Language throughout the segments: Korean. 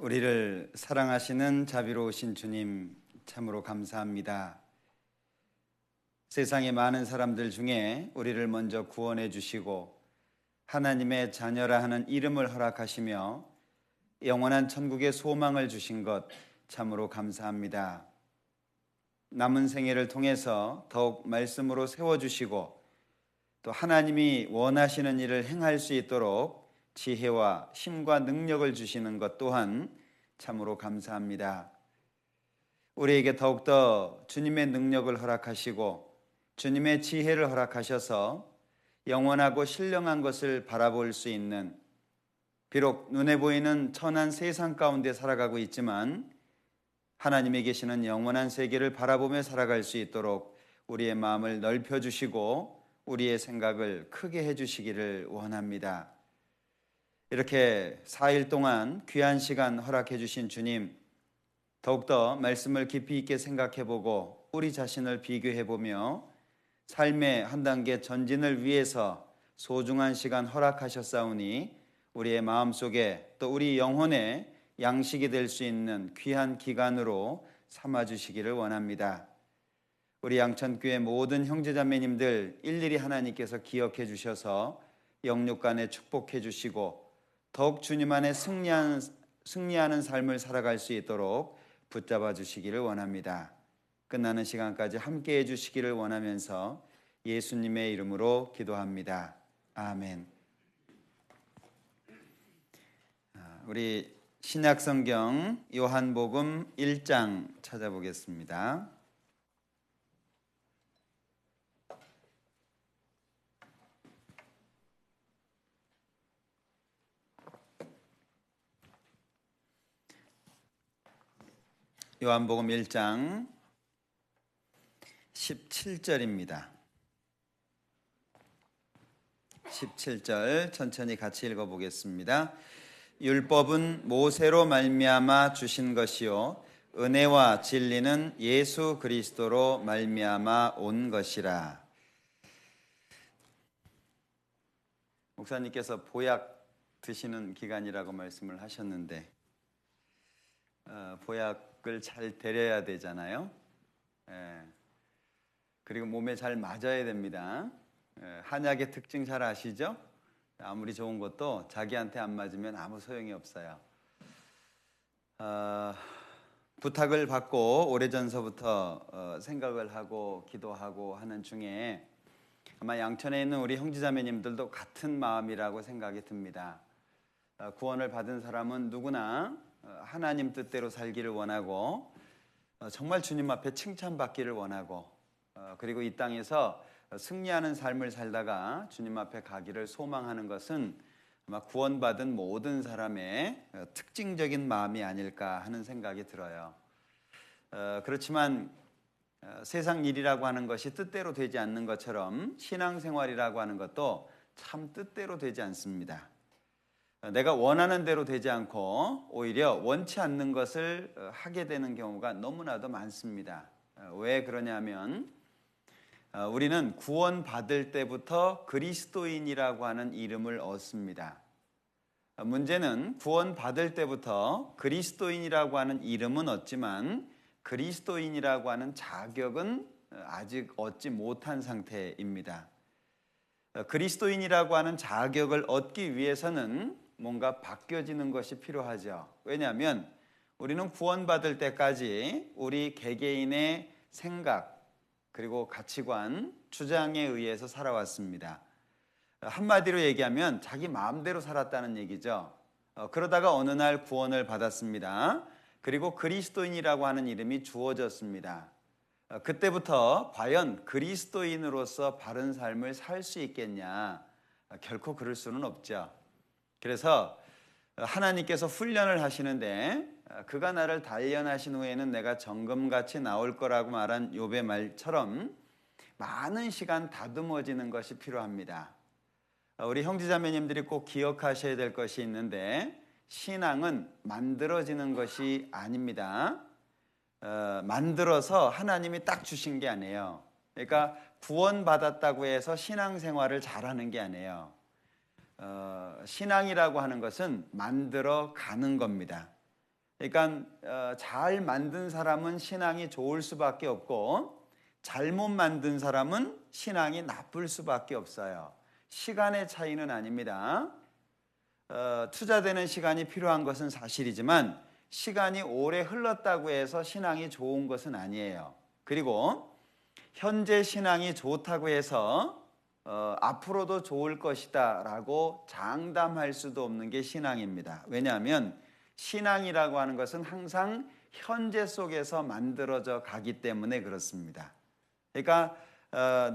우리를 사랑하시는 자비로우신 주님, 참으로 감사합니다. 세상의 많은 사람들 중에 우리를 먼저 구원해 주시고 하나님의 자녀라 하는 이름을 허락하시며 영원한 천국의 소망을 주신 것 참으로 감사합니다. 남은 생애를 통해서 더욱 말씀으로 세워주시고 또 하나님이 원하시는 일을 행할 수 있도록 지혜와 힘과 능력을 주시는 것 또한 참으로 감사합니다. 우리에게 더욱더 주님의 능력을 허락하시고 주님의 지혜를 허락하셔서 영원하고 신령한 것을 바라볼 수 있는, 비록 눈에 보이는 천한 세상 가운데 살아가고 있지만 하나님이 계시는 영원한 세계를 바라보며 살아갈 수 있도록 우리의 마음을 넓혀주시고 우리의 생각을 크게 해주시기를 원합니다. 이렇게 4일 동안 귀한 시간 허락해 주신 주님, 더욱더 말씀을 깊이 있게 생각해보고 우리 자신을 비교해보며 삶의 한 단계 전진을 위해서 소중한 시간 허락하셨사오니 우리의 마음속에 또 우리 영혼에 양식이 될 수 있는 귀한 기간으로 삼아주시기를 원합니다. 우리 양천교회 모든 형제자매님들 일일이 하나님께서 기억해 주셔서 영육간에 축복해 주시고 더욱 주님 안에 승리하는 삶을 살아갈 수 있도록 붙잡아 주시기를 원합니다. 끝나는 시간까지 함께해 주시기를 원하면서 예수님의 이름으로 기도합니다. 아멘. 우리 신약성경 요한복음 1장 찾아보겠습니다. 요한복음 1장 17절입니다. 17절 천천히 같이 읽어보겠습니다. 율법은 모세로 말미암아 주신 것이요 은혜와 진리는 예수 그리스도로 말미암아 온 것이라. 목사님께서 보약 드시는 기간이라고 말씀을 하셨는데 보약을 잘 데려야 되잖아요. 그리고 몸에 잘 맞아야 됩니다. 한약의 특징 잘 아시죠? 아무리 좋은 것도 자기한테 안 맞으면 아무 소용이 없어요. 부탁을 받고 오래전서부터 생각을 하고 기도하고 하는 중에 아마 양천에 있는 우리 형제자매님들도 같은 마음이라고 생각이 듭니다. 구원을 받은 사람은 누구나 하나님 뜻대로 살기를 원하고 정말 주님 앞에 칭찬받기를 원하고 그리고 이 땅에서 승리하는 삶을 살다가 주님 앞에 가기를 소망하는 것은 아마 구원받은 모든 사람의 특징적인 마음이 아닐까 하는 생각이 들어요. 그렇지만 세상 일이라고 하는 것이 뜻대로 되지 않는 것처럼 신앙생활이라고 하는 것도 참 뜻대로 되지 않습니다. 내가 원하는 대로 되지 않고 오히려 원치 않는 것을 하게 되는 경우가 너무나도 많습니다. 왜 그러냐면 우리는 구원받을 때부터 그리스도인이라고 하는 이름을 얻습니다. 문제는 구원받을 때부터 그리스도인이라고 하는 이름은 얻지만 그리스도인이라고 하는 자격은 아직 얻지 못한 상태입니다. 그리스도인이라고 하는 자격을 얻기 위해서는 뭔가 바뀌어지는 것이 필요하죠. 왜냐하면 우리는 구원받을 때까지 우리 개개인의 생각 그리고 가치관, 주장에 의해서 살아왔습니다. 한마디로 얘기하면 자기 마음대로 살았다는 얘기죠. 그러다가 어느 날 구원을 받았습니다. 그리고 그리스도인이라고 하는 이름이 주어졌습니다. 그때부터 과연 그리스도인으로서 바른 삶을 살 수 있겠냐? 결코 그럴 수는 없죠. 그래서 하나님께서 훈련을 하시는데 그가 나를 단련하신 후에는 내가 정금같이 나올 거라고 말한 욥의 말처럼 많은 시간 다듬어지는 것이 필요합니다. 우리 형제자매님들이 꼭 기억하셔야 될 것이 있는데 신앙은 만들어지는 것이 아닙니다. 만들어서 하나님이 딱 주신 게 아니에요. 그러니까 구원받았다고 해서 신앙생활을 잘하는 게 아니에요. 신앙이라고 하는 것은 만들어 가는 겁니다. 그러니까 잘 만든 사람은 신앙이 좋을 수밖에 없고 잘못 만든 사람은 신앙이 나쁠 수밖에 없어요. 시간의 차이는 아닙니다. 투자되는 시간이 필요한 것은 사실이지만 시간이 오래 흘렀다고 해서 신앙이 좋은 것은 아니에요. 그리고 현재 신앙이 좋다고 해서 앞으로도 좋을 것이다 라고 장담할 수도 없는 게 신앙입니다. 왜냐하면 신앙이라고 하는 것은 항상 현재 속에서 만들어져 가기 때문에 그렇습니다. 그러니까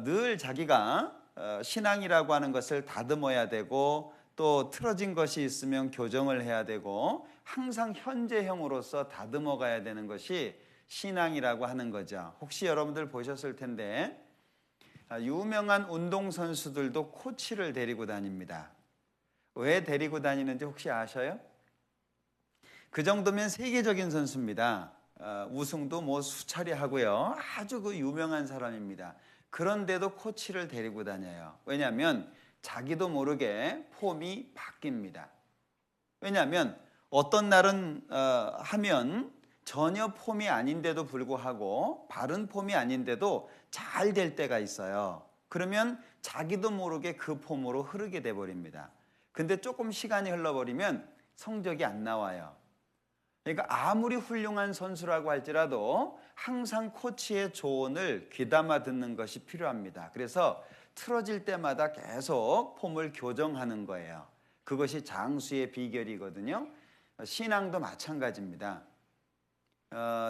늘 자기가 신앙이라고 하는 것을 다듬어야 되고 또 틀어진 것이 있으면 교정을 해야 되고 항상 현재형으로서 다듬어 가야 되는 것이 신앙이라고 하는 거죠. 혹시 여러분들 보셨을 텐데 유명한 운동선수들도 코치를 데리고 다닙니다. 왜 데리고 다니는지 혹시 아셔요? 그 정도면 세계적인 선수입니다. 우승도 뭐 수차례 하고요. 아주 그 유명한 사람입니다. 그런데도 코치를 데리고 다녀요. 왜냐하면 자기도 모르게 폼이 바뀝니다. 왜냐하면 어떤 날은 하면 전혀 폼이 아닌데도 불구하고 바른 폼이 아닌데도 잘 될 때가 있어요. 그러면 자기도 모르게 그 폼으로 흐르게 돼버립니다. 근데 조금 시간이 흘러버리면 성적이 안 나와요. 그러니까 아무리 훌륭한 선수라고 할지라도 항상 코치의 조언을 귀담아 듣는 것이 필요합니다. 그래서 틀어질 때마다 계속 폼을 교정하는 거예요. 그것이 장수의 비결이거든요. 신앙도 마찬가지입니다.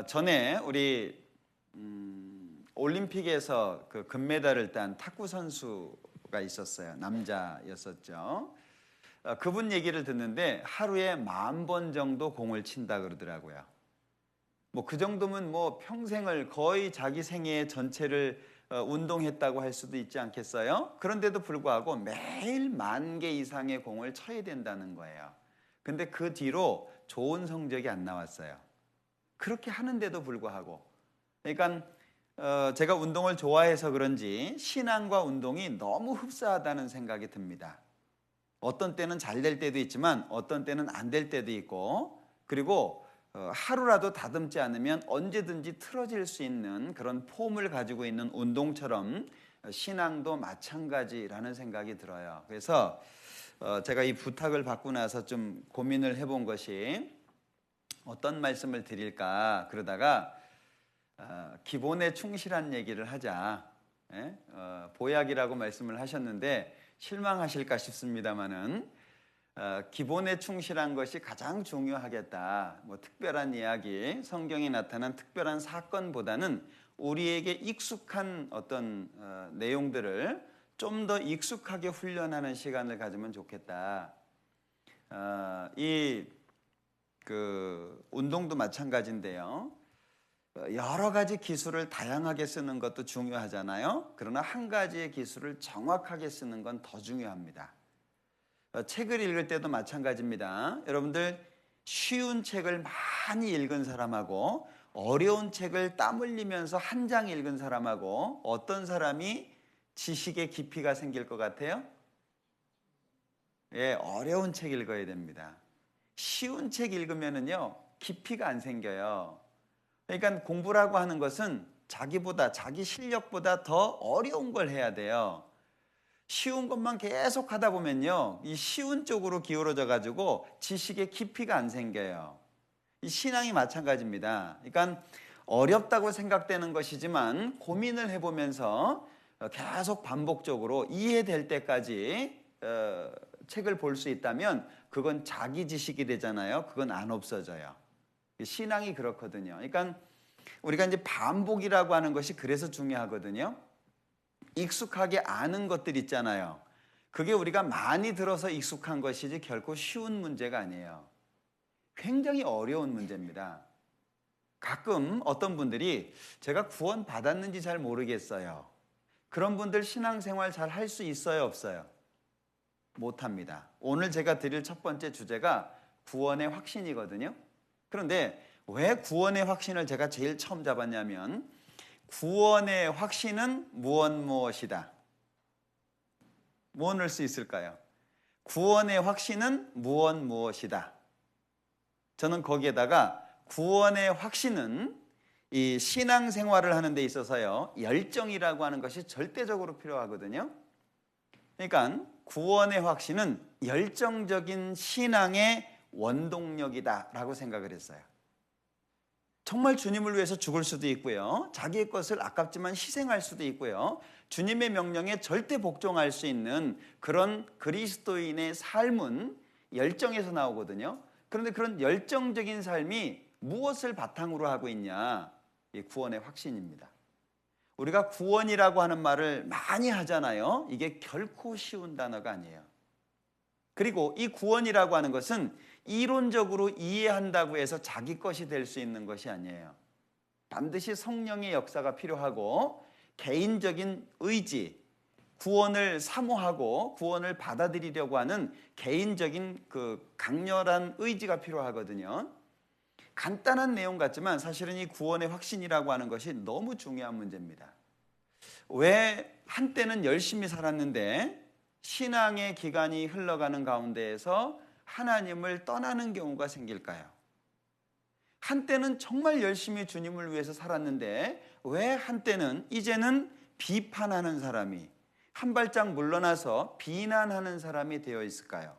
전에 우리 올림픽에서 그 금메달을 딴 탁구 선수가 있었어요. 남자였었죠. 그분 얘기를 듣는데 하루에 10,000번 정도 공을 친다 그러더라고요. 뭐 그 정도면 뭐 평생을 거의 자기 생애 전체를 운동했다고 할 수도 있지 않겠어요? 그런데도 불구하고 매일 10,000개 이상의 공을 쳐야 된다는 거예요. 근데 그 뒤로 좋은 성적이 안 나왔어요. 그렇게 하는데도 불구하고. 그러니까 제가 운동을 좋아해서 그런지 신앙과 운동이 너무 흡사하다는 생각이 듭니다. 어떤 때는 잘 될 때도 있지만 어떤 때는 안 될 때도 있고 그리고 하루라도 다듬지 않으면 언제든지 틀어질 수 있는 그런 폼을 가지고 있는 운동처럼 신앙도 마찬가지라는 생각이 들어요. 그래서 제가 이 부탁을 받고 나서 좀 고민을 해본 것이 어떤 말씀을 드릴까 그러다가 기본에 충실한 얘기를 하자. 보약이라고 말씀을 하셨는데 실망하실까 싶습니다만은 기본에 충실한 것이 가장 중요하겠다. 뭐 특별한 이야기, 성경에 나타난 특별한 사건보다는 우리에게 익숙한 어떤 내용들을 좀 더 익숙하게 훈련하는 시간을 가지면 좋겠다. 이 운동도 마찬가지인데요. 여러 가지 기술을 다양하게 쓰는 것도 중요하잖아요. 그러나 한 가지의 기술을 정확하게 쓰는 건 더 중요합니다. 책을 읽을 때도 마찬가지입니다. 여러분들 쉬운 책을 많이 읽은 사람하고 어려운 책을 땀 흘리면서 한 장 읽은 사람하고 어떤 사람이 지식의 깊이가 생길 것 같아요? 예, 어려운 책 읽어야 됩니다. 쉬운 책 읽으면은요 깊이가 안 생겨요. 그러니까 공부라고 하는 것은 자기 실력보다 더 어려운 걸 해야 돼요. 쉬운 것만 계속 하다 보면요 이 쉬운 쪽으로 기울어져 가지고 지식의 깊이가 안 생겨요. 이 신앙이 마찬가지입니다. 그러니까 어렵다고 생각되는 것이지만 고민을 해보면서 계속 반복적으로 이해될 때까지 책을 볼 수 있다면 그건 자기 지식이 되잖아요. 그건 안 없어져요. 신앙이 그렇거든요. 그러니까 우리가 이제 반복이라고 하는 것이 그래서 중요하거든요. 익숙하게 아는 것들 있잖아요. 그게 우리가 많이 들어서 익숙한 것이지 결코 쉬운 문제가 아니에요. 굉장히 어려운 문제입니다. 가끔 어떤 분들이 제가 구원 받았는지 잘 모르겠어요. 그런 분들 신앙생활 잘 할 수 있어요, 없어요? 못합니다. 오늘 제가 드릴 첫 번째 주제가 구원의 확신이거든요. 그런데 왜 구원의 확신을 제가 제일 처음 잡았냐면 구원의 확신은 무엇이다. 뭐 넣을 수 있을까요? 구원의 확신은 무엇이다. 저는 거기에다가 구원의 확신은 이 신앙생활을 하는 데 있어서요, 열정이라고 하는 것이 절대적으로 필요하거든요. 그러니까 구원의 확신은 열정적인 신앙의 원동력이다라고 생각을 했어요. 정말 주님을 위해서 죽을 수도 있고요, 자기의 것을 아깝지만 희생할 수도 있고요, 주님의 명령에 절대 복종할 수 있는 그런 그리스도인의 삶은 열정에서 나오거든요. 그런데 그런 열정적인 삶이 무엇을 바탕으로 하고 있냐? 이 구원의 확신입니다. 우리가 구원이라고 하는 말을 많이 하잖아요. 이게 결코 쉬운 단어가 아니에요. 그리고 이 구원이라고 하는 것은 이론적으로 이해한다고 해서 자기 것이 될 수 있는 것이 아니에요. 반드시 성령의 역사가 필요하고 개인적인 의지, 구원을 사모하고 구원을 받아들이려고 하는 개인적인 그 강렬한 의지가 필요하거든요. 간단한 내용 같지만 사실은 이 구원의 확신이라고 하는 것이 너무 중요한 문제입니다. 왜 한때는 열심히 살았는데 신앙의 기간이 흘러가는 가운데에서 하나님을 떠나는 경우가 생길까요? 한때는 정말 열심히 주님을 위해서 살았는데 왜 한때는 이제는 비판하는 사람이, 한 발짝 물러나서 비난하는 사람이 되어 있을까요?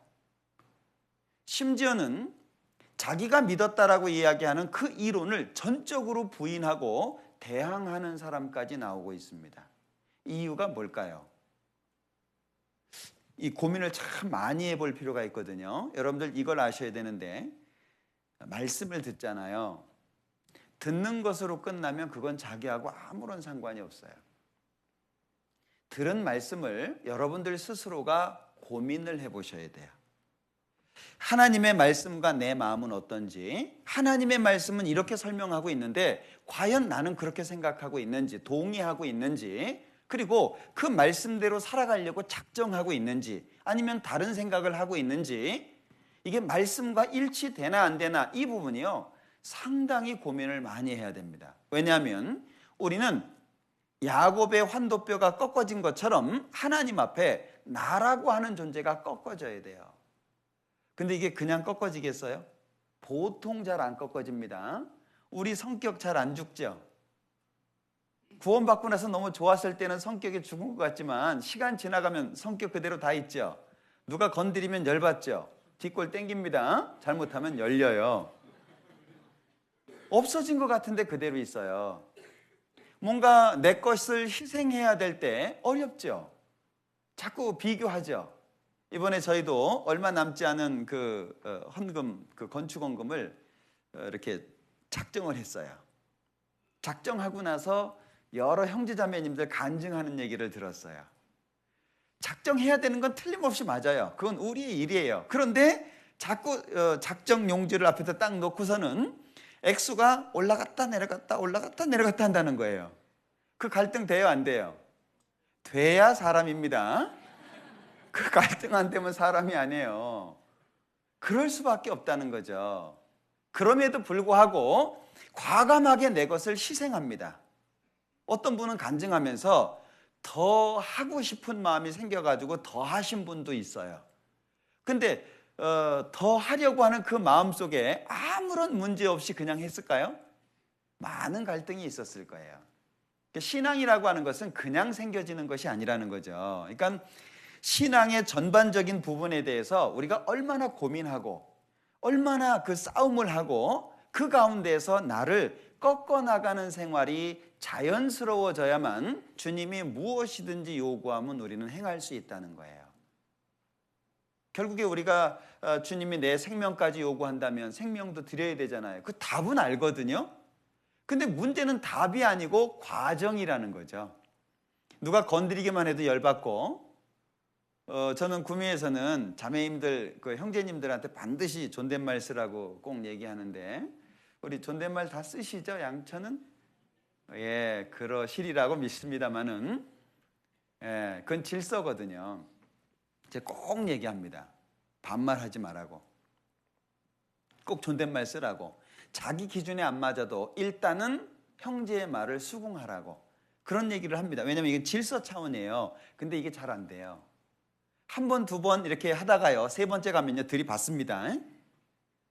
심지어는 자기가 믿었다라고 이야기하는 그 이론을 전적으로 부인하고 대항하는 사람까지 나오고 있습니다. 이유가 뭘까요? 이 고민을 참 많이 해볼 필요가 있거든요. 여러분들 이걸 아셔야 되는데, 말씀을 듣잖아요. 듣는 것으로 끝나면 그건 자기하고 아무런 상관이 없어요. 들은 말씀을 여러분들 스스로가 고민을 해보셔야 돼요. 하나님의 말씀과 내 마음은 어떤지, 하나님의 말씀은 이렇게 설명하고 있는데 과연 나는 그렇게 생각하고 있는지, 동의하고 있는지, 그리고 그 말씀대로 살아가려고 작정하고 있는지, 아니면 다른 생각을 하고 있는지, 이게 말씀과 일치되나 안 되나, 이 부분이요 상당히 고민을 많이 해야 됩니다. 왜냐하면 우리는 야곱의 환도뼈가 꺾어진 것처럼 하나님 앞에 나라고 하는 존재가 꺾어져야 돼요. 근데 이게 그냥 꺾어지겠어요? 보통 잘 안 꺾어집니다. 우리 성격 잘 안 죽죠? 구원받고 나서 너무 좋았을 때는 성격이 죽은 것 같지만 시간 지나가면 성격 그대로 다 있죠. 누가 건드리면 열받죠. 뒷골 땡깁니다. 잘못하면 열려요. 없어진 것 같은데 그대로 있어요. 뭔가 내 것을 희생해야 될 때 어렵죠. 자꾸 비교하죠. 이번에 저희도 얼마 남지 않은 그 헌금, 그 건축원금을 이렇게 작정을 했어요. 작정하고 나서 여러 형제자매님들 간증하는 얘기를 들었어요. 작정해야 되는 건 틀림없이 맞아요. 그건 우리의 일이에요. 그런데 자꾸 작정 용지를 앞에다 딱 놓고서는 액수가 올라갔다 내려갔다 올라갔다 내려갔다 한다는 거예요. 그 갈등 돼요, 안 돼요? 돼야 사람입니다. 그 갈등 안 되면 사람이 아니에요. 그럴 수밖에 없다는 거죠. 그럼에도 불구하고 과감하게 내 것을 희생합니다. 어떤 분은 간증하면서 더 하고 싶은 마음이 생겨가지고 더 하신 분도 있어요. 근데 더 하려고 하는 그 마음 속에 아무런 문제 없이 그냥 했을까요? 많은 갈등이 있었을 거예요. 신앙이라고 하는 것은 그냥 생겨지는 것이 아니라는 거죠. 그러니까 신앙의 전반적인 부분에 대해서 우리가 얼마나 고민하고 얼마나 그 싸움을 하고 그 가운데에서 나를 꺾어나가는 생활이 자연스러워져야만 주님이 무엇이든지 요구하면 우리는 행할 수 있다는 거예요. 결국에 우리가 주님이 내 생명까지 요구한다면 생명도 드려야 되잖아요. 그 답은 알거든요. 근데 문제는 답이 아니고 과정이라는 거죠. 누가 건드리기만 해도 열받고, 저는 구미에서는 자매님들, 그 형제님들한테 반드시 존댓말 쓰라고 꼭 얘기하는데, 우리 존댓말 다 쓰시죠? 양천은? 예, 그러시리라고 믿습니다만은, 예, 그건 질서거든요. 제가 꼭 얘기합니다. 반말하지 말라고. 꼭 존댓말 쓰라고. 자기 기준에 안 맞아도 일단은 형제의 말을 수긍하라고. 그런 얘기를 합니다. 왜냐하면 이게 질서 차원이에요. 근데 이게 잘 안 돼요. 한 번, 두 번 이렇게 하다가요, 세 번째 가면요, 들이받습니다.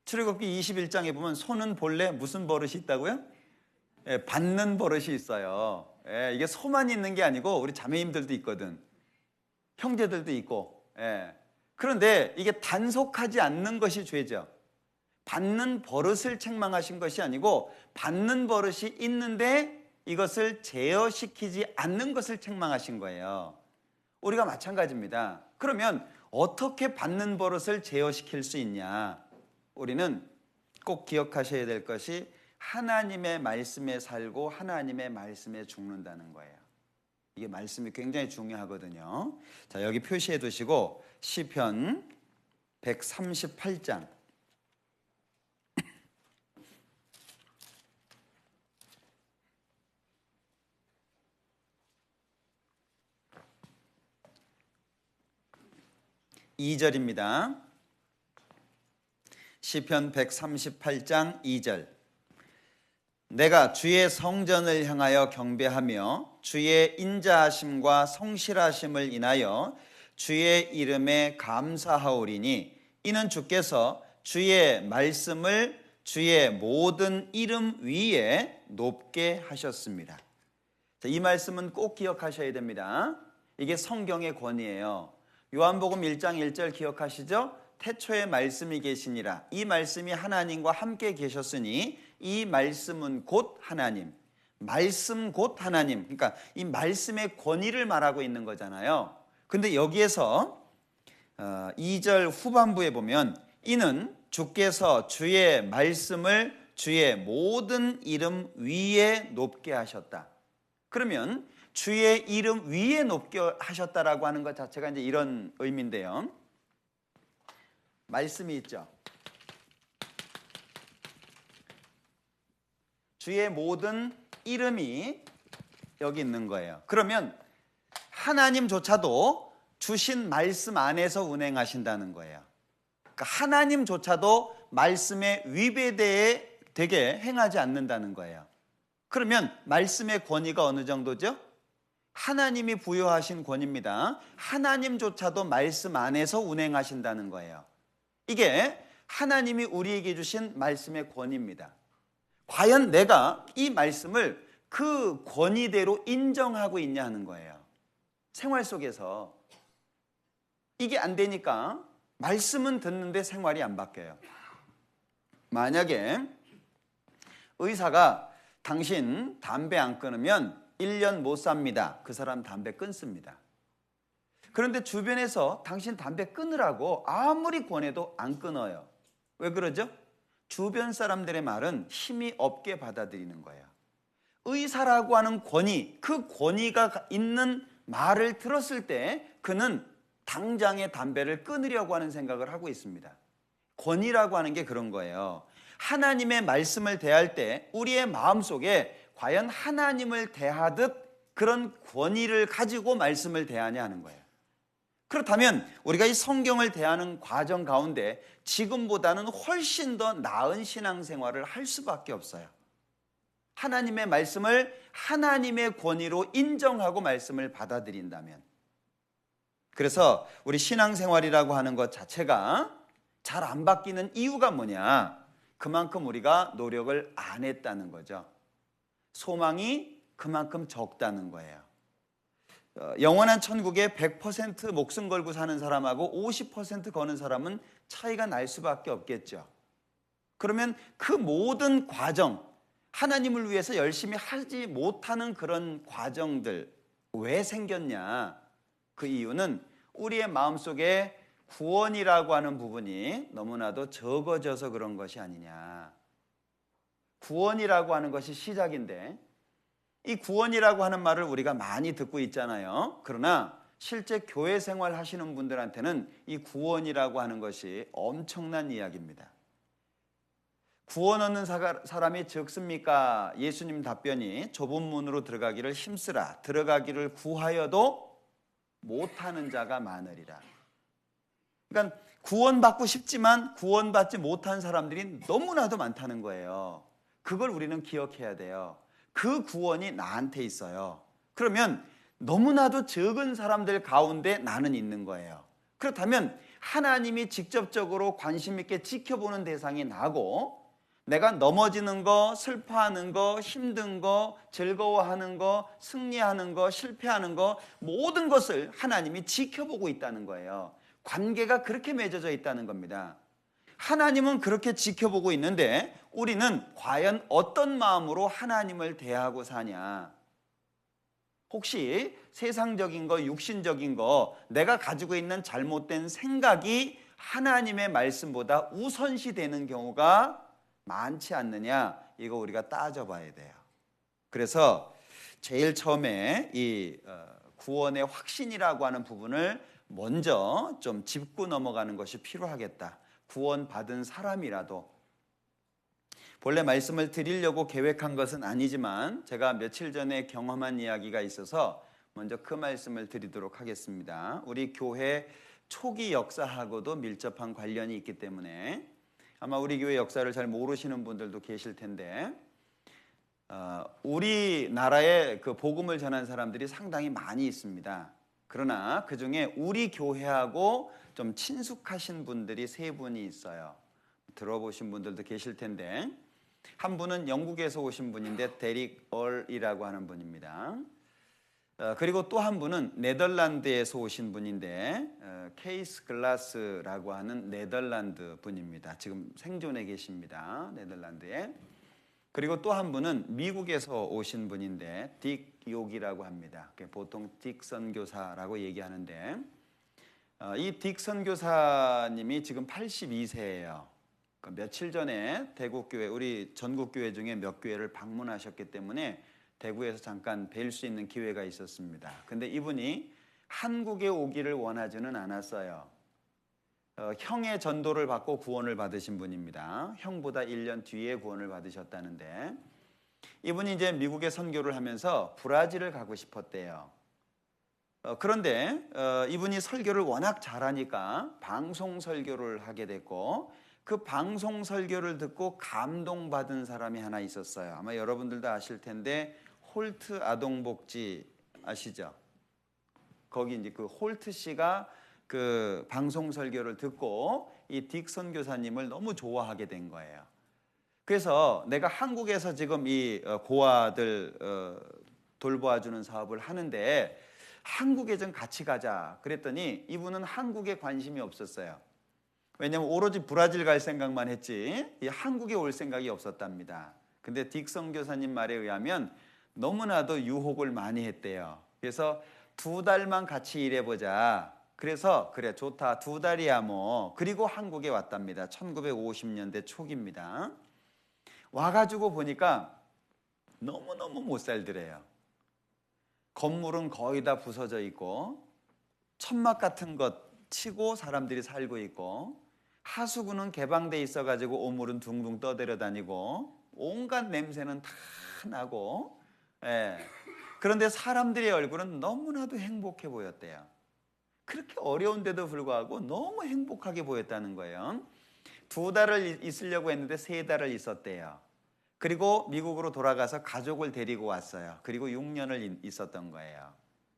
출애굽기 21장에 보면 소는 본래 무슨 버릇이 있다고요? 예, 받는 버릇이 있어요. 예, 이게 소만 있는 게 아니고 우리 자매님들도 있거든. 형제들도 있고. 예. 그런데 이게 단속하지 않는 것이 죄죠. 받는 버릇을 책망하신 것이 아니고 받는 버릇이 있는데 이것을 제어시키지 않는 것을 책망하신 거예요. 우리가 마찬가지입니다. 그러면 어떻게 받는 버릇을 제어시킬 수 있냐? 우리는 꼭 기억하셔야 될 것이 하나님의 말씀에 살고 하나님의 말씀에 죽는다는 거예요. 이게 말씀이 굉장히 중요하거든요. 자, 여기 표시해 두시고 시편 138장 2절입니다. 시편 138장 2절. 내가 주의 성전을 향하여 경배하며 주의 인자하심과 성실하심을 인하여 주의 이름에 감사하오리니 이는 주께서 주의 말씀을 주의 모든 이름 위에 높게 하셨습니다. 이 말씀은 꼭 기억하셔야 됩니다. 이게 성경의 권위예요. 요한복음 1장 1절 기억하시죠? 태초에 말씀이 계시니라. 이 말씀이 하나님과 함께 계셨으니 이 말씀은 곧 하나님. 말씀 곧 하나님. 그러니까 이 말씀의 권위를 말하고 있는 거잖아요. 근데 여기에서 2절 후반부에 보면 이는 주께서 주의 말씀을 주의 모든 이름 위에 높게 하셨다. 그러면 주의 이름 위에 높게 하셨다라고 하는 것 자체가 이제 이런 의미인데요. 말씀이 있죠. 주의 모든 이름이 여기 있는 거예요. 그러면 하나님조차도 주신 말씀 안에서 운행하신다는 거예요. 그러니까 하나님조차도 말씀에 위배되게 행하지 않는다는 거예요. 그러면 말씀의 권위가 어느 정도죠? 하나님이 부여하신 권위입니다. 하나님조차도 말씀 안에서 운행하신다는 거예요. 이게 하나님이 우리에게 주신 말씀의 권위입니다. 과연 내가 이 말씀을 그 권위대로 인정하고 있냐 하는 거예요. 생활 속에서 이게 안 되니까 말씀은 듣는데 생활이 안 바뀌어요. 만약에 의사가 당신 담배 안 끊으면 1년 못 삽니다. 그 사람 담배 끊습니다. 그런데 주변에서 당신 담배 끊으라고 아무리 권해도 안 끊어요. 왜 그러죠? 주변 사람들의 말은 힘이 없게 받아들이는 거예요. 의사라고 하는 권위, 그 권위가 있는 말을 들었을 때 그는 당장에 담배를 끊으려고 하는 생각을 하고 있습니다. 권위라고 하는 게 그런 거예요. 하나님의 말씀을 대할 때 우리의 마음속에 과연 하나님을 대하듯 그런 권위를 가지고 말씀을 대하냐 하는 거예요. 그렇다면 우리가 이 성경을 대하는 과정 가운데 지금보다는 훨씬 더 나은 신앙생활을 할 수밖에 없어요. 하나님의 말씀을 하나님의 권위로 인정하고 말씀을 받아들인다면. 그래서 우리 신앙생활이라고 하는 것 자체가 잘 안 바뀌는 이유가 뭐냐? 그만큼 우리가 노력을 안 했다는 거죠. 소망이 그만큼 적다는 거예요. 영원한 천국에 100% 목숨 걸고 사는 사람하고 50% 거는 사람은 차이가 날 수밖에 없겠죠. 그러면 그 모든 과정, 하나님을 위해서 열심히 하지 못하는 그런 과정들 왜 생겼냐? 그 이유는 우리의 마음속에 구원이라고 하는 부분이 너무나도 적어져서 그런 것이 아니냐. 구원이라고 하는 것이 시작인데 이 구원이라고 하는 말을 우리가 많이 듣고 있잖아요. 그러나 실제 교회 생활 하시는 분들한테는 이 구원이라고 하는 것이 엄청난 이야기입니다. 구원 얻는 사람이 적습니까? 예수님 답변이 좁은 문으로 들어가기를 힘쓰라. 들어가기를 구하여도 못하는 자가 많으리라. 그러니까 구원받고 싶지만 구원받지 못한 사람들이 너무나도 많다는 거예요. 그걸 우리는 기억해야 돼요. 그 구원이 나한테 있어요. 그러면 너무나도 적은 사람들 가운데 나는 있는 거예요. 그렇다면 하나님이 직접적으로 관심 있게 지켜보는 대상이 나고, 내가 넘어지는 거, 슬퍼하는 거, 힘든 거, 즐거워하는 거, 승리하는 거, 실패하는 거, 모든 것을 하나님이 지켜보고 있다는 거예요. 관계가 그렇게 맺어져 있다는 겁니다. 하나님은 그렇게 지켜보고 있는데 우리는 과연 어떤 마음으로 하나님을 대하고 사냐? 혹시 세상적인 거, 육신적인 거, 내가 가지고 있는 잘못된 생각이 하나님의 말씀보다 우선시 되는 경우가 많지 않느냐? 이거 우리가 따져봐야 돼요. 그래서 제일 처음에 이 구원의 확신이라고 하는 부분을 먼저 좀 짚고 넘어가는 것이 필요하겠다. 구원받은 사람이라도. 본래 말씀을 드리려고 계획한 것은 아니지만 제가 며칠 전에 경험한 이야기가 있어서 먼저 그 말씀을 드리도록 하겠습니다. 우리 교회 초기 역사하고도 밀접한 관련이 있기 때문에 아마 우리 교회 역사를 잘 모르시는 분들도 계실 텐데, 우리나라에 그 복음을 전한 사람들이 상당히 많이 있습니다. 그러나 그 중에 우리 교회하고 좀 친숙하신 분들이 세 분이 있어요. 들어보신 분들도 계실 텐데, 한 분은 영국에서 오신 분인데 데릭 얼이라고 하는 분입니다. 그리고 또 한 분은 네덜란드에서 오신 분인데 케이스 글라스라고 하는 네덜란드 분입니다. 지금 생존해 계십니다. 네덜란드에. 그리고 또 한 분은 미국에서 오신 분인데 딕 욕이라고 합니다. 보통 딕 선교사라고 얘기하는데 이 딕 선교사님이 지금 82세예요. 며칠 전에 대구교회, 우리 전국교회 중에 몇 교회를 방문하셨기 때문에 대구에서 잠깐 뵐 수 있는 기회가 있었습니다. 근데 이분이 한국에 오기를 원하지는 않았어요. 형의 전도를 받고 구원을 받으신 분입니다. 형보다 1년 뒤에 구원을 받으셨다는데, 이분이 이제 미국에 선교를 하면서 브라질을 가고 싶었대요. 그런데 이분이 설교를 워낙 잘하니까 방송 설교를 하게 됐고, 그 방송 설교를 듣고 감동받은 사람이 하나 있었어요. 아마 여러분들도 아실 텐데 홀트 아동복지 아시죠? 거기 이제 그 홀트 씨가 그 방송 설교를 듣고 이 딕 선교사님을 너무 좋아하게 된 거예요. 그래서 내가 한국에서 지금 이 고아들 돌보아주는 사업을 하는데 한국에 좀 같이 가자 그랬더니 이분은 한국에 관심이 없었어요. 왜냐하면 오로지 브라질 갈 생각만 했지 한국에 올 생각이 없었답니다. 근데 딕 선교사님 말에 의하면 너무나도 유혹을 많이 했대요. 그래서 2달만 같이 일해보자. 그래서 그래 좋다 2달이야 뭐. 그리고 한국에 왔답니다. 1950년대 초기입니다. 와가지고 보니까 너무너무 못 살더래요. 건물은 거의 다 부서져 있고 천막 같은 것 치고 사람들이 살고 있고 하수구는 개방돼 있어가지고 오물은 둥둥 떠들어 다니고 온갖 냄새는 다 나고, 그런데 사람들의 얼굴은 너무나도 행복해 보였대요. 그렇게 어려운데도 불구하고 너무 행복하게 보였다는 거예요. 2달을 있으려고 했는데 3달을 있었대요. 그리고 미국으로 돌아가서 가족을 데리고 왔어요. 그리고 6년을 있었던 거예요.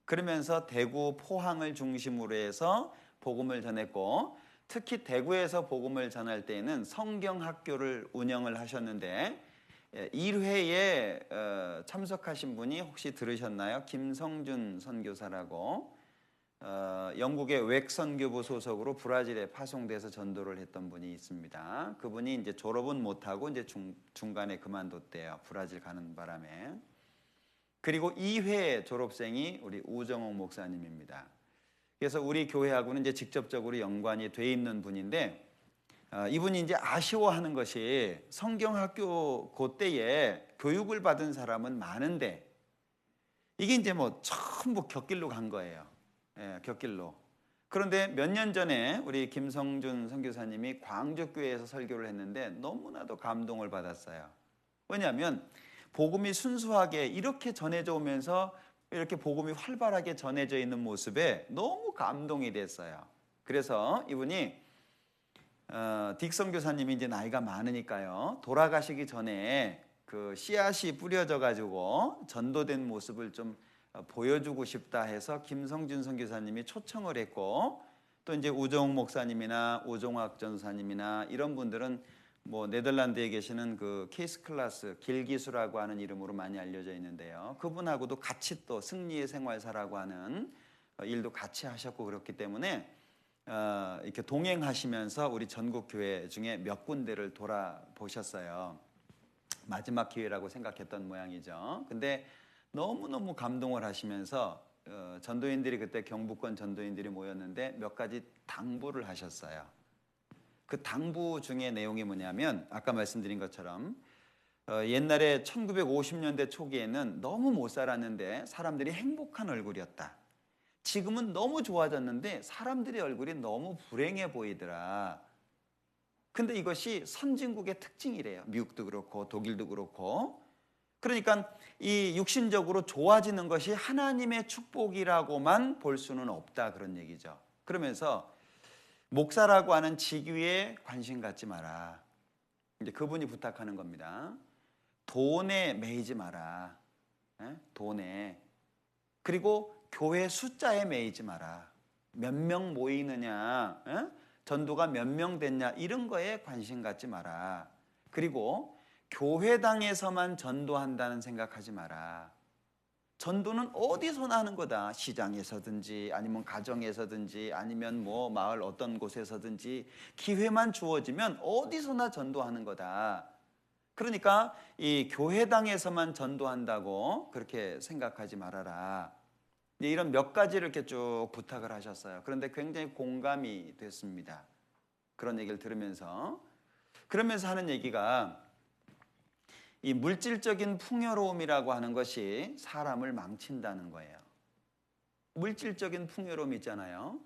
그러면서 대구, 포항을 중심으로 해서 복음을 전했고, 특히 대구에서 복음을 전할 때에는 성경학교를 운영을 하셨는데 1회에 참석하신 분이 혹시 들으셨나요? 김성준 선교사라고 영국의 웩 선교부 소속으로 브라질에 파송돼서 전도를 했던 분이 있습니다. 그분이 이제 졸업은 못하고 이제 중간에 그만뒀대요. 브라질 가는 바람에. 그리고 2회 졸업생이 우리 우정옥 목사님입니다. 그래서 우리 교회하고는 이제 직접적으로 연관이 돼 있는 분인데 이분이 이제 아쉬워하는 것이 성경학교 그때에 교육을 받은 사람은 많은데 이게 이제 뭐 전부 곁길로 간 거예요. 곁길로. 그런데 몇 년 전에 우리 김성준 선교사님이 광주교회에서 설교를 했는데 너무나도 감동을 받았어요. 왜냐하면 복음이 순수하게 이렇게 전해져 오면서 이렇게 복음이 활발하게 전해져 있는 모습에 너무 감동이 됐어요. 그래서 이분이 딕 선교사님이 이제 나이가 많으니까요. 돌아가시기 전에 그 씨앗이 뿌려져 가지고 전도된 모습을 좀 보여주고 싶다 해서 김성준 선교사님이 초청을 했고 또 이제 우종욱 목사님이나 오종학 전사님이나 이런 분들은 뭐 네덜란드에 계시는 그 케이스 클라스 길기수라고 하는 이름으로 많이 알려져 있는데요. 그분하고도 같이 또 승리의 생활사라고 하는 일도 같이 하셨고 그렇기 때문에 이렇게 동행하시면서 우리 전국 교회 중에 몇 군데를 돌아보셨어요. 마지막 기회라고 생각했던 모양이죠. 근데 너무너무 감동을 하시면서 전도인들이 그때 경북권 전도인들이 모였는데 몇 가지 당부를 하셨어요. 그 당부 중에 내용이 뭐냐면 아까 말씀드린 것처럼 옛날에 1950년대 초기에는 너무 못 살았는데 사람들이 행복한 얼굴이었다. 지금은 너무 좋아졌는데 사람들의 얼굴이 너무 불행해 보이더라. 근데 이것이 선진국의 특징이래요. 미국도 그렇고 독일도 그렇고. 그러니까 이 육신적으로 좋아지는 것이 하나님의 축복이라고만 볼 수는 없다 그런 얘기죠. 그러면서 목사라고 하는 직위에 관심 갖지 마라. 이제 그분이 부탁하는 겁니다. 돈에 매이지 마라. 돈에. 그리고 교회 숫자에 매이지 마라. 몇 명 모이느냐, 전도가 몇 명 됐냐 이런 거에 관심 갖지 마라. 그리고 교회당에서만 전도한다는 생각하지 마라. 전도는 어디서나 하는 거다. 시장에서든지 아니면 가정에서든지 아니면 뭐 마을 어떤 곳에서든지 기회만 주어지면 어디서나 전도하는 거다. 그러니까 이 교회당에서만 전도한다고 그렇게 생각하지 말아라. 이런 몇 가지를 이렇게 쭉 부탁을 하셨어요. 그런데 굉장히 공감이 됐습니다. 그런 얘기를 들으면서 그러면서 하는 얘기가 이 물질적인 풍요로움이라고 하는 것이 사람을 망친다는 거예요. 물질적인 풍요로움 있잖아요.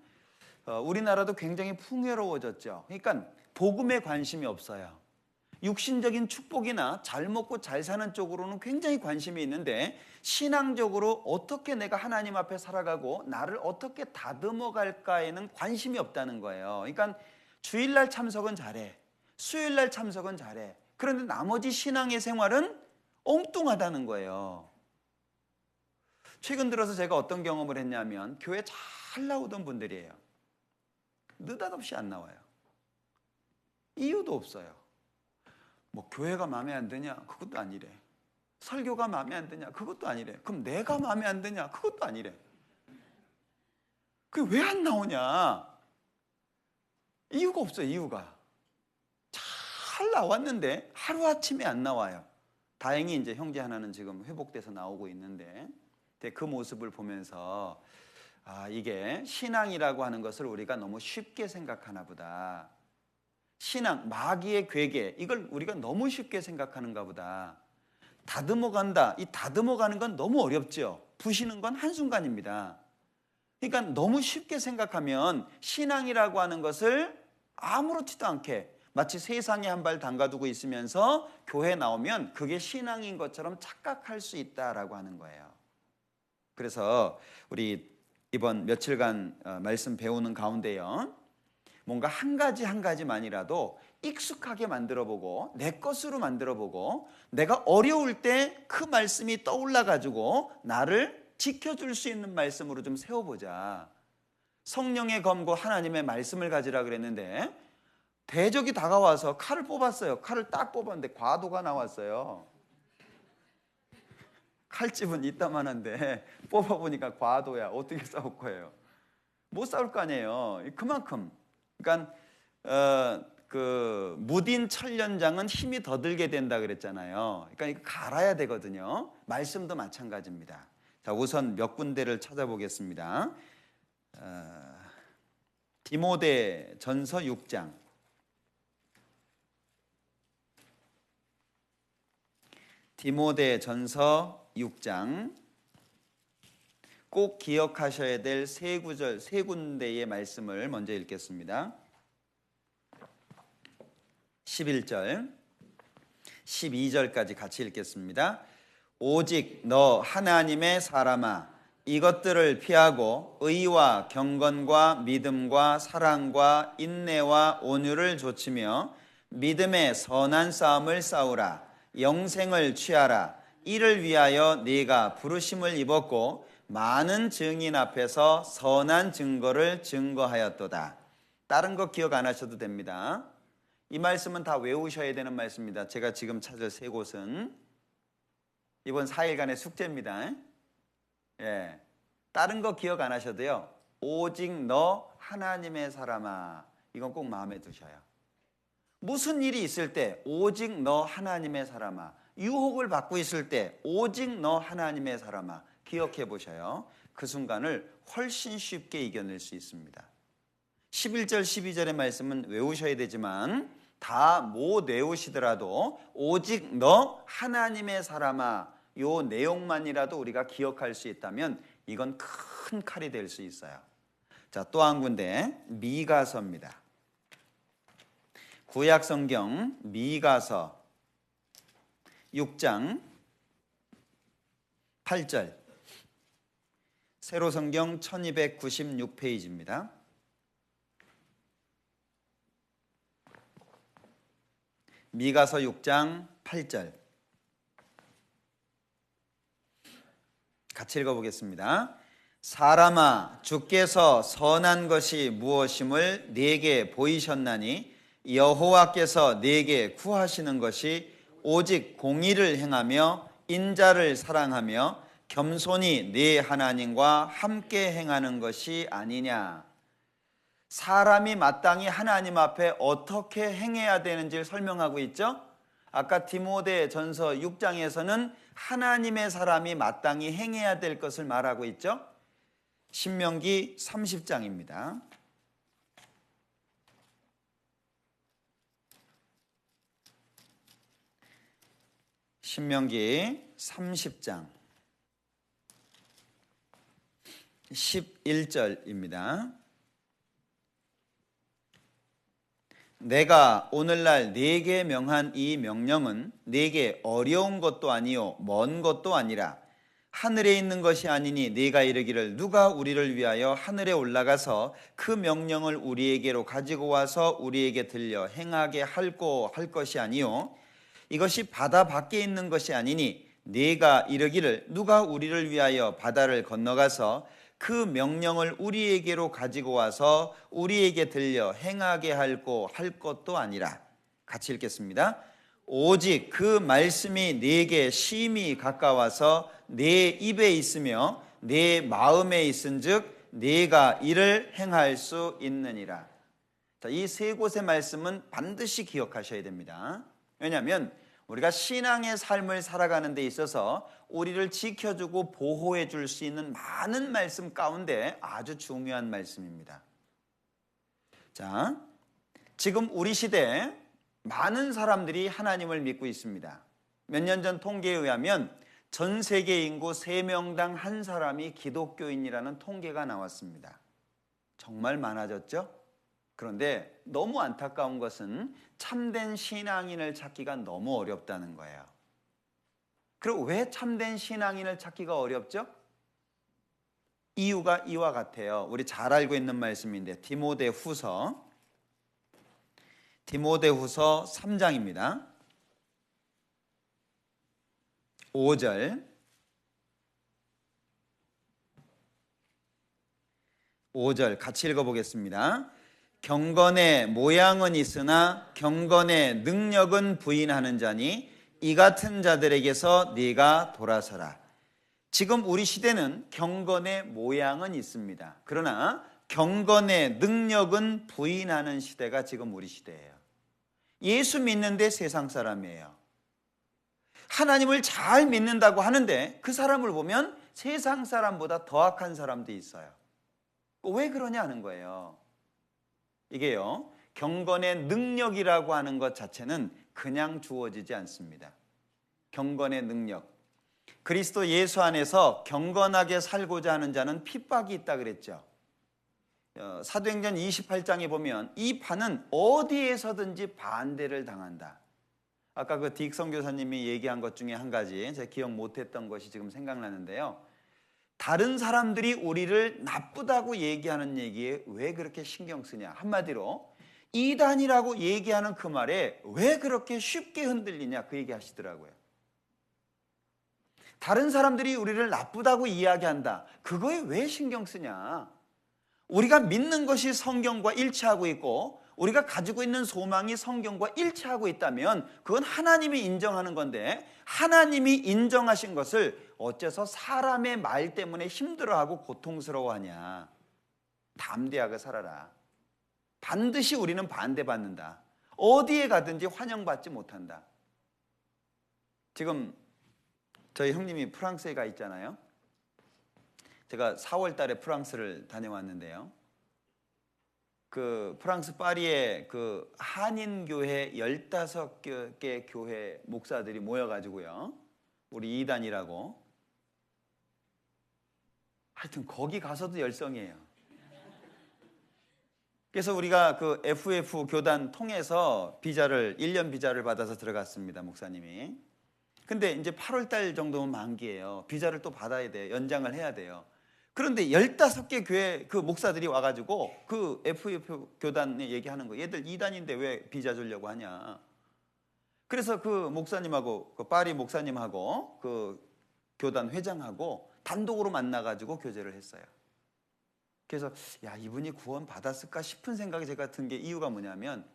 우리나라도 굉장히 풍요로워졌죠. 그러니까 복음에 관심이 없어요. 육신적인 축복이나 잘 먹고 잘 사는 쪽으로는 굉장히 관심이 있는데 신앙적으로 어떻게 내가 하나님 앞에 살아가고 나를 어떻게 다듬어 갈까에는 관심이 없다는 거예요. 그러니까 주일날 참석은 잘해. 수요일날 참석은 잘해. 그런데 나머지 신앙의 생활은 엉뚱하다는 거예요. 최근 들어서 제가 어떤 경험을 했냐면 교회 잘 나오던 분들이에요. 느닷없이 안 나와요. 이유도 없어요. 뭐 교회가 마음에 안 드냐? 그것도 아니래. 설교가 마음에 안 드냐? 그것도 아니래. 그럼 내가 마음에 안 드냐? 그것도 아니래. 그게 왜 안 나오냐? 이유가 없어요. 이유가. 잘 나왔는데 하루아침에 안 나와요. 다행히 이제 형제 하나는 지금 회복돼서 나오고 있는데 그 모습을 보면서 이게 신앙이라고 하는 것을 우리가 너무 쉽게 생각하나 보다. 신앙, 마귀의 괴계 이걸 우리가 너무 쉽게 생각하는가 보다. 다듬어 간다. 이 다듬어 가는 건 너무 어렵죠. 부시는 건 한순간입니다. 그러니까 너무 쉽게 생각하면 신앙이라고 하는 것을 아무렇지도 않게 마치 세상에 한 발 담가두고 있으면서 교회 나오면 그게 신앙인 것처럼 착각할 수 있다라고 하는 거예요. 그래서 우리 이번 며칠간 말씀 배우는 가운데요. 뭔가 한 가지만이라도 익숙하게 만들어보고 내 것으로 만들어보고 내가 어려울 때 그 말씀이 떠올라가지고 나를 지켜줄 수 있는 말씀으로 좀 세워보자. 성령의 검고 하나님의 말씀을 가지라 그랬는데 대적이 다가와서 칼을 뽑았어요. 칼을 딱 뽑았는데 과도가 나왔어요. 칼집은 이따만한데 뽑아보니까 과도야. 어떻게 싸울 거예요? 못 싸울 거 아니에요. 그만큼. 그러니까 그 무딘 철련장은 힘이 더 들게 된다 그랬잖아요. 그러니까 이거 갈아야 되거든요. 말씀도 마찬가지입니다. 자, 우선 몇 군데를 찾아보겠습니다. 디모데 전서 6장. 디모데 전서 6장. 꼭 기억하셔야 될 세 구절, 세 군데의 말씀을 먼저 읽겠습니다. 11절, 12절까지 같이 읽겠습니다. 오직 너 하나님의 사람아, 이것들을 피하고 의와 경건과 믿음과 사랑과 인내와 온유를 좇으며 믿음의 선한 싸움을 싸우라. 영생을 취하라. 이를 위하여 네가 부르심을 입었고 많은 증인 앞에서 선한 증거를 증거하였도다. 다른 거 기억 안 하셔도 됩니다. 이 말씀은 다 외우셔야 되는 말씀입니다. 제가 지금 찾을 세 곳은 이번 4일간의 숙제입니다. 예, 다른 거 기억 안 하셔도요. 오직 너 하나님의 사람아, 이건 꼭 마음에 두셔요. 무슨 일이 있을 때 오직 너 하나님의 사람아, 유혹을 받고 있을 때 오직 너 하나님의 사람아, 기억해 보셔요. 그 순간을 훨씬 쉽게 이겨낼 수 있습니다. 11절 12절의 말씀은 외우셔야 되지만 다 못 외우시더라도 오직 너 하나님의 사람아, 요 내용만이라도 우리가 기억할 수 있다면 이건 큰 칼이 될 수 있어요. 자, 또 한 군데 미가서입니다. 구약 성경 미가서 6장 8절, 세로 성경 1296페이지입니다. 미가서 6장 8절 같이 읽어보겠습니다. 사람아, 주께서 선한 것이 무엇임을 네게 보이셨나니 여호와께서 네게 구하시는 것이 오직 공의를 행하며 인자를 사랑하며 겸손히 네 하나님과 함께 행하는 것이 아니냐. 사람이 마땅히 하나님 앞에 어떻게 행해야 되는지를 설명하고 있죠. 아까 디모데전서 6장에서는 하나님의 사람이 마땅히 행해야 될 것을 말하고 있죠. 신명기 30장입니다. 신명기 30장 11절입니다. 내가 오늘날 네게 명한 이 명령은 네게 어려운 것도 아니요 먼 것도 아니라 하늘에 있는 것이 아니니 네가 이르기를 누가 우리를 위하여 하늘에 올라가서 그 명령을 우리에게로 가지고 와서 우리에게 들려 행하게 할고 할 것이 아니요 이것이 바다 밖에 있는 것이 아니니 네가 이르기를 누가 우리를 위하여 바다를 건너가서 그 명령을 우리에게로 가지고 와서 우리에게 들려 행하게 할고 할 것도 아니라. 같이 읽겠습니다. 오직 그 말씀이 네게 심히 가까워서 네 입에 있으며 네 마음에 있은즉 네가 이를 행할 수 있느니라. 이 세 곳의 말씀은 반드시 기억하셔야 됩니다. 왜냐하면 우리가 신앙의 삶을 살아가는 데 있어서 우리를 지켜주고 보호해 줄 수 있는 많은 말씀 가운데 아주 중요한 말씀입니다. 자, 지금 우리 시대에 많은 사람들이 하나님을 믿고 있습니다. 몇 년 전 통계에 의하면 전 세계 인구 3명당 1사람이 기독교인이라는 통계가 나왔습니다. 정말 많아졌죠? 그런데 너무 안타까운 것은 참된 신앙인을 찾기가 너무 어렵다는 거예요. 그리고 왜 참된 신앙인을 찾기가 어렵죠? 이유가 이와 같아요. 우리 잘 알고 있는 말씀인데 디모데후서 3장입니다. 5절 같이 읽어보겠습니다. 경건의 모양은 있으나 경건의 능력은 부인하는 자니 이 같은 자들에게서 네가 돌아서라. 지금 우리 시대는 경건의 모양은 있습니다. 그러나 경건의 능력은 부인하는 시대가 지금 우리 시대예요. 예수 믿는데 세상 사람이에요. 하나님을 잘 믿는다고 하는데 그 사람을 보면 세상 사람보다 더 악한 사람도 있어요. 왜 그러냐 하는 거예요. 이게요, 경건의 능력이라고 하는 것 자체는 그냥 주어지지 않습니다. 경건의 능력, 그리스도 예수 안에서 경건하게 살고자 하는 자는 핍박이 있다 그랬죠. 사도행전 28장에 보면 이 판은 어디에서든지 반대를 당한다. 아까 그 딕 선교사님이 얘기한 것 중에 한 가지 제가 기억 못했던 것이 지금 생각나는데요. 다른 사람들이 우리를 나쁘다고 얘기하는 얘기에 왜 그렇게 신경 쓰냐. 한마디로 이단이라고 얘기하는 그 말에 왜 그렇게 쉽게 흔들리냐 그 얘기 하시더라고요. 다른 사람들이 우리를 나쁘다고 이야기한다. 그거에 왜 신경 쓰냐? 우리가 믿는 것이 성경과 일치하고 있고 우리가 가지고 있는 소망이 성경과 일치하고 있다면 그건 하나님이 인정하는 건데, 하나님이 인정하신 것을 어째서 사람의 말 때문에 힘들어하고 고통스러워하냐? 담대하게 살아라. 반드시 우리는 반대받는다. 어디에 가든지 환영받지 못한다. 지금 저희 형님이 프랑스에 가 있잖아요. 제가 4월 달에 프랑스를 다녀왔는데요. 그 프랑스 파리에 그 한인교회 15개 교회 목사들이 모여가지고요. 우리 이단이라고. 하여튼 거기 가서도 열성이에요. 그래서 우리가 그 FF 교단 통해서 비자를 1년 비자를 받아서 들어갔습니다. 목사님이. 근데 이제 8월 달 정도면 만기예요. 비자를 또 받아야 돼요. 연장을 해야 돼요. 그런데 15개 교회 그 목사들이 와가지고 그 FF 교단에 얘기하는 거예요. 얘들 2단인데 왜 비자 주려고 하냐. 그래서 그 목사님하고 그 파리 목사님하고 그 교단 회장하고 단독으로 만나가지고 교제를 했어요. 그래서 야, 이분이 구원 받았을까 싶은 생각이 제가 든 게 이유가 뭐냐면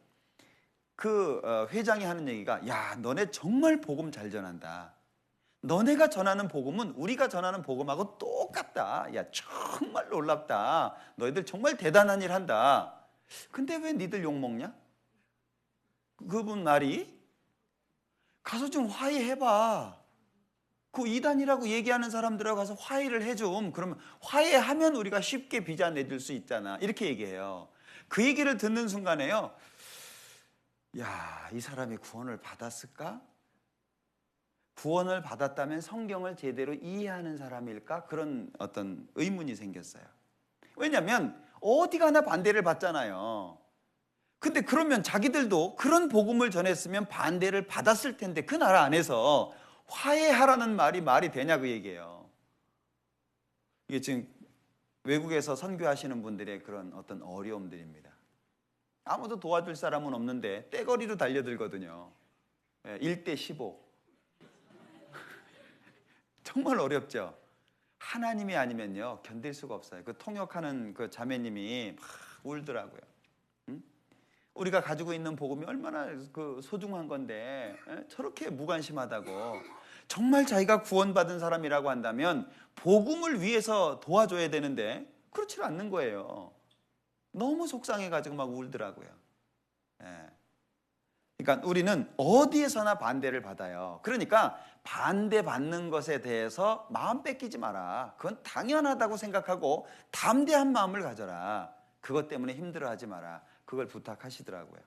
그 회장이 하는 얘기가, 야, 너네 정말 복음 잘 전한다. 너네가 전하는 복음은 우리가 전하는 복음하고 똑같다. 야, 정말 놀랍다. 너희들 정말 대단한 일 한다. 근데 왜 니들 욕먹냐? 그분 말이, 가서 좀 화해해봐. 그 이단이라고 얘기하는 사람들하고 가서 화해를 해좀. 그러면 화해하면 우리가 쉽게 비자 내줄 수 있잖아. 이렇게 얘기해요. 그 얘기를 듣는 순간에요, 야, 이 사람이 구원을 받았을까? 구원을 받았다면 성경을 제대로 이해하는 사람일까? 그런 어떤 의문이 생겼어요. 왜냐하면 어디 가나 반대를 받잖아요. 근데 그러면 자기들도 그런 복음을 전했으면 반대를 받았을 텐데 그 나라 안에서 화해하라는 말이 되냐 그 얘기예요. 이게 지금 외국에서 선교하시는 분들의 그런 어떤 어려움들입니다. 아무도 도와줄 사람은 없는데 떼거리로 달려들거든요. 1대 15. 정말 어렵죠. 하나님이 아니면요 견딜 수가 없어요. 그 통역하는 그 자매님이 막 울더라고요. 우리가 가지고 있는 복음이 얼마나 그 소중한 건데 저렇게 무관심하다고. 정말 자기가 구원받은 사람이라고 한다면 복음을 위해서 도와줘야 되는데 그렇지 않는 거예요. 너무 속상해가지고 막 울더라고요. 그러니까 우리는 어디에서나 반대를 받아요. 그러니까 반대받는 것에 대해서 마음 뺏기지 마라. 그건 당연하다고 생각하고 담대한 마음을 가져라. 그것 때문에 힘들어하지 마라. 그걸 부탁하시더라고요.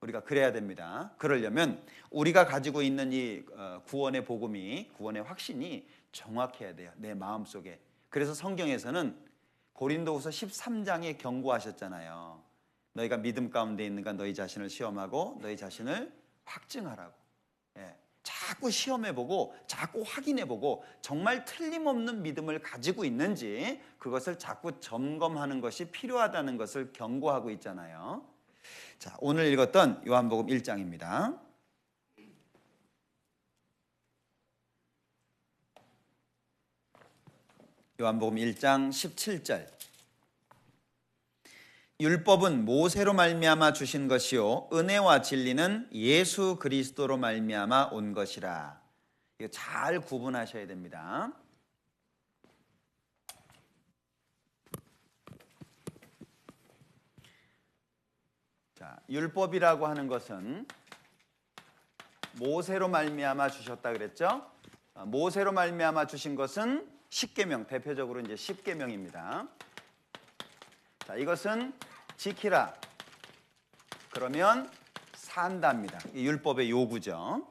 우리가 그래야 됩니다. 그러려면 우리가 가지고 있는 이 구원의 복음이, 구원의 확신이 정확해야 돼요. 내 마음속에. 그래서 성경에서는 고린도후서 13장에 경고하셨잖아요. 너희가 믿음 가운데 있는가 너희 자신을 시험하고 너희 자신을 확증하라고. 자꾸 시험해보고 자꾸 확인해보고 정말 틀림없는 믿음을 가지고 있는지 그것을 자꾸 점검하는 것이 필요하다는 것을 경고하고 있잖아요. 자, 오늘 읽었던 요한복음 1장입니다. 요한복음 1장 17절. 율법은 모세로 말미암아 주신 것이요 은혜와 진리는 예수 그리스도로 말미암아 온 것이라. 이거 잘 구분하셔야 됩니다. 자, 율법이라고 하는 것은 모세로 말미암아 주셨다 그랬죠? 모세로 말미암아 주신 것은 십계명, 대표적으로 이제 십계명입니다. 자, 이것은 지키라. 그러면 산답니다. 이 율법의 요구죠.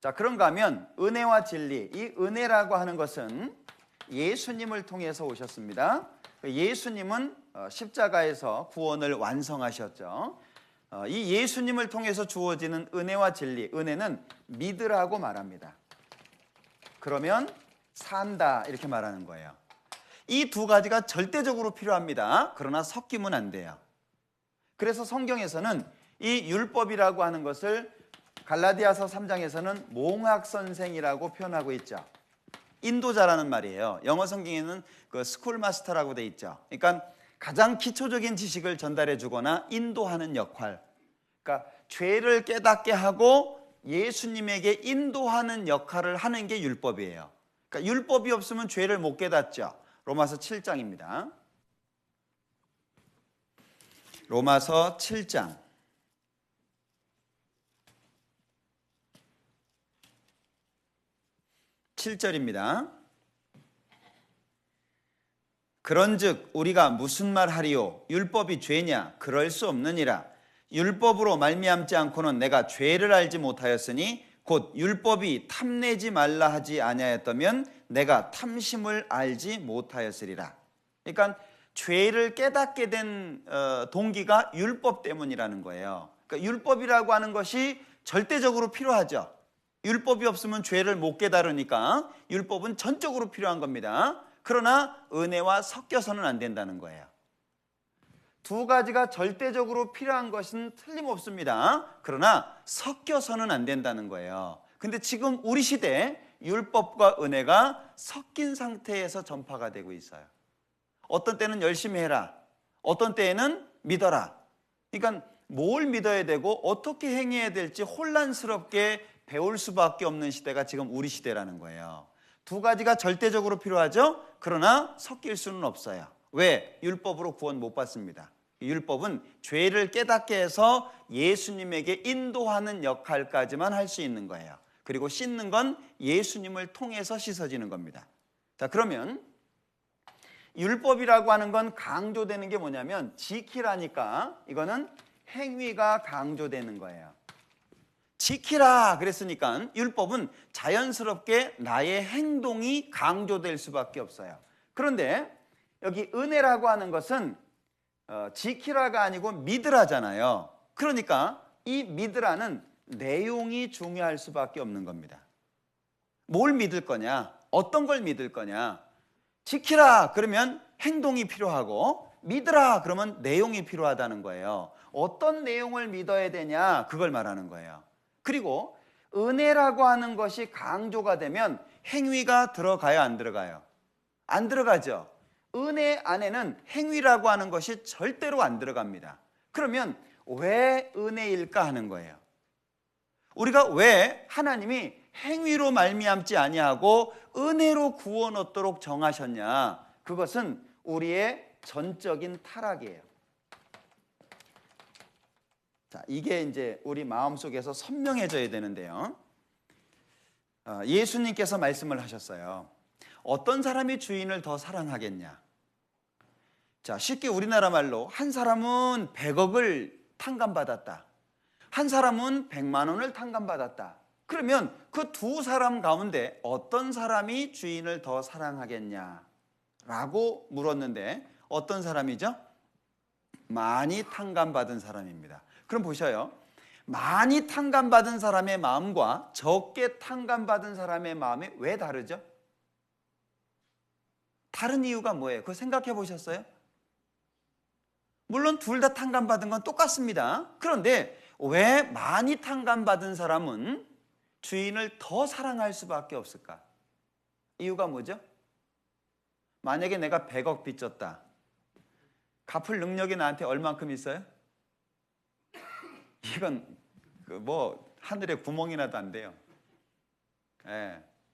자, 그런가 하면 은혜와 진리, 이 은혜라고 하는 것은 예수님을 통해서 오셨습니다. 예수님은 십자가에서 구원을 완성하셨죠. 이 예수님을 통해서 주어지는 은혜와 진리, 은혜는 믿으라고 말합니다. 그러면 산다 이렇게 말하는 거예요. 이 두 가지가 절대적으로 필요합니다. 그러나 섞이면 안 돼요. 그래서 성경에서는 이 율법이라고 하는 것을 갈라디아서 3장에서는 몽학 선생이라고 표현하고 있죠. 인도자라는 말이에요. 영어 성경에는 그 스쿨 마스터라고 돼 있죠. 그러니까 가장 기초적인 지식을 전달해 주거나 인도하는 역할. 그러니까 죄를 깨닫게 하고 예수님에게 인도하는 역할을 하는 게 율법이에요. 그러니까 율법이 없으면 죄를 못 깨닫죠. 로마서 7장입니다. 로마서 7장 7절입니다. 그런즉 우리가 무슨 말 하리요? 율법이 죄냐? 그럴 수 없느니라. 율법으로 말미암지 않고는 내가 죄를 알지 못하였으니 곧 율법이 탐내지 말라 하지 아니하였다면 내가 탐심을 알지 못하였으리라. 그러니까 죄를 깨닫게 된 동기가 율법 때문이라는 거예요. 그러니까 율법이라고 하는 것이 절대적으로 필요하죠. 율법이 없으면 죄를 못 깨달으니까 율법은 전적으로 필요한 겁니다. 그러나 은혜와 섞여서는 안 된다는 거예요. 두 가지가 절대적으로 필요한 것은 틀림없습니다. 그러나 섞여서는 안 된다는 거예요. 근데 지금 우리 시대에 율법과 은혜가 섞인 상태에서 전파가 되고 있어요. 어떤 때는 열심히 해라, 어떤 때에는 믿어라. 그러니까 뭘 믿어야 되고 어떻게 행해야 될지 혼란스럽게 배울 수밖에 없는 시대가 지금 우리 시대라는 거예요. 두 가지가 절대적으로 필요하죠. 그러나 섞일 수는 없어요. 왜? 율법으로 구원 못 받습니다. 율법은 죄를 깨닫게 해서 예수님에게 인도하는 역할까지만 할 수 있는 거예요. 그리고 씻는 건 예수님을 통해서 씻어지는 겁니다. 자, 그러면 율법이라고 하는 건 강조되는 게 뭐냐면 지키라니까 이거는 행위가 강조되는 거예요. 지키라 그랬으니까 율법은 자연스럽게 나의 행동이 강조될 수밖에 없어요. 그런데 여기 은혜라고 하는 것은 지키라가 아니고 믿으라잖아요. 그러니까 이 믿으라는 내용이 중요할 수밖에 없는 겁니다. 뭘 믿을 거냐? 어떤 걸 믿을 거냐? 지키라 그러면 행동이 필요하고 믿으라 그러면 내용이 필요하다는 거예요. 어떤 내용을 믿어야 되냐? 그걸 말하는 거예요. 그리고 은혜라고 하는 것이 강조가 되면 행위가 들어가요, 안 들어가요? 안 들어가죠. 은혜 안에는 행위라고 하는 것이 절대로 안 들어갑니다. 그러면 왜 은혜일까 하는 거예요. 우리가 왜 하나님이 행위로 말미암지 아니하고 은혜로 구원 얻도록 정하셨냐? 그것은 우리의 전적인 타락이에요. 자, 이게 이제 우리 마음속에서 선명해져야 되는데요. 예수님께서 말씀을 하셨어요. 어떤 사람이 주인을 더 사랑하겠냐? 자, 쉽게 우리나라 말로 한 사람은 100억을 탕감받았다. 한 사람은 100만 원을 탕감받았다. 그러면 그 두 사람 가운데 어떤 사람이 주인을 더 사랑하겠냐? 라고 물었는데 어떤 사람이죠? 많이 탕감받은 사람입니다. 그럼 보셔요. 많이 탕감받은 사람의 마음과 적게 탕감받은 사람의 마음이 왜 다르죠? 다른 이유가 뭐예요? 그거 생각해 보셨어요? 물론 둘 다 탕감받은 건 똑같습니다. 그런데 왜 많이 탕감받은 사람은 주인을 더 사랑할 수밖에 없을까? 이유가 뭐죠? 만약에 내가 100억 빚졌다. 갚을 능력이 나한테 얼만큼 있어요? 이건 뭐 하늘에 구멍이 나도 안 돼요.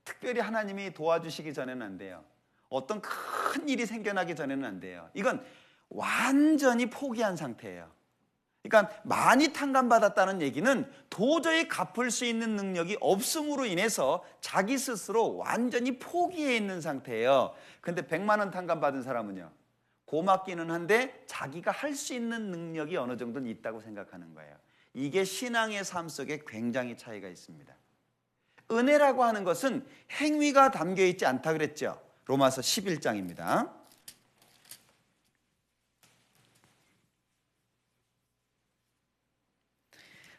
특별히 하나님이 도와주시기 전에는 안 돼요. 어떤 큰 일이 생겨나기 전에는 안 돼요. 이건 완전히 포기한 상태예요. 그러니까 많이 탕감받았다는 얘기는 도저히 갚을 수 있는 능력이 없음으로 인해서 자기 스스로 완전히 포기해 있는 상태예요. 근데 100만 원 탕감받은 사람은요, 고맙기는 한데 자기가 할 수 있는 능력이 어느 정도는 있다고 생각하는 거예요. 이게 신앙의 삶 속에 굉장히 차이가 있습니다. 은혜라고 하는 것은 행위가 담겨 있지 않다 그랬죠. 로마서 11장입니다.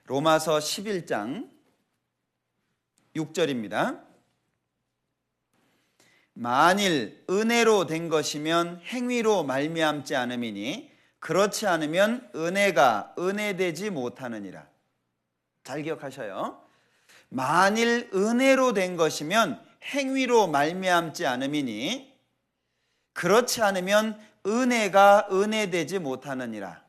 로마서 11장 6절입니다. 만일 은혜로 된 것이면 행위로 말미암지 않음이니 그렇지 않으면 은혜가 은혜되지 못하느니라. 잘 기억하셔요. 만일 은혜로 된 것이면 행위로 말미암지 않음이니 그렇지 않으면 은혜가 은혜되지 못하느니라.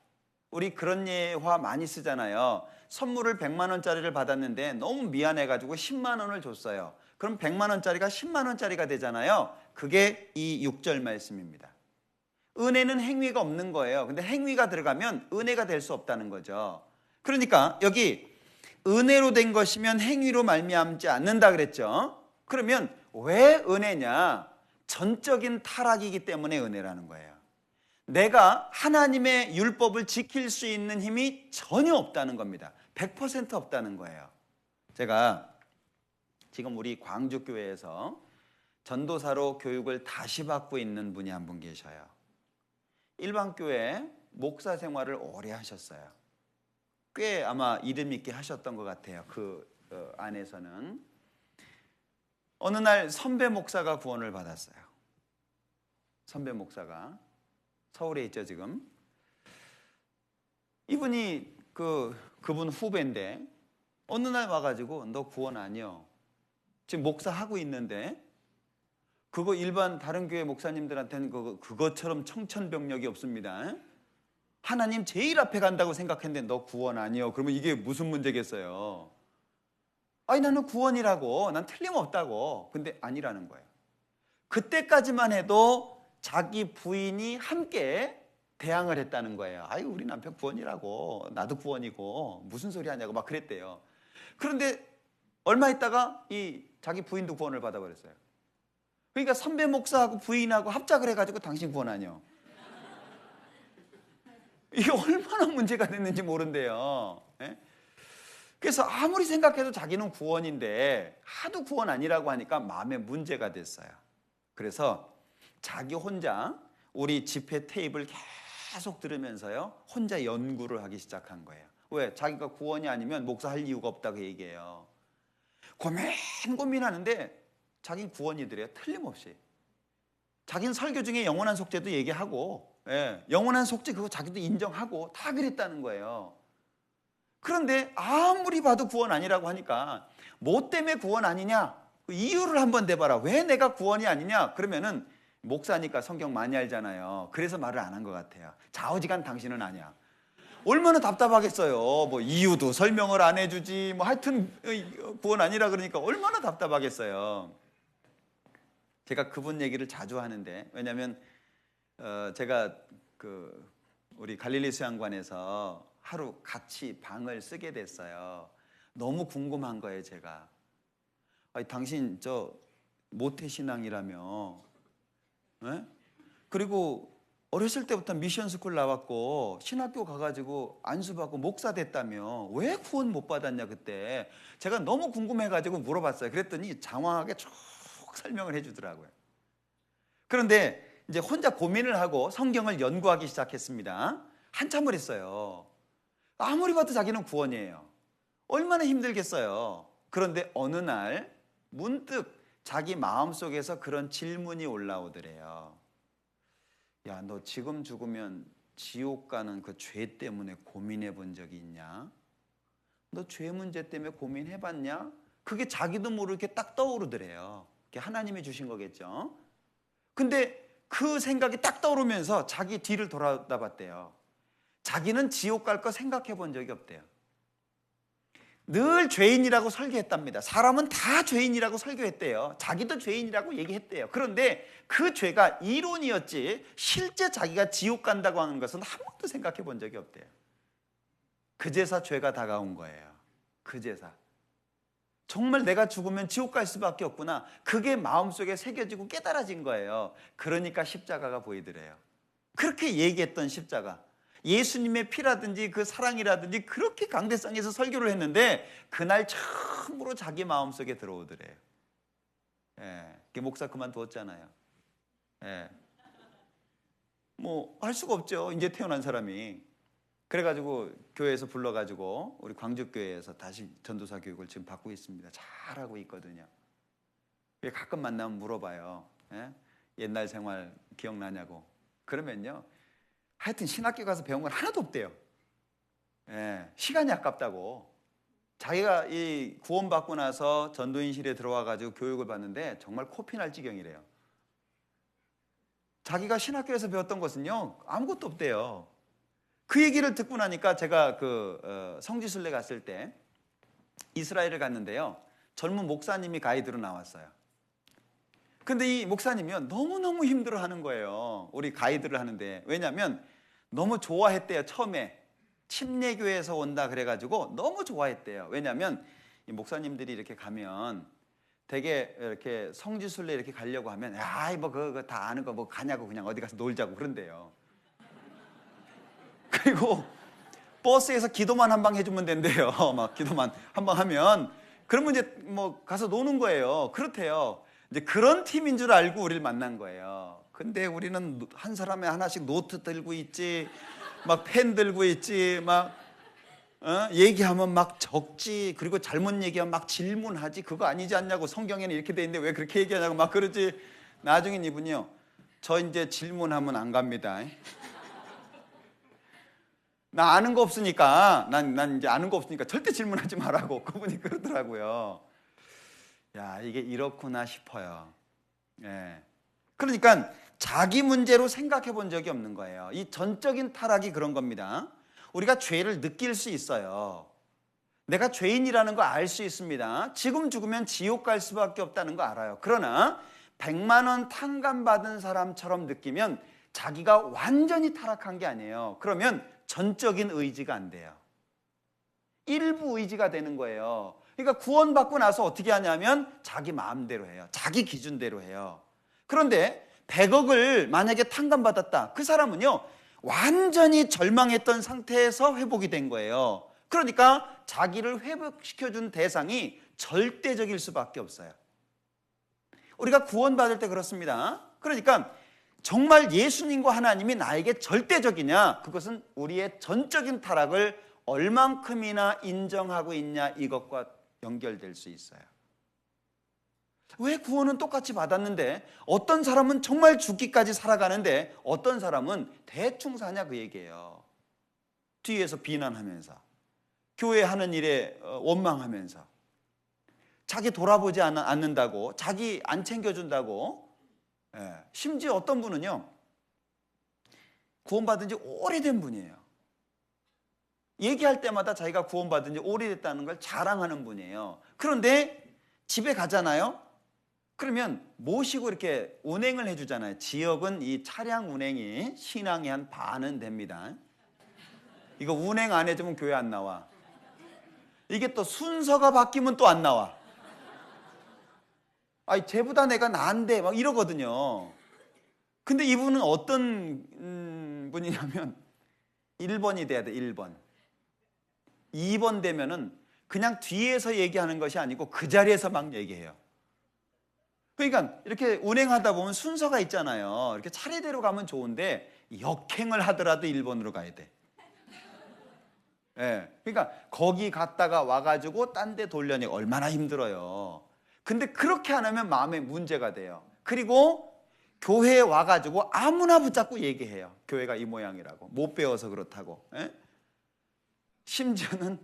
우리 그런 예화 많이 쓰잖아요. 선물을 100만 원짜리를 받았는데 너무 미안해가지고 10만 원을 줬어요. 그럼 100만 원짜리가 10만 원짜리가 되잖아요. 그게 이 6절 말씀입니다. 은혜는 행위가 없는 거예요. 근데 행위가 들어가면 은혜가 될 수 없다는 거죠. 그러니까 여기 은혜로 된 것이면 행위로 말미암지 않는다 그랬죠. 그러면 왜 은혜냐? 전적인 타락이기 때문에 은혜라는 거예요. 내가 하나님의 율법을 지킬 수 있는 힘이 전혀 없다는 겁니다. 100% 없다는 거예요. 제가 지금 우리 광주교회에서 전도사로 교육을 다시 받고 있는 분이 한 분 계셔요. 일반교회 목사 생활을 오래 하셨어요. 꽤 아마 이름 있게 하셨던 것 같아요. 그 안에서는. 어느 날 선배 목사가 구원을 받았어요. 선배 목사가 서울에 있죠 지금. 이분이 그분 후배인데 어느 날 와가지고 너 구원 아니여. 지금 목사하고 있는데 그거 일반 다른 교회 목사님들한테는 그것처럼 청천벽력이 없습니다. 하나님 제일 앞에 간다고 생각했는데 너 구원 아니여. 그러면 이게 무슨 문제겠어요? 아니 나는 구원이라고. 난 틀림없다고. 근데 아니라는 거예요. 그때까지만 해도 자기 부인이 함께 대항을 했다는 거예요. 아유 우리 남편 구원이라고. 나도 구원이고 무슨 소리 하냐고 막 그랬대요. 그런데 얼마 있다가 이 자기 부인도 구원을 받아버렸어요. 그러니까 선배 목사하고 부인하고 합작을 해가지고 당신 구원 아니요. 이게 얼마나 문제가 됐는지 모른대요. 예? 그래서 아무리 생각해도 자기는 구원인데 하도 구원 아니라고 하니까 마음에 문제가 됐어요. 그래서 자기 혼자 우리 집회 테이프를 계속 들으면서요 혼자 연구를 하기 시작한 거예요. 왜? 자기가 구원이 아니면 목사할 이유가 없다고 얘기해요. 고민하는데 자기는 구원이더래요. 틀림없이. 자기는 설교 중에 영원한 속죄도 얘기하고 영원한 속죄 그거 자기도 인정하고 다 그랬다는 거예요. 그런데 아무리 봐도 구원 아니라고 하니까 뭐 때문에 구원 아니냐? 이유를 한번 대봐라. 왜 내가 구원이 아니냐? 그러면은 목사니까 성경 많이 알잖아요. 그래서 말을 안 한 것 같아요. 좌우지간 당신은 아니야. 얼마나 답답하겠어요. 뭐 이유도 설명을 안 해주지. 뭐 하여튼 구원 아니라 그러니까 얼마나 답답하겠어요. 제가 그분 얘기를 자주 하는데 왜냐하면 제가 우리 갈릴리 수양관에서 하루 같이 방을 쓰게 됐어요. 너무 궁금한 거예요, 제가. 아니, 당신 저 모태신앙이라며, 에? 그리고 어렸을 때부터 미션스쿨 나왔고 신학교 가가지고 안수받고 목사 됐다며 왜 구원 못 받았냐 그때. 제가 너무 궁금해가지고 물어봤어요. 그랬더니 장황하게 쭉 설명을 해주더라고요. 그런데 이제 혼자 고민을 하고 성경을 연구하기 시작했습니다. 한참을 했어요. 아무리 봐도 자기는 구원이에요. 얼마나 힘들겠어요. 그런데 어느 날 문득 자기 마음속에서 그런 질문이 올라오더래요. 야, 너 지금 죽으면 지옥 가는 그 죄 때문에 고민해 본 적이 있냐? 너 죄 문제 때문에 고민해 봤냐? 그게 자기도 모르게 딱 떠오르더래요. 그게 하나님이 주신 거겠죠. 근데 그 생각이 딱 떠오르면서 자기 뒤를 돌아다 봤대요. 자기는 지옥 갈 거 생각해 본 적이 없대요. 늘 죄인이라고 설교했답니다. 사람은 다 죄인이라고 설교했대요. 자기도 죄인이라고 얘기했대요. 그런데 그 죄가 이론이었지 실제 자기가 지옥 간다고 하는 것은 한 번도 생각해 본 적이 없대요. 그제서 죄가 다가온 거예요. 그제서 정말 내가 죽으면 지옥 갈 수밖에 없구나. 그게 마음속에 새겨지고 깨달아진 거예요. 그러니까 십자가가 보이더래요. 그렇게 얘기했던 십자가, 예수님의 피라든지 그 사랑이라든지 그렇게 강대상에서 설교를 했는데 그날 처음으로 자기 마음속에 들어오더래요. 목사 그만두었잖아요. 뭐 할 수가 없죠. 이제 태어난 사람이. 그래가지고 교회에서 불러가지고 우리 광주교회에서 다시 전도사 교육을 지금 받고 있습니다. 잘하고 있거든요. 가끔 만나면 물어봐요. 옛날 생활 기억나냐고. 그러면요, 하여튼 신학교 가서 배운 건 하나도 없대요. 시간이 아깝다고. 자기가 이 구원받고 나서 전도인실에 들어와 가지고 교육을 받는데 정말 코피 날 지경이래요. 자기가 신학교에서 배웠던 것은요 아무것도 없대요. 그 얘기를 듣고 나니까 제가 성지순례 갔을 때 이스라엘을 갔는데요, 젊은 목사님이 가이드로 나왔어요. 근데 이 목사님이요 너무너무 힘들어하는 거예요, 우리 가이드를 하는데. 왜냐하면 너무 좋아했대요. 처음에 침례교회에서 온다 그래가지고 너무 좋아했대요. 왜냐하면 이 목사님들이 이렇게 가면 되게 이렇게 성지순례 이렇게 가려고 하면 아이 뭐 그거 다 아는 거 뭐 가냐고 그냥 어디 가서 놀자고 그런대요. 그리고 버스에서 기도만 한 방 해주면 된대요. 막 기도만 한 방 하면 그러면 이제 뭐 가서 노는 거예요. 그렇대요. 이제 그런 팀인 줄 알고 우리를 만난 거예요. 근데 우리는 한 사람에 하나씩 노트 들고 있지, 막 펜 들고 있지, 막 얘기하면 막 적지, 그리고 잘못 얘기하면 막 질문하지. 그거 아니지 않냐고, 성경에는 이렇게 돼 있는데 왜 그렇게 얘기하냐고 막 그러지. 나중엔 이분이요, 저 이제 질문하면 안 갑니다. 나 아는 거 없으니까, 난 이제 아는 거 없으니까 절대 질문하지 말라고 그분이 그러더라고요. 야, 이게 이렇구나 싶어요. 예. 그러니까 자기 문제로 생각해 본 적이 없는 거예요. 이 전적인 타락이 그런 겁니다. 우리가 죄를 느낄 수 있어요. 내가 죄인이라는 거 알 수 있습니다. 지금 죽으면 지옥 갈 수밖에 없다는 거 알아요. 그러나 100만 원 탕감 받은 사람처럼 느끼면 자기가 완전히 타락한 게 아니에요. 그러면 전적인 의지가 안 돼요. 일부 의지가 되는 거예요. 그러니까 구원받고 나서 어떻게 하냐면 자기 마음대로 해요. 자기 기준대로 해요. 그런데 100억을 만약에 탕감받았다. 그 사람은요 완전히 절망했던 상태에서 회복이 된 거예요. 그러니까 자기를 회복시켜준 대상이 절대적일 수밖에 없어요. 우리가 구원받을 때 그렇습니다. 그러니까 정말 예수님과 하나님이 나에게 절대적이냐, 그것은 우리의 전적인 타락을 얼만큼이나 인정하고 있냐, 이것과 연결될 수 있어요. 왜 구원은 똑같이 받았는데 어떤 사람은 정말 죽기까지 살아가는데 어떤 사람은 대충 사냐, 그 얘기예요. 뒤에서 비난하면서, 교회 하는 일에 원망하면서, 자기 돌아보지 않는다고, 자기 안 챙겨준다고. 심지어 어떤 분은요 구원받은 지 오래된 분이에요. 얘기할 때마다 자기가 구원받은 지 오래됐다는 걸 자랑하는 분이에요. 그런데 집에 가잖아요. 그러면 모시고 이렇게 운행을 해주잖아요. 지역은 이 차량 운행이 신앙의 한 반은 됩니다. 이거 운행 안 해주면 교회 안 나와. 이게 또 순서가 바뀌면 또 안 나와. 아니 쟤보다 내가 나은데 막 이러거든요. 근데 이분은 어떤 분이냐면 1번이 돼야 돼. 1번 2번 되면은 그냥 뒤에서 얘기하는 것이 아니고 그 자리에서 막 얘기해요. 그러니까 이렇게 운행하다 보면 순서가 있잖아요. 이렇게 차례대로 가면 좋은데 역행을 하더라도 1번으로 가야 돼. 그러니까 거기 갔다가 와가지고 딴 데 돌려니 얼마나 힘들어요. 근데 그렇게 안 하면 마음에 문제가 돼요. 그리고 교회에 와가지고 아무나 붙잡고 얘기해요. 교회가 이 모양이라고, 못 배워서 그렇다고. 심지어는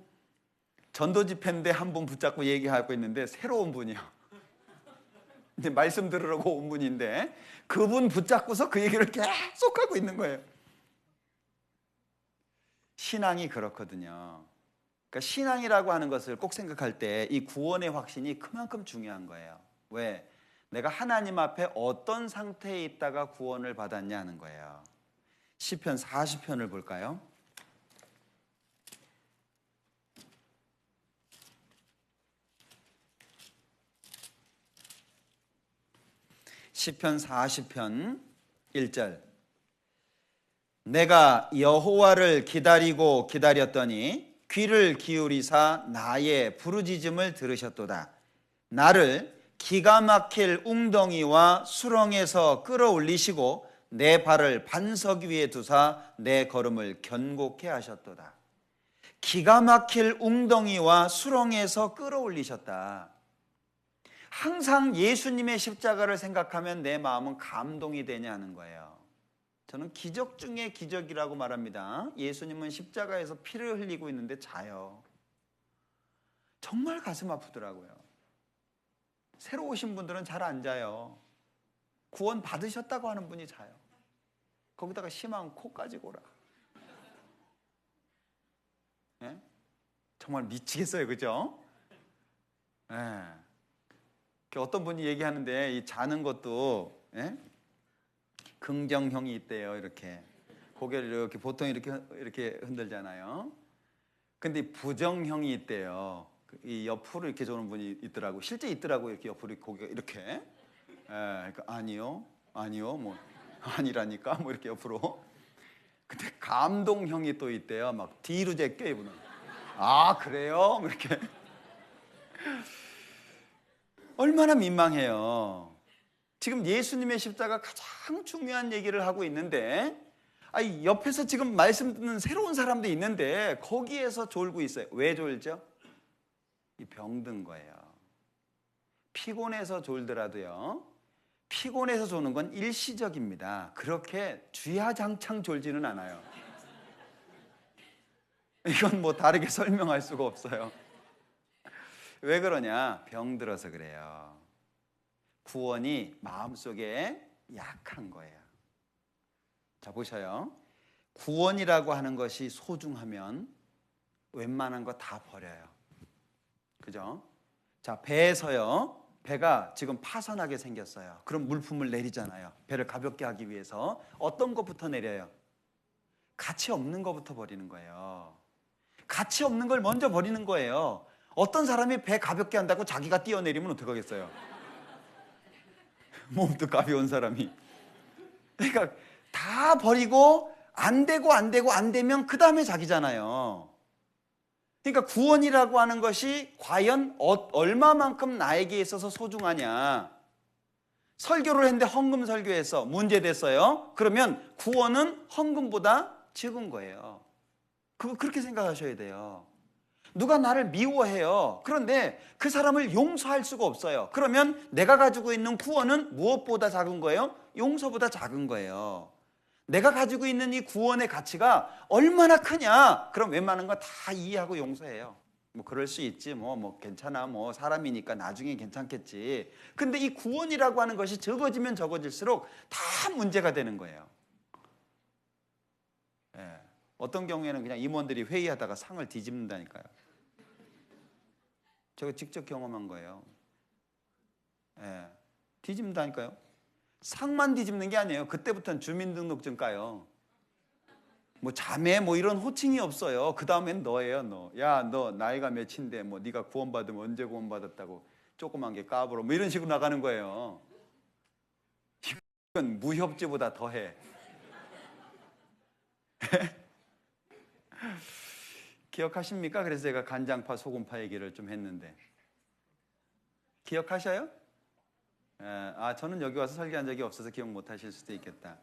전도 집회인데 한 분 붙잡고 얘기하고 있는데 새로운 분이요. 이제 말씀 들으라고 온 분인데 그분 붙잡고서 그 얘기를 계속 하고 있는 거예요. 신앙이 그렇거든요. 그러니까 신앙이라고 하는 것을 꼭 생각할 때 이 구원의 확신이 그만큼 중요한 거예요. 왜? 내가 하나님 앞에 어떤 상태에 있다가 구원을 받았냐 하는 거예요. 시편 40편을 볼까요? 시편 40편 1절. 내가 여호와를 기다리고 기다렸더니 귀를 기울이사 나의 부르짖음을 들으셨도다. 나를 기가 막힐 웅덩이와 수렁에서 끌어올리시고 내 발을 반석 위에 두사 내 걸음을 견고케 하셨도다. 기가 막힐 웅덩이와 수렁에서 끌어올리셨다. 항상 예수님의 십자가를 생각하면 내 마음은 감동이 되냐는 거예요. 저는 기적 중에 기적이라고 말합니다. 예수님은 십자가에서 피를 흘리고 있는데 자요. 정말 가슴 아프더라고요. 새로 오신 분들은 잘 안 자요. 구원 받으셨다고 하는 분이 자요. 거기다가 심한 코까지 골아. 예? 정말 미치겠어요, 그죠? 예. 어떤 분이 얘기하는데 이 자는 것도 예? 긍정형이 있대요. 이렇게 고개를 이렇게 보통 이렇게 흔들잖아요. 근데 부정형이 있대요. 이 옆으로 이렇게 조는 분이 있더라고. 실제 있더라고. 이렇게 옆으로 고개가 이렇게. 예, 그러니까 아니요, 뭐 아니라니까 뭐 이렇게 옆으로. 근데 감동형이 또 있대요. 막 뒤로 제껴 이분은. 아 그래요? 뭐 이렇게. 얼마나 민망해요. 지금 예수님의 십자가 가장 중요한 얘기를 하고 있는데 옆에서 지금 말씀 듣는 새로운 사람도 있는데 거기에서 졸고 있어요. 왜 졸죠? 이 병든 거예요. 피곤해서 졸더라도요. 피곤해서 조는 건 일시적입니다. 그렇게 쥐야장창 졸지는 않아요. 이건 뭐 다르게 설명할 수가 없어요. 왜 그러냐? 병들어서 그래요. 구원이 마음속에 약한 거예요. 자, 보셔요. 구원이라고 하는 것이 소중하면 웬만한 거 다 버려요. 그죠? 자, 배에서요. 배가 지금 파선하게 생겼어요. 그럼 물품을 내리잖아요. 배를 가볍게 하기 위해서 어떤 것부터 내려요? 가치 없는 것부터 버리는 거예요. 가치 없는 걸 먼저 버리는 거예요. 어떤 사람이 배 가볍게 한다고 자기가 뛰어내리면 어떡하겠어요? 몸도 가벼운 사람이. 그러니까 다 버리고 안 되면 그 다음에 자기잖아요. 그러니까 구원이라고 하는 것이 과연 얼마만큼 나에게 있어서 소중하냐. 설교를 했는데 헌금 설교해서 문제됐어요. 그러면 구원은 헌금보다 적은 거예요. 그렇게 생각하셔야 돼요. 누가 나를 미워해요. 그런데 그 사람을 용서할 수가 없어요. 그러면 내가 가지고 있는 구원은 무엇보다 작은 거예요? 용서보다 작은 거예요. 내가 가지고 있는 이 구원의 가치가 얼마나 크냐? 그럼 웬만한 거 다 이해하고 용서해요. 뭐 그럴 수 있지. 뭐 괜찮아. 뭐 사람이니까 나중에 괜찮겠지. 근데 이 구원이라고 하는 것이 적어지면 적어질수록 다 문제가 되는 거예요. 예. 어떤 경우에는 그냥 임원들이 회의하다가 상을 뒤집는다니까요. 제가 직접 경험한 거예요. 예. 뒤집는다니까요. 상만 뒤집는 게 아니에요. 그때부터는 주민등록증 까요. 뭐 자매 뭐 이런 호칭이 없어요. 그 다음엔 너예요, 너. 야, 너 나이가 몇인데 뭐 네가 구원받으면 언제 구원받았다고 조그만 게 까불어. 뭐 이런 식으로 나가는 거예요. 이건 무협지보다 더해. 기억하십니까? 그래서 제가 간장파, 소금파 얘기를 좀 했는데 기억하셔요? 저는 여기 와서 설교한 적이 없어서 기억 못 하실 수도 있겠다.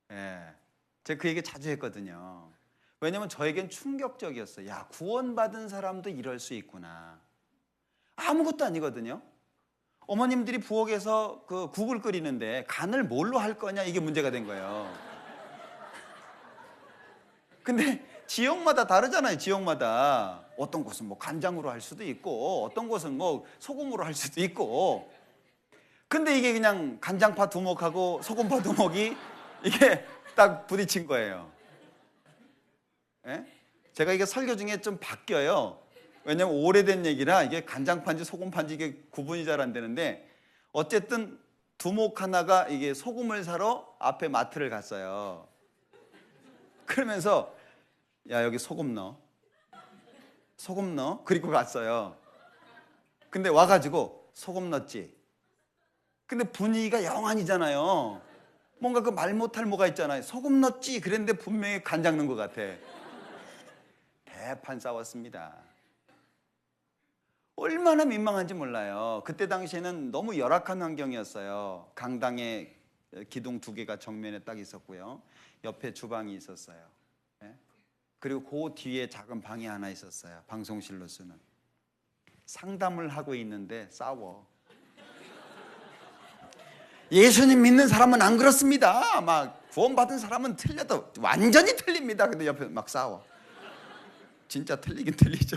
제가 그 얘기 자주 했거든요. 왜냐면 저에겐 충격적이었어요. 야, 구원받은 사람도 이럴 수 있구나. 아무것도 아니거든요. 어머님들이 부엌에서 그 국을 끓이는데 간을 뭘로 할 거냐 이게 문제가 된 거예요. 근데 지역마다 다르잖아요. 지역마다 어떤 곳은 뭐 간장으로 할 수도 있고 어떤 곳은 뭐 소금으로 할 수도 있고. 근데 이게 그냥 간장파 두목하고 소금파 두목이 이게 딱 부딪힌 거예요. 예? 제가 이게 설교 중에 좀 바뀌어요. 왜냐면 오래된 얘기라 이게 간장파인지 소금파인지 이게 구분이 잘 안 되는데 어쨌든 두목 하나가 이게 소금을 사러 앞에 마트를 갔어요. 그러면서 야, 여기 소금 넣어. 그리고 갔어요. 근데 와가지고 소금 넣었지. 근데 분위기가 영 아니잖아요. 뭔가 그 말 못할 뭐가 있잖아요. 소금 넣었지. 그랬는데 분명히 간장 넣은 것 같아. 대판 싸웠습니다. 얼마나 민망한지 몰라요. 그때 당시에는 너무 열악한 환경이었어요. 강당에 기둥 2개가 정면에 딱 있었고요. 옆에 주방이 있었어요. 그리고 그 뒤에 작은 방이 하나 있었어요. 방송실로 쓰는. 상담을 하고 있는데 싸워. 예수님 믿는 사람은 안 그렇습니다. 막 구원받은 사람은 틀려도 완전히 틀립니다. 근데 옆에 막 싸워. 진짜 틀리긴 틀리죠.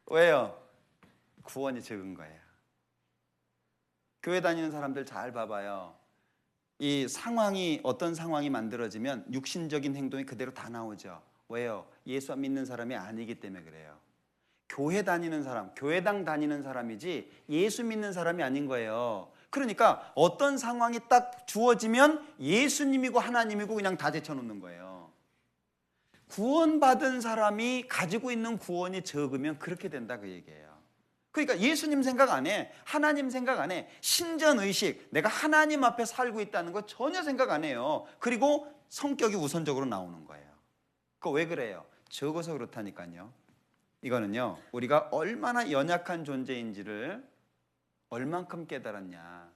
왜요? 구원이 적은 거예요. 교회 다니는 사람들 잘 봐봐요. 이 상황이 어떤 상황이 만들어지면 육신적인 행동이 그대로 다 나오죠. 왜요? 예수 믿는 사람이 아니기 때문에 그래요. 교회 다니는 사람, 교회당 다니는 사람이지 예수 믿는 사람이 아닌 거예요. 그러니까 어떤 상황이 딱 주어지면 예수님이고 하나님이고 그냥 다 제쳐놓는 거예요. 구원받은 사람이 가지고 있는 구원이 적으면 그렇게 된다 그 얘기예요. 그러니까 예수님 생각 안 해. 하나님 생각 안 해. 신전의식, 내가 하나님 앞에 살고 있다는 거 전혀 생각 안 해요. 그리고 성격이 우선적으로 나오는 거예요. 그거 왜 그래요? 적어서 그렇다니까요. 이거는요, 우리가 얼마나 연약한 존재인지를 얼만큼 깨달았냐,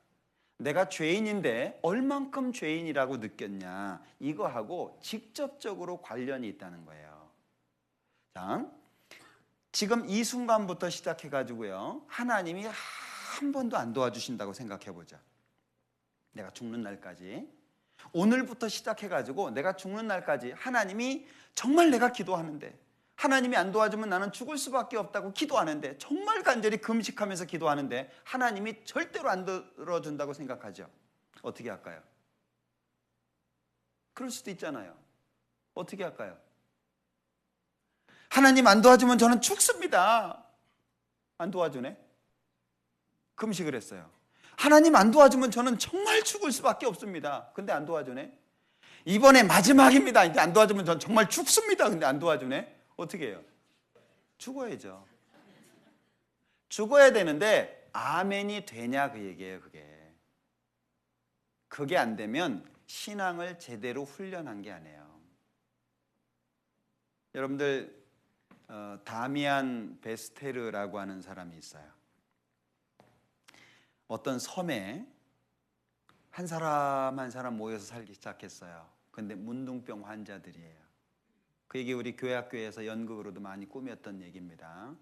내가 죄인인데 얼만큼 죄인이라고 느꼈냐, 이거하고 직접적으로 관련이 있다는 거예요. 자, 지금 이 순간부터 시작해가지고요, 하나님이 한 번도 안 도와주신다고 생각해보자. 내가 죽는 날까지, 오늘부터 시작해가지고 내가 죽는 날까지 하나님이 정말 내가 기도하는데 하나님이 안 도와주면 나는 죽을 수밖에 없다고 기도하는데, 정말 간절히 금식하면서 기도하는데 하나님이 절대로 안 들어준다고 생각하죠. 어떻게 할까요? 그럴 수도 있잖아요. 어떻게 할까요? 하나님 안 도와주면 저는 죽습니다. 안 도와주네? 금식을 했어요. 하나님 안 도와주면 저는 정말 죽을 수밖에 없습니다. 근데 안 도와주네? 이번에 마지막입니다. 이제 안 도와주면 저는 정말 죽습니다. 근데 안 도와주네? 어떻게 해요? 죽어야죠. 죽어야 되는데 아멘이 되냐 그 얘기예요. 그게 안 되면 신앙을 제대로 훈련한 게 아니에요. 여러분들 다미안 베스테르라고 하는 사람이 있어요. 어떤 섬에 한 사람 한 사람 모여서 살기 시작했어요. 근데 문둥병 환자들이에요. 그 얘기 우리 교회학교에서 연극으로도 많이 꾸몄던 얘기입니다.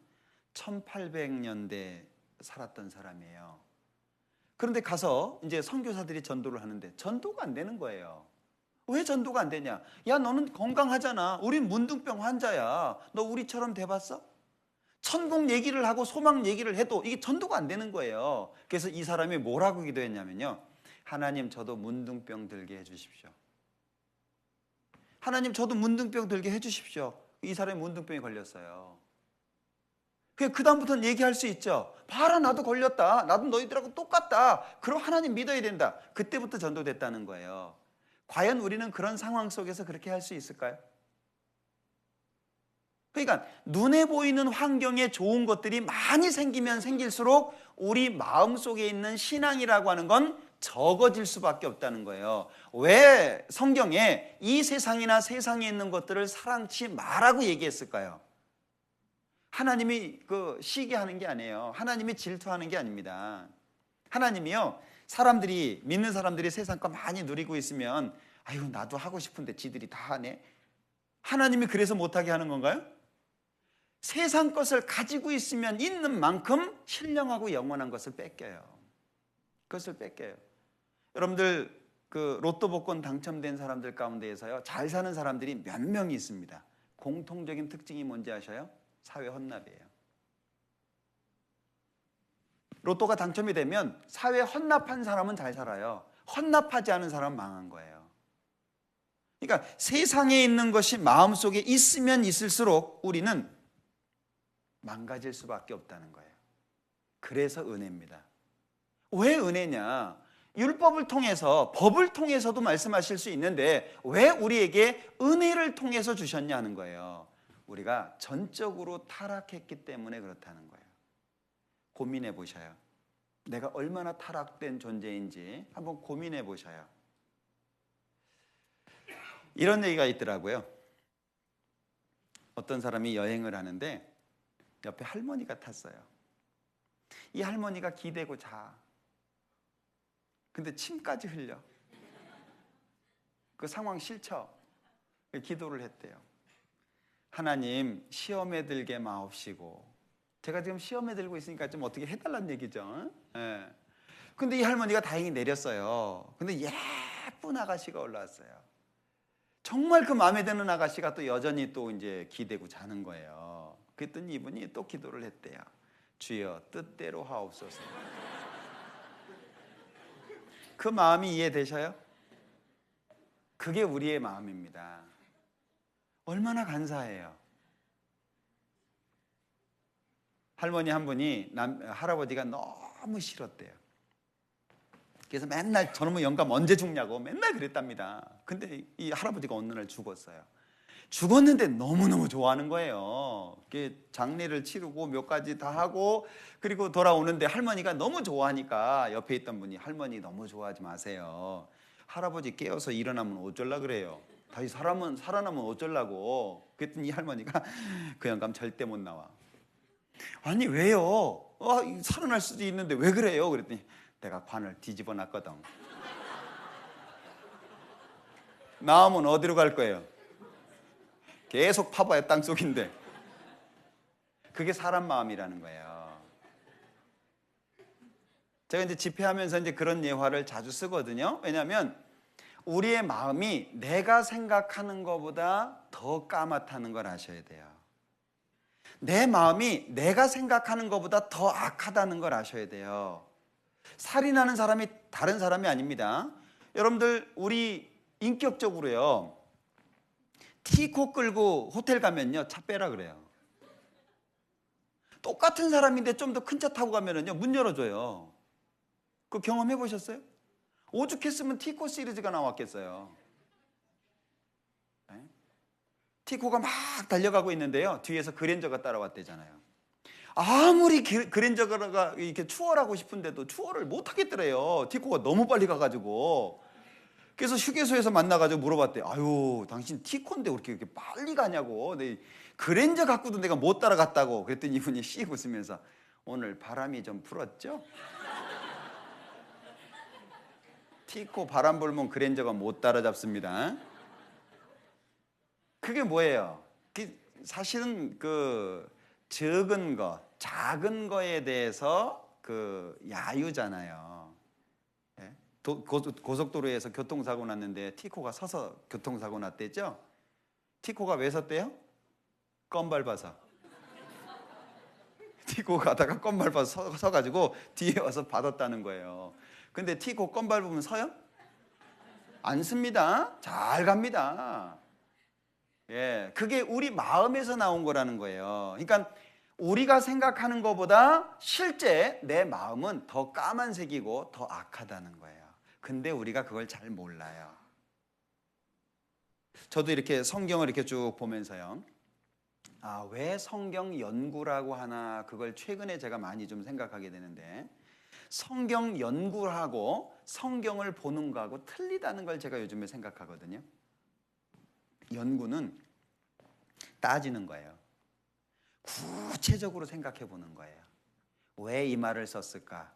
1800년대 살았던 사람이에요. 그런데 가서 이제 선교사들이 전도를 하는데 전도가 안 되는 거예요. 왜 전도가 안 되냐? 야, 너는 건강하잖아. 우린 문둥병 환자야. 너 우리처럼 돼봤어? 천국 얘기를 하고 소망 얘기를 해도 이게 전도가 안 되는 거예요. 그래서 이 사람이 뭐라고 기도했냐면요, 하나님 저도 문둥병 들게 해주십시오. 하나님 저도 문둥병 들게 해주십시오. 이 사람이 문둥병에 걸렸어요. 그 다음부터는 얘기할 수 있죠. 봐라, 나도 걸렸다. 나도 너희들하고 똑같다. 그럼 하나님 믿어야 된다. 그때부터 전도됐다는 거예요. 과연 우리는 그런 상황 속에서 그렇게 할 수 있을까요? 그러니까 눈에 보이는 환경에 좋은 것들이 많이 생기면 생길수록 우리 마음속에 있는 신앙이라고 하는 건 적어질 수밖에 없다는 거예요. 왜 성경에 이 세상이나 세상에 있는 것들을 사랑치 마라고 얘기했을까요? 하나님이 시기 하는 게 아니에요. 하나님이 질투하는 게 아닙니다. 하나님이요, 사람들이, 믿는 사람들이 세상 거 많이 누리고 있으면 아유, 나도 하고 싶은데 지들이 다 하네. 하나님이 그래서 못하게 하는 건가요? 세상 것을 가지고 있으면 있는 만큼 신령하고 영원한 것을 뺏겨요. 그것을 뺏겨요. 여러분들 로또 복권 당첨된 사람들 가운데에서요, 잘 사는 사람들이 몇 명이 있습니다. 공통적인 특징이 뭔지 아셔요? 사회 헌납이에요. 로또가 당첨이 되면 사회 헌납한 사람은 잘 살아요. 헌납하지 않은 사람은 망한 거예요. 그러니까 세상에 있는 것이 마음속에 있으면 있을수록 우리는 망가질 수밖에 없다는 거예요. 그래서 은혜입니다. 왜 은혜냐? 율법을 통해서, 법을 통해서도 말씀하실 수 있는데 왜 우리에게 은혜를 통해서 주셨냐는 거예요. 우리가 전적으로 타락했기 때문에 그렇다는 거예요. 고민해 보셔요. 내가 얼마나 타락된 존재인지 한번 고민해 보셔요. 이런 얘기가 있더라고요. 어떤 사람이 여행을 하는데 옆에 할머니가 탔어요. 이 할머니가 기대고 자. 근데 침까지 흘려. 그 상황 싫죠? 기도를 했대요. 하나님, 시험에 들게 마옵시고. 제가 지금 시험에 들고 있으니까 좀 어떻게 해달라는 얘기죠. 예. 근데 이 할머니가 다행히 내렸어요. 근데 예쁜 아가씨가 올라왔어요. 정말 그 마음에 드는 아가씨가 또 여전히 또 이제 기대고 자는 거예요. 그랬더니 이분이 또 기도를 했대요. 주여 뜻대로 하옵소서. 그 마음이 이해되셔요? 그게 우리의 마음입니다. 얼마나 감사해요. 할머니 한 분이 할아버지가 너무 싫었대요. 그래서 맨날 저놈의 영감 언제 죽냐고 맨날 그랬답니다. 근데 이 할아버지가 어느 날 죽었어요. 죽었는데 너무너무 좋아하는 거예요. 장례를 치르고 몇 가지 다 하고 그리고 돌아오는데 할머니가 너무 좋아하니까 옆에 있던 분이 할머니 너무 좋아하지 마세요. 할아버지 깨어서 일어나면 어쩌려 그래요. 다시 살아나면 어쩌려고. 그랬더니 이 할머니가 그 영감 절대 못 나와. 아니 왜요? 살아날 수도 있는데 왜 그래요? 그랬더니 내가 관을 뒤집어 놨거든. 나오면 어디로 갈 거예요? 계속 파봐야 땅속인데. 그게 사람 마음이라는 거예요. 제가 이제 집회하면서 이제 그런 예화를 자주 쓰거든요. 왜냐하면 우리의 마음이 내가 생각하는 것보다 더 까맣다는 걸 아셔야 돼요. 내 마음이 내가 생각하는 것보다 더 악하다는 걸 아셔야 돼요. 살인하는 사람이 다른 사람이 아닙니다. 여러분들 우리 인격적으로요. 티코 끌고 호텔 가면요 차 빼라 그래요. 똑같은 사람인데 좀 더 큰 차 타고 가면은요 문 열어줘요. 그 경험해 보셨어요? 오죽했으면 티코 시리즈가 나왔겠어요. 네? 티코가 막 달려가고 있는데요 뒤에서 그랜저가 따라왔대잖아요. 아무리 그랜저가 이렇게 추월하고 싶은데도 추월을 못 하겠더래요. 티코가 너무 빨리 가가지고. 그래서 휴게소에서 만나가지고 물어봤대. 아유, 당신 티코인데 이렇게 빨리 가냐고. 그랜저 갖고도 내가 못 따라갔다고. 그랬더니 이분이 씩 웃으면서 오늘 바람이 좀 불었죠? 티코 바람 불면 그랜저가 못 따라잡습니다. 그게 뭐예요? 사실은 적은 거, 작은 거에 대해서 야유잖아요. 고속도로에서 교통사고 났는데 티코가 서서 교통사고 났대죠? 티코가 왜 섰대요? 껌 밟아서. 티코 가다가 껌 밟아서 서가지고 뒤에 와서 받았다는 거예요. 근데 티코 껌 밟으면 서요? 안 씁니다. 잘 갑니다. 예, 그게 우리 마음에서 나온 거라는 거예요. 그러니까 우리가 생각하는 것보다 실제 내 마음은 더 까만색이고 더 악하다는 거예요. 근데 우리가 그걸 잘 몰라요. 저도 이렇게 성경을 이렇게 쭉 보면서요. 왜 성경 연구라고 하나 그걸 최근에 제가 많이 좀 생각하게 되는데 성경 연구하고 성경을 보는 거하고 틀리다는 걸 제가 요즘에 생각하거든요. 연구는 따지는 거예요. 구체적으로 생각해 보는 거예요. 왜 이 말을 썼을까?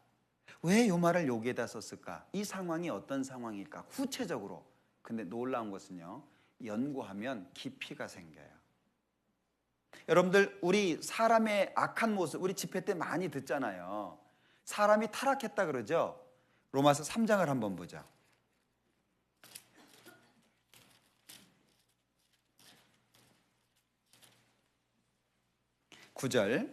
왜 이 말을 여기에다 썼을까? 이 상황이 어떤 상황일까? 구체적으로. 근데 놀라운 것은요. 연구하면 깊이가 생겨요. 여러분들 우리 사람의 악한 모습 우리 집회 때 많이 듣잖아요. 사람이 타락했다 그러죠. 로마서 3장을 한번 보자. 9절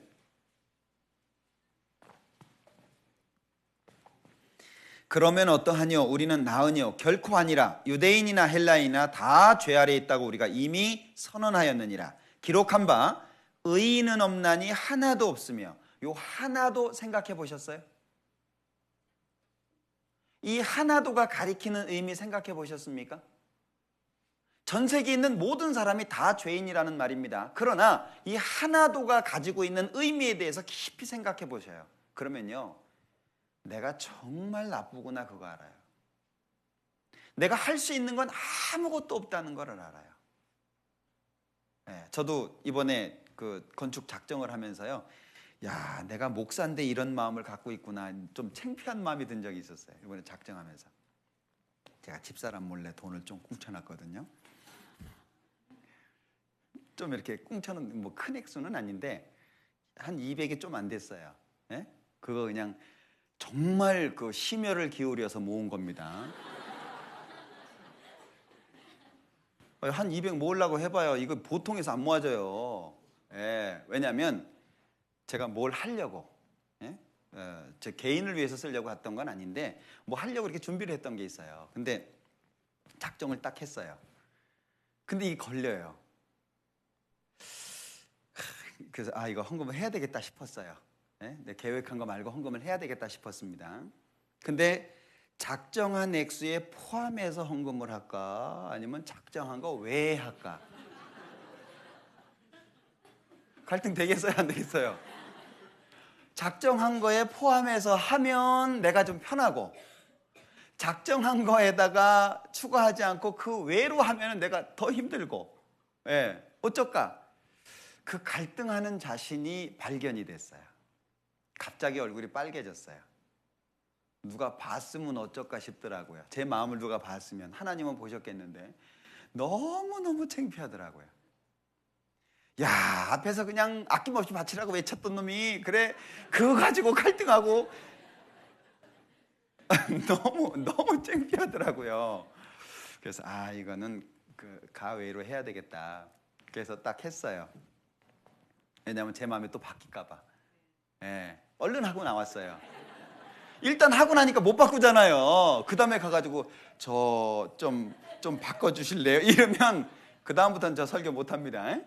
그러면 어떠하뇨? 우리는 나으뇨? 결코 아니라 유대인이나 헬라인이나 다 죄 아래에 있다고 우리가 이미 선언하였느니라. 기록한 바 의인은 없나니 하나도 없으며. 요 하나도 생각해 보셨어요? 이 하나도가 가리키는 의미 생각해 보셨습니까? 전 세계에 있는 모든 사람이 다 죄인이라는 말입니다. 그러나 이 하나도가 가지고 있는 의미에 대해서 깊이 생각해 보셔요. 그러면요, 내가 정말 나쁘구나 그거 알아요. 내가 할 수 있는 건 아무것도 없다는 걸 알아요. 네, 저도 이번에 그 건축 작정을 하면서요, 야, 내가 목사인데 이런 마음을 갖고 있구나. 좀 창피한 마음이 든 적이 있었어요. 이번에 작정하면서 제가 집사람 몰래 돈을 좀 꿍쳐놨거든요. 좀 이렇게 꿍쳐는 뭐 큰 액수는 아닌데 한 200이 좀 안 됐어요. 네? 그거 그냥 정말 그 심혈을 기울여서 모은 겁니다. 한 200 모으려고 해봐요. 이거 보통에서 안 모아져요. 예, 왜냐하면 제가 뭘 하려고, 예? 제 개인을 위해서 쓰려고 했던 건 아닌데 뭐 하려고 이렇게 준비를 했던 게 있어요. 근데 작정을 딱 했어요. 근데 이게 걸려요. 그래서 이거 헌금을 해야 되겠다 싶었어요. 예? 내 계획한 거 말고 헌금을 해야 되겠다 싶었습니다. 근데 작정한 액수에 포함해서 헌금을 할까 아니면 작정한 거 외에 할까? 갈등 되겠어요, 안 되겠어요? 작정한 거에 포함해서 하면 내가 좀 편하고, 작정한 거에다가 추가하지 않고 그 외로 하면 내가 더 힘들고, 예, 어쩔까? 그 갈등하는 자신이 발견이 됐어요. 갑자기 얼굴이 빨개졌어요. 누가 봤으면 어쩔까 싶더라고요. 제 마음을 누가 봤으면, 하나님은 보셨겠는데 너무너무 창피하더라고요. 야, 앞에서 그냥 아낌없이 바치라고 외쳤던 놈이 그래 그거 가지고 갈등하고 너무 창피하더라고요. 그래서 이거는 그 가외로 해야 되겠다. 그래서 딱 했어요. 왜냐하면 제 마음이 또 바뀔까 봐. 예, 얼른 하고 나왔어요. 일단 하고 나니까 못 바꾸잖아요. 그 다음에 가가지고 저 좀 바꿔주실래요? 이러면 그 다음부터는 저 설교 못 합니다.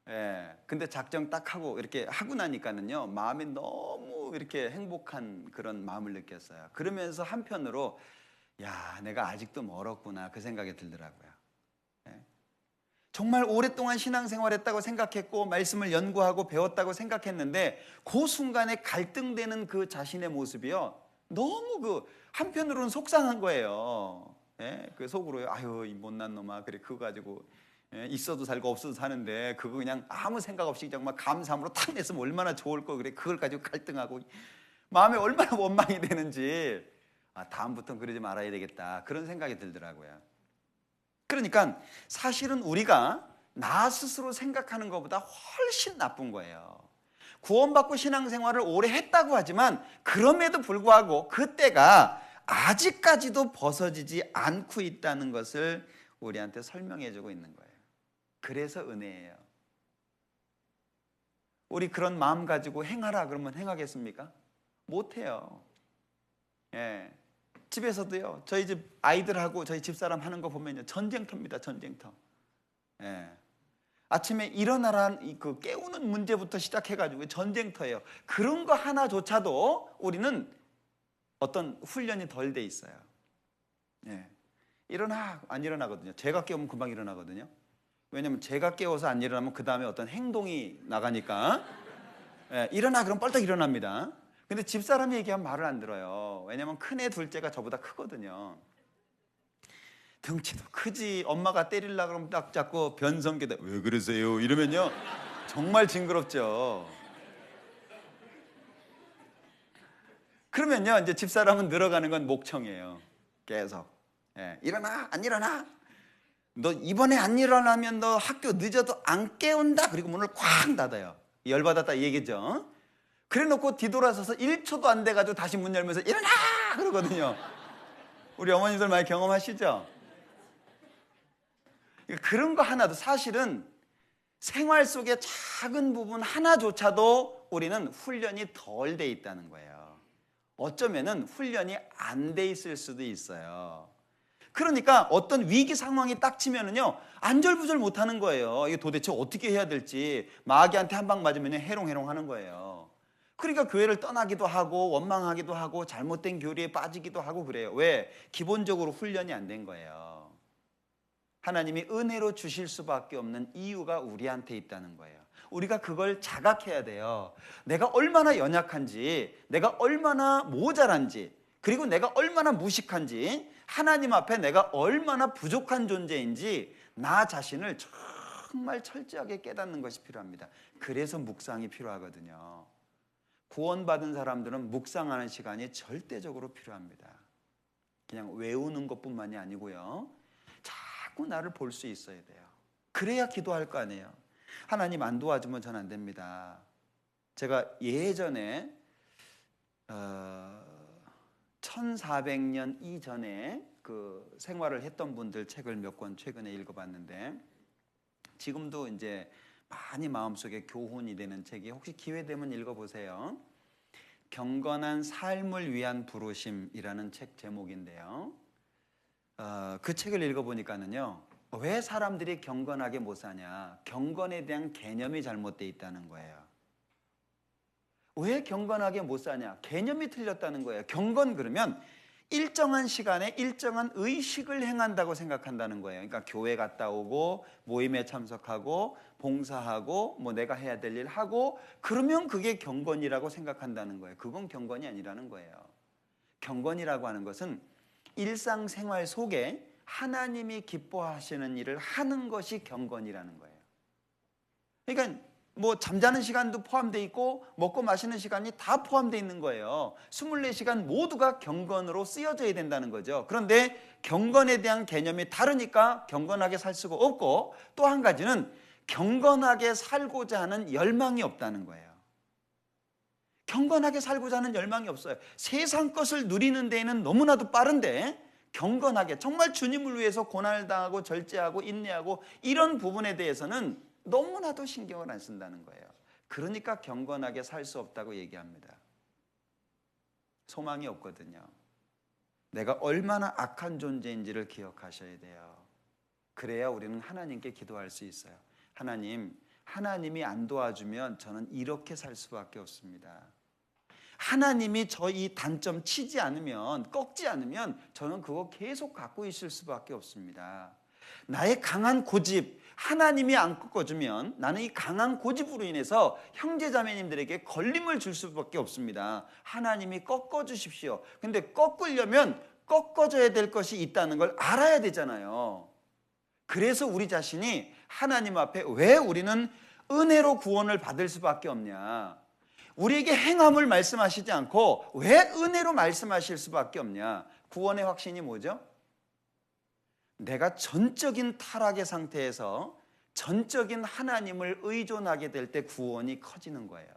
예. 근데 작정 딱 하고 이렇게 하고 나니까는요, 마음이 너무 이렇게 행복한 그런 마음을 느꼈어요. 그러면서 한편으로 야, 내가 아직도 멀었구나 그 생각이 들더라고요. 예. 정말 오랫동안 신앙생활했다고 생각했고 말씀을 연구하고 배웠다고 생각했는데 그 순간에 갈등되는 그 자신의 모습이요, 너무 그 한편으로는 속상한 거예요. 예? 그 속으로요, 아유 이 못난 놈아, 그래 그거 가지고 있어도 살고 없어도 사는데 그거 그냥 아무 생각 없이 정말 감사함으로 탁 냈으면 얼마나 좋을 거, 그래 그걸 가지고 갈등하고 마음에 얼마나 원망이 되는지, 다음부터는 그러지 말아야 되겠다 그런 생각이 들더라고요. 그러니까 사실은 우리가 나 스스로 생각하는 것보다 훨씬 나쁜 거예요. 구원받고 신앙생활을 오래 했다고 하지만 그럼에도 불구하고 그때가 아직까지도 벗어지지 않고 있다는 것을 우리한테 설명해 주고 있는 거예요. 그래서 은혜예요. 우리 그런 마음 가지고 행하라 그러면 행하겠습니까? 못해요. 예. 집에서도요, 저희 집 아이들하고 저희 집사람 하는 거 보면요, 전쟁터입니다, 전쟁터. 예. 아침에 일어나라는 그 깨우는 문제부터 시작해가지고 전쟁터예요. 그런 거 하나조차도 우리는 어떤 훈련이 덜 돼 있어요. 예. 일어나, 안 일어나거든요. 제가 깨우면 금방 일어나거든요. 왜냐면 제가 깨워서 안 일어나면 그 다음에 어떤 행동이 나가니까. 예, 일어나 그럼 뻘떡 일어납니다. 근데 집사람이 얘기하면 말을 안 들어요. 왜냐면 큰애 둘째가 저보다 크거든요. 덩치도 크지. 엄마가 때리려고 그러면 딱 잡고 변성기다 왜 그러세요? 이러면요 정말 징그럽죠. 그러면요 이제 집사람은 늘어가는 건 목청이에요. 계속. 예, 일어나 안 일어나? 너 이번에 안 일어나면 너 학교 늦어도 안 깨운다. 그리고 문을 쾅 닫아요. 열받았다 이 얘기죠. 그래 놓고 뒤돌아서서 1초도 안 돼가지고 다시 문 열면서 일어나! 그러거든요. 우리 어머니들 많이 경험하시죠? 그런 거 하나도 사실은 생활 속의 작은 부분 하나조차도 우리는 훈련이 덜 돼 있다는 거예요. 어쩌면은 훈련이 안 돼 있을 수도 있어요. 그러니까 어떤 위기 상황이 딱 치면은요, 안절부절 못 하는 거예요. 이게 도대체 어떻게 해야 될지, 마귀한테 한 방 맞으면 해롱해롱 하는 거예요. 그러니까 교회를 떠나기도 하고 원망하기도 하고 잘못된 교리에 빠지기도 하고 그래요. 왜? 기본적으로 훈련이 안 된 거예요. 하나님이 은혜로 주실 수밖에 없는 이유가 우리한테 있다는 거예요. 우리가 그걸 자각해야 돼요. 내가 얼마나 연약한지, 내가 얼마나 모자란지, 그리고 내가 얼마나 무식한지, 하나님 앞에 내가 얼마나 부족한 존재인지 나 자신을 정말 철저하게 깨닫는 것이 필요합니다. 그래서 묵상이 필요하거든요. 구원받은 사람들은 묵상하는 시간이 절대적으로 필요합니다. 그냥 외우는 것뿐만이 아니고요, 자꾸 나를 볼 수 있어야 돼요. 그래야 기도할 거 아니에요. 하나님 안 도와주면 전 안 됩니다. 제가 예전에 1400년 이전에 그 생활을 했던 분들 책을 몇 권 최근에 읽어봤는데, 지금도 이제 많이 마음속에 교훈이 되는 책이 혹시 기회 되면 읽어보세요. 경건한 삶을 위한 부르심이라는 책 제목인데요. 그 책을 읽어보니까는요, 왜 사람들이 경건하게 못 사냐? 경건에 대한 개념이 잘못되어 있다는 거예요. 왜 경건하게 못 사냐? 개념이 틀렸다는 거예요. 경건 그러면 일정한 시간에 일정한 의식을 행한다고 생각한다는 거예요. 그러니까 교회 갔다 오고 모임에 참석하고 봉사하고 뭐 내가 해야 될 일 하고 그러면 그게 경건이라고 생각한다는 거예요. 그건 경건이 아니라는 거예요. 경건이라고 하는 것은 일상생활 속에 하나님이 기뻐하시는 일을 하는 것이 경건이라는 거예요. 그러니까 뭐 잠자는 시간도 포함되어 있고 먹고 마시는 시간이 다 포함되어 있는 거예요. 24시간 모두가 경건으로 쓰여져야 된다는 거죠. 그런데 경건에 대한 개념이 다르니까 경건하게 살 수가 없고, 또 한 가지는 경건하게 살고자 하는 열망이 없다는 거예요. 경건하게 살고자 하는 열망이 없어요. 세상 것을 누리는 데에는 너무나도 빠른데 경건하게 정말 주님을 위해서 고난을 당하고 절제하고 인내하고 이런 부분에 대해서는 너무나도 신경을 안 쓴다는 거예요. 그러니까 경건하게 살 수 없다고 얘기합니다. 소망이 없거든요. 내가 얼마나 악한 존재인지를 기억하셔야 돼요. 그래야 우리는 하나님께 기도할 수 있어요. 하나님이 안 도와주면 저는 이렇게 살 수밖에 없습니다. 하나님이 저희 단점 치지 않으면, 꺾지 않으면 저는 그거 계속 갖고 있을 수밖에 없습니다. 나의 강한 고집, 하나님이 안 꺾어주면 나는 이 강한 고집으로 인해서 형제자매님들에게 걸림을 줄 수밖에 없습니다. 하나님이 꺾어주십시오. 근데 꺾으려면 꺾어져야 될 것이 있다는 걸 알아야 되잖아요. 그래서 우리 자신이 하나님 앞에 왜 우리는 은혜로 구원을 받을 수밖에 없냐? 우리에게 행함을 말씀하시지 않고 왜 은혜로 말씀하실 수밖에 없냐? 구원의 확신이 뭐죠? 내가 전적인 타락의 상태에서 전적인 하나님을 의존하게 될 때 구원이 커지는 거예요.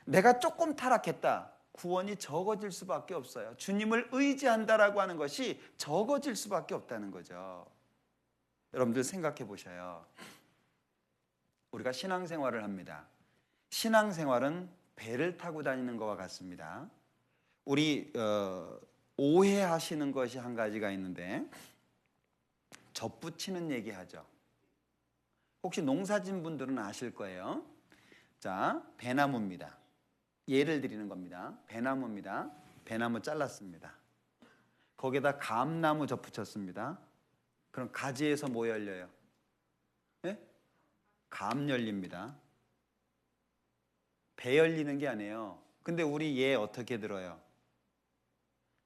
내가 조금 타락했다. 구원이 적어질 수밖에 없어요. 주님을 의지한다라고 하는 것이 적어질 수밖에 없다는 거죠. 여러분들 생각해 보셔요. 우리가 신앙생활을 합니다. 신앙생활은 배를 타고 다니는 것과 같습니다. 우리 오해하시는 것이 한 가지가 있는데, 접붙이는 얘기하죠. 혹시 농사진 분들은 아실 거예요. 자, 배나무입니다. 예를 드리는 겁니다. 배나무입니다. 배나무 잘랐습니다. 거기에다 감나무 접붙였습니다. 그럼 가지에서 뭐 열려요? 네? 감 열립니다. 배 열리는 게 아니에요. 근데 우리 예 어떻게 들어요?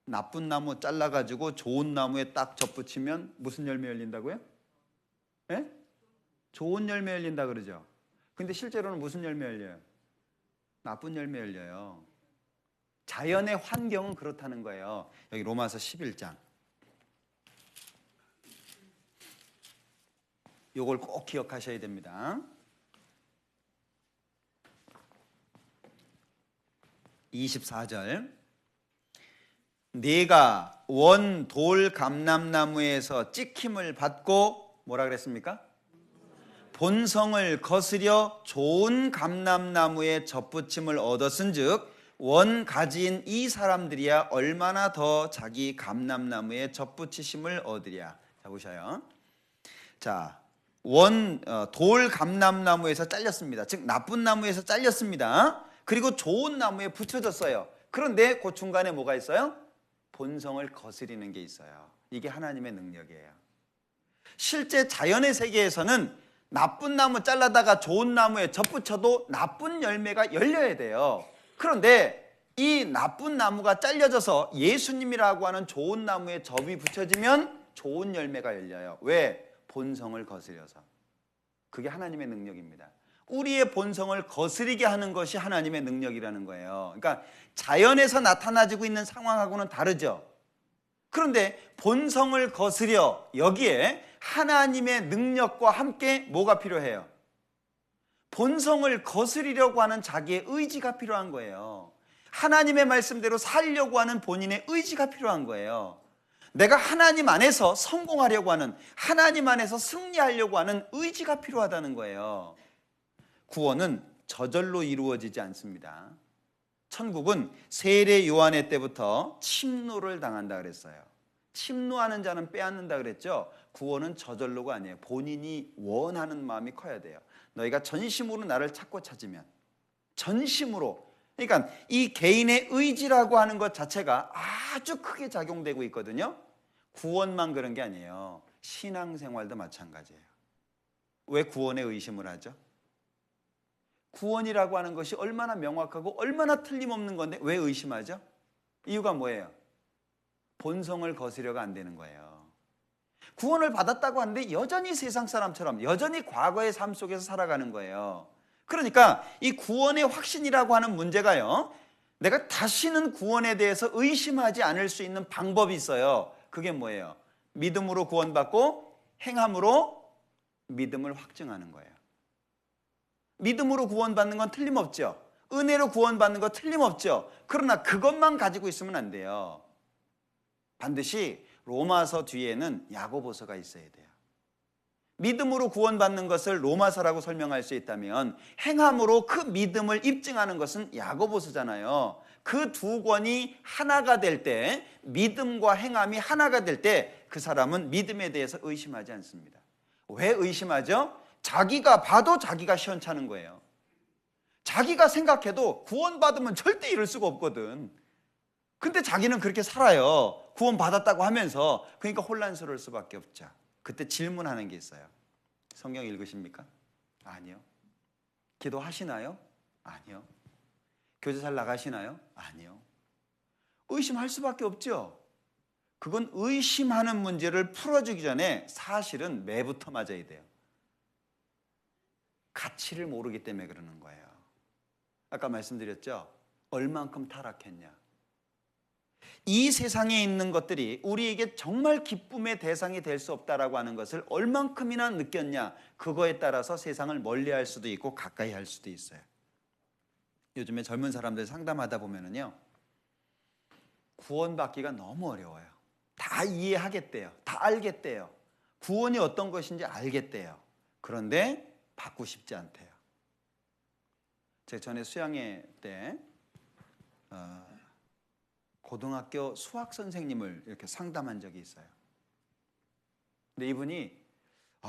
나쁜 나무 잘라가지고 좋은 나무에 딱 접붙이면 무슨 열매 열린다고요? 예? 좋은 열매 열린다 그러죠. 근데 실제로는 무슨 열매 열려요? 나쁜 열매 열려요. 자연의 환경은 그렇다는 거예요. 여기 로마서 11장. 요걸 꼭 기억하셔야 됩니다. 24절. 네가 원 돌 감람나무에서 찍힘을 받고 뭐라 그랬습니까? 본성을 거스려 좋은 감람나무에 접붙임을 얻었은즉 원 가지인 이 사람들이야 얼마나 더 자기 감람나무에 접붙이심을 얻으랴. 자 보셔요. 자, 돌 감람나무에서 잘렸습니다. 즉 나쁜 나무에서 잘렸습니다. 그리고 좋은 나무에 붙여졌어요. 그런데 그 중간에 뭐가 있어요? 본성을 거스리는 게 있어요. 이게 하나님의 능력이에요. 실제 자연의 세계에서는 나쁜 나무 잘라다가 좋은 나무에 접붙여도 나쁜 열매가 열려야 돼요. 그런데 이 나쁜 나무가 잘려져서 예수님이라고 하는 좋은 나무에 접이 붙여지면 좋은 열매가 열려요. 왜? 본성을 거스려서. 그게 하나님의 능력입니다. 우리의 본성을 거스리게 하는 것이 하나님의 능력이라는 거예요. 그러니까 자연에서 나타나지고 있는 상황하고는 다르죠. 그런데 본성을 거스려 여기에 하나님의 능력과 함께 뭐가 필요해요? 본성을 거스리려고 하는 자기의 의지가 필요한 거예요. 하나님의 말씀대로 살려고 하는 본인의 의지가 필요한 거예요. 내가 하나님 안에서 성공하려고 하는, 하나님 안에서 승리하려고 하는 의지가 필요하다는 거예요. 구원은 저절로 이루어지지 않습니다. 천국은 세례 요한의 때부터 침노를 당한다 그랬어요. 침노하는 자는 빼앗는다 그랬죠. 구원은 저절로가 아니에요. 본인이 원하는 마음이 커야 돼요. 너희가 전심으로 나를 찾고 찾으면, 전심으로, 그러니까 이 개인의 의지라고 하는 것 자체가 아주 크게 작용되고 있거든요. 구원만 그런 게 아니에요. 신앙생활도 마찬가지예요. 왜 구원에 의심을 하죠? 구원이라고 하는 것이 얼마나 명확하고 얼마나 틀림없는 건데 왜 의심하죠? 이유가 뭐예요? 본성을 거스려가 안 되는 거예요. 구원을 받았다고 하는데 여전히 세상 사람처럼, 여전히 과거의 삶 속에서 살아가는 거예요. 그러니까 이 구원의 확신이라고 하는 문제가요, 내가 다시는 구원에 대해서 의심하지 않을 수 있는 방법이 있어요. 그게 뭐예요? 믿음으로 구원받고 행함으로 믿음을 확증하는 거예요. 믿음으로 구원받는 건 틀림없죠. 은혜로 구원받는 건 틀림없죠. 그러나 그것만 가지고 있으면 안 돼요. 반드시 로마서 뒤에는 야고보서가 있어야 돼요. 믿음으로 구원받는 것을 로마서라고 설명할 수 있다면 행함으로 그 믿음을 입증하는 것은 야고보서잖아요. 그 두 권이 하나가 될 때, 믿음과 행함이 하나가 될 때 그 사람은 믿음에 대해서 의심하지 않습니다. 왜 의심하죠? 자기가 봐도 자기가 시원찮은 거예요. 자기가 생각해도 구원받으면 절대 이럴 수가 없거든. 근데 자기는 그렇게 살아요. 구원받았다고 하면서. 그러니까 혼란스러울 수밖에 없죠. 그때 질문하는 게 있어요. 성경 읽으십니까? 아니요. 기도하시나요? 아니요. 교제 잘 나가시나요? 아니요. 의심할 수밖에 없죠. 그건 의심하는 문제를 풀어주기 전에 사실은 매부터 맞아야 돼요. 가치를 모르기 때문에 그러는 거예요. 아까 말씀드렸죠? 얼만큼 타락했냐. 이 세상에 있는 것들이 우리에게 정말 기쁨의 대상이 될 수 없다라고 하는 것을 얼만큼이나 느꼈냐, 그거에 따라서 세상을 멀리할 수도 있고 가까이 할 수도 있어요. 요즘에 젊은 사람들 상담하다 보면은요, 구원받기가 너무 어려워요. 다 이해하겠대요. 다 알겠대요. 구원이 어떤 것인지 알겠대요. 그런데 받고 싶지 않대요. 제가 전에 수양회 때 고등학교 수학 선생님을 이렇게 상담한 적이 있어요. 근데 이분이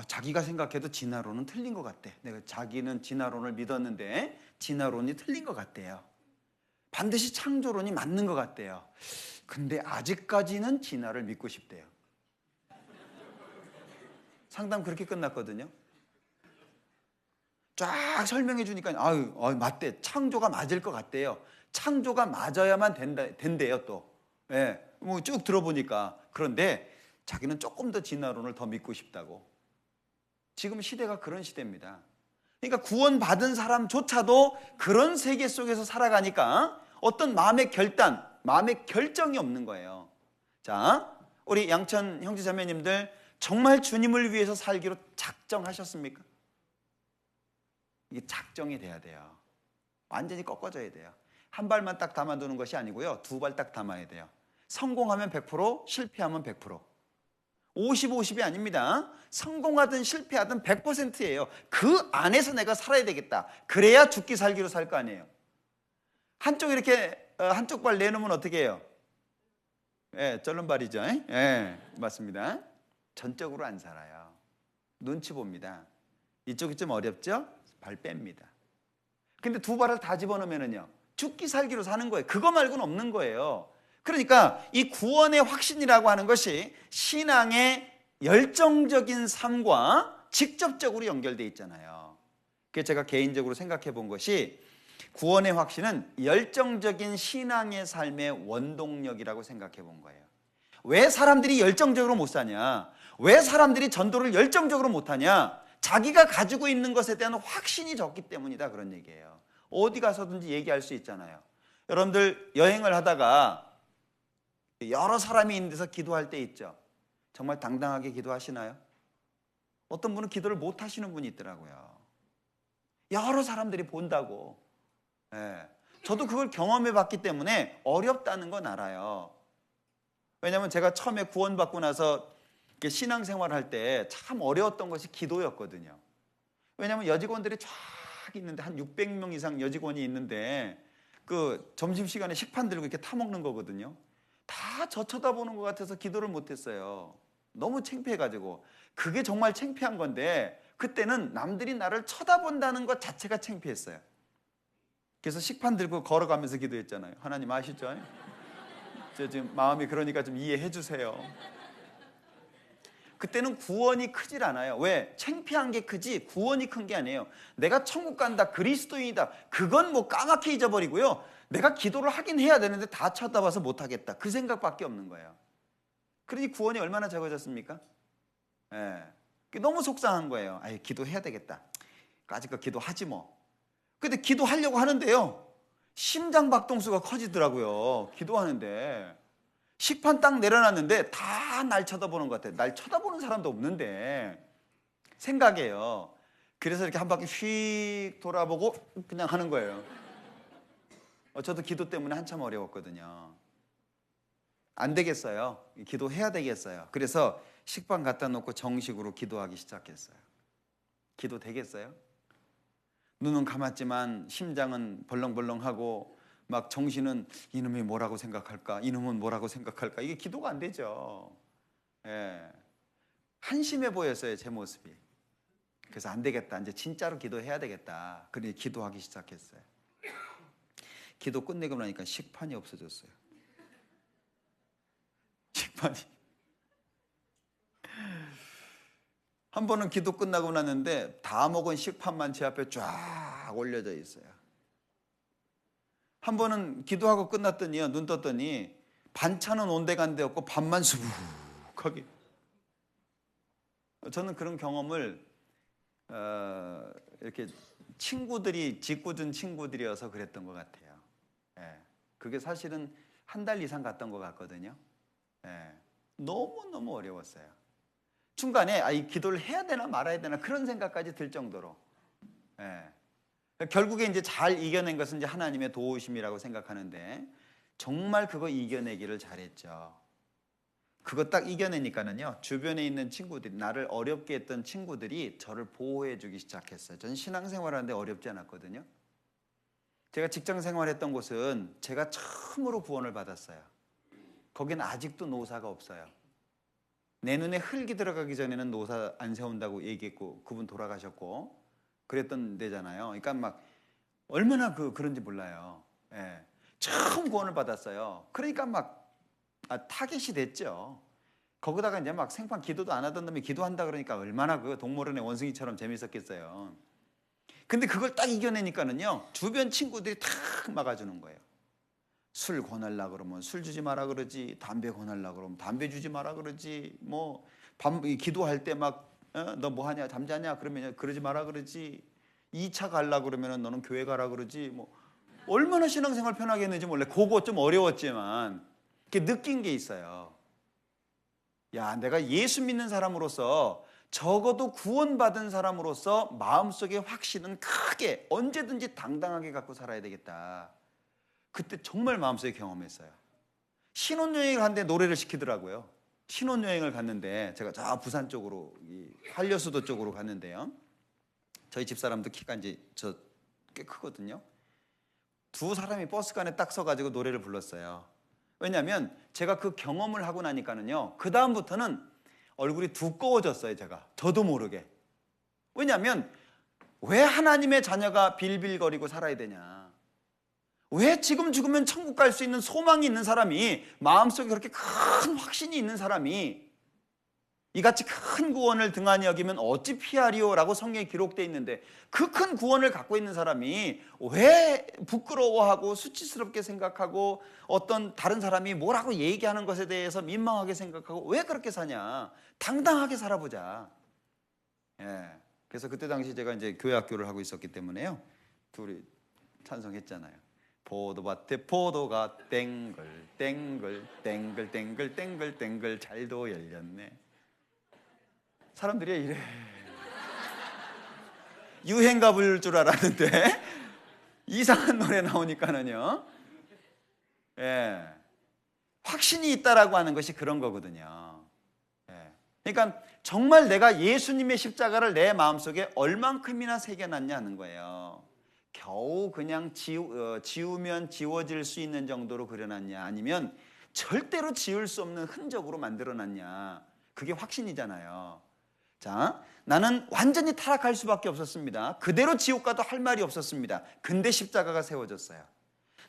자기가 생각해도 진화론은 틀린 것 같대. 내가 자기는 진화론을 믿었는데 진화론이 틀린 것 같대요. 반드시 창조론이 맞는 것 같대요. 근데 아직까지는 진화를 믿고 싶대요. 상담 그렇게 끝났거든요. 쫙 설명해 주니까 맞대. 창조가 맞을 것 같대요. 창조가 맞아야만 된대요 또. 예, 뭐 쭉 들어보니까. 그런데 자기는 조금 더 진화론을 더 믿고 싶다고. 지금 시대가 그런 시대입니다. 그러니까 구원받은 사람조차도 그런 세계 속에서 살아가니까 어떤 마음의 결단, 마음의 결정이 없는 거예요. 자, 우리 양천 형제자매님들 정말 주님을 위해서 살기로 작정하셨습니까? 이게 작정이 돼야 돼요. 완전히 꺾어져야 돼요. 한 발만 딱 담아두는 것이 아니고요, 두 발 딱 담아야 돼요. 성공하면 100%, 실패하면 100%. 50, 50이 아닙니다. 성공하든 실패하든 100%예요. 그 안에서 내가 살아야 되겠다. 그래야 죽기 살기로 살 거 아니에요. 한쪽 발 내놓으면 어떻게 해요? 예, 쩔른발이죠. 예, 맞습니다. 전적으로 안 살아요. 눈치 봅니다. 이쪽이 좀 어렵죠? 발 뺍니다. 근데 두 발을 다 집어넣으면요, 죽기 살기로 사는 거예요. 그거 말고는 없는 거예요. 그러니까 이 구원의 확신이라고 하는 것이 신앙의 열정적인 삶과 직접적으로 연결되어 있잖아요. 그래서 제가 개인적으로 생각해 본 것이, 구원의 확신은 열정적인 신앙의 삶의 원동력이라고 생각해 본 거예요. 왜 사람들이 열정적으로 못 사냐? 왜 사람들이 전도를 열정적으로 못 하냐? 자기가 가지고 있는 것에 대한 확신이 적기 때문이다, 그런 얘기예요. 어디 가서든지 얘기할 수 있잖아요. 여러분들 여행을 하다가 여러 사람이 있는 데서 기도할 때 있죠. 정말 당당하게 기도하시나요? 어떤 분은 기도를 못 하시는 분이 있더라고요. 여러 사람들이 본다고. 예. 저도 그걸 경험해 봤기 때문에 어렵다는 건 알아요. 왜냐하면 제가 처음에 구원받고 나서 신앙생활을 할 때 참 어려웠던 것이 기도였거든요. 왜냐하면 여직원들이 쫙 있는데 한 600명 이상 여직원이 있는데 그 점심시간에 식판 들고 이렇게 타먹는 거거든요. 다 저 쳐다보는 것 같아서 기도를 못했어요. 너무 창피해가지고. 그게 정말 창피한 건데 그때는 남들이 나를 쳐다본다는 것 자체가 창피했어요. 그래서 식판 들고 걸어가면서 기도했잖아요. 하나님 아시죠? 저 지금 마음이 그러니까 좀 이해해 주세요. 그때는 구원이 크질 않아요. 왜? 창피한 게 크지 구원이 큰 게 아니에요. 내가 천국 간다, 그리스도인이다, 그건 뭐 까맣게 잊어버리고요. 내가 기도를 하긴 해야 되는데 다 쳐다봐서 못하겠다, 그 생각밖에 없는 거예요. 그러니 구원이 얼마나 적어졌습니까? 예. 너무 속상한 거예요. 아예 기도해야 되겠다, 까짓거 기도하지 뭐. 근데 기도하려고 하는데요, 심장박동수가 커지더라고요. 기도하는데 식판 딱 내려놨는데 다 날 쳐다보는 것 같아요. 날 쳐다보는 사람도 없는데 생각이에요. 그래서 이렇게 한 바퀴 휙 돌아보고 그냥 하는 거예요. 저도 기도 때문에 한참 어려웠거든요. 안 되겠어요. 기도해야 되겠어요. 그래서 식판 갖다 놓고 정식으로 기도하기 시작했어요. 기도 되겠어요? 눈은 감았지만 심장은 벌렁벌렁하고 막 정신은 이놈이 뭐라고 생각할까, 이놈은 뭐라고 생각할까, 이게 기도가 안 되죠. 예. 한심해 보였어요, 제 모습이. 그래서 안 되겠다, 이제 진짜로 기도해야 되겠다. 그러니 기도하기 시작했어요. 기도 끝내고 나니까 식판이 없어졌어요. 식판이. 한 번은 기도 끝나고 났는데 다 먹은 식판만 제 앞에 쫙 올려져 있어요. 한 번은 기도하고 끝났더니요, 눈 떴더니 반찬은 온데간데 없고 밥만 수북하게. 저는 그런 경험을 이렇게 친구들이 짓궂은 친구들이어서 그랬던 것 같아요. 예. 그게 사실은 한 달 이상 갔던 것 같거든요. 예. 너무너무 어려웠어요. 중간에 이 기도를 해야 되나 말아야 되나 그런 생각까지 들 정도로. 예. 결국에 이제 잘 이겨낸 것은 이제 하나님의 도우심이라고 생각하는데, 정말 그거 이겨내기를 잘했죠. 그거 딱 이겨내니까는요, 주변에 있는 친구들이, 나를 어렵게 했던 친구들이 저를 보호해 주기 시작했어요. 전 신앙생활하는데 어렵지 않았거든요. 제가 직장생활했던 곳은 제가 처음으로 구원을 받았어요. 거기는 아직도 노사가 없어요. 내 눈에 흙이 들어가기 전에는 노사 안 세운다고 얘기했고, 그분 돌아가셨고 그랬던 데잖아요. 그러니까 막 얼마나 그런지 몰라요. 예. 처음 구원을 받았어요. 그러니까 막 타겟이 됐죠. 거기다가 이제 막 생판 기도도 안 하던 놈이 기도한다 그러니까 얼마나 그 동물원의 원숭이처럼 재밌었겠어요. 근데 그걸 딱 이겨내니까는요, 주변 친구들이 탁 막아주는 거예요. 술 권하려고 그러면 술 주지 마라 그러지, 담배 권하려고 그러면 담배 주지 마라 그러지, 뭐 기도할 때 막 너 뭐 하냐, 잠자냐 그러면 그러지 마라 그러지, 2차 가려고 그러면 너는 교회 가라 그러지. 뭐 얼마나 신앙생활 편하게 했는지 몰래. 그거 좀 어려웠지만 이렇게 느낀 게 있어요. 야, 내가 예수 믿는 사람으로서, 적어도 구원받은 사람으로서 마음속의 확신은 크게 언제든지 당당하게 갖고 살아야 되겠다. 그때 정말 마음속에 경험했어요. 신혼여행을 갔는데 노래를 시키더라고요. 신혼여행을 갔는데 제가 저 부산 쪽으로, 한려수도 쪽으로 갔는데요, 저희 집사람도 키가 이제 꽤 크거든요. 두 사람이 버스 안에 딱 서가지고 노래를 불렀어요. 왜냐하면 제가 그 경험을 하고 나니까는요, 그 다음부터는 얼굴이 두꺼워졌어요. 저도 모르게. 왜냐하면 왜 하나님의 자녀가 빌빌거리고 살아야 되냐, 왜 지금 죽으면 천국 갈 수 있는 소망이 있는 사람이, 마음속에 그렇게 큰 확신이 있는 사람이 이같이 큰 구원을 등한히 여기면 어찌 피하리오라고 성경에 기록되어 있는데, 그 큰 구원을 갖고 있는 사람이 왜 부끄러워하고 수치스럽게 생각하고 어떤 다른 사람이 뭐라고 얘기하는 것에 대해서 민망하게 생각하고 왜 그렇게 사냐, 당당하게 살아보자. 예. 그래서 그때 당시 제가 이제 교회 학교를 하고 있었기 때문에요, 둘이 찬송했잖아요. 포도밭에 포도가 땡글 땡글 땡글 땡글 땡글 땡글 잘도 열렸네. 사람들이 이래. 유행가 부를 줄 알았는데 이상한 노래 나오니까는요. 예. 확신이 있다라고 하는 것이 그런 거거든요. 그러니까 정말 내가 예수님의 십자가를 내 마음속에 얼만큼이나 새겨놨냐는 거예요. 겨우 그냥 지우면 지워질 수 있는 정도로 그려놨냐, 아니면 절대로 지울 수 없는 흔적으로 만들어놨냐, 그게 확신이잖아요. 자, 나는 완전히 타락할 수밖에 없었습니다. 그대로 지옥 가도 할 말이 없었습니다. 근데 십자가가 세워졌어요.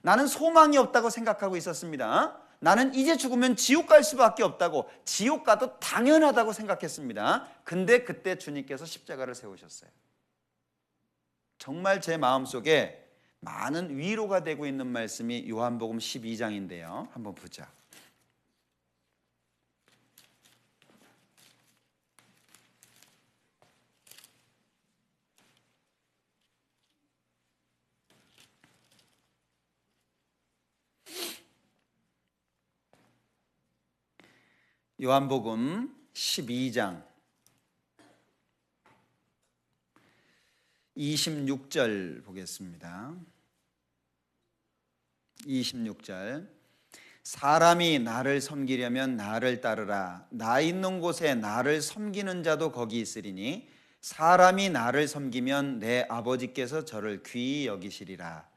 나는 소망이 없다고 생각하고 있었습니다. 나는 이제 죽으면 지옥 갈 수밖에 없다고, 지옥 가도 당연하다고 생각했습니다. 근데 그때 주님께서 십자가를 세우셨어요. 정말 제 마음속에 많은 위로가 되고 있는 말씀이 요한복음 12장인데요. 한번 보자. 요한복음 12장 26절 보겠습니다. 26절. 사람이 나를 섬기려면 나를 따르라. 나 있는 곳에 나를 섬기는 자도 거기 있으리니 사람이 나를 섬기면 내 아버지께서 저를 귀히 여기시리라.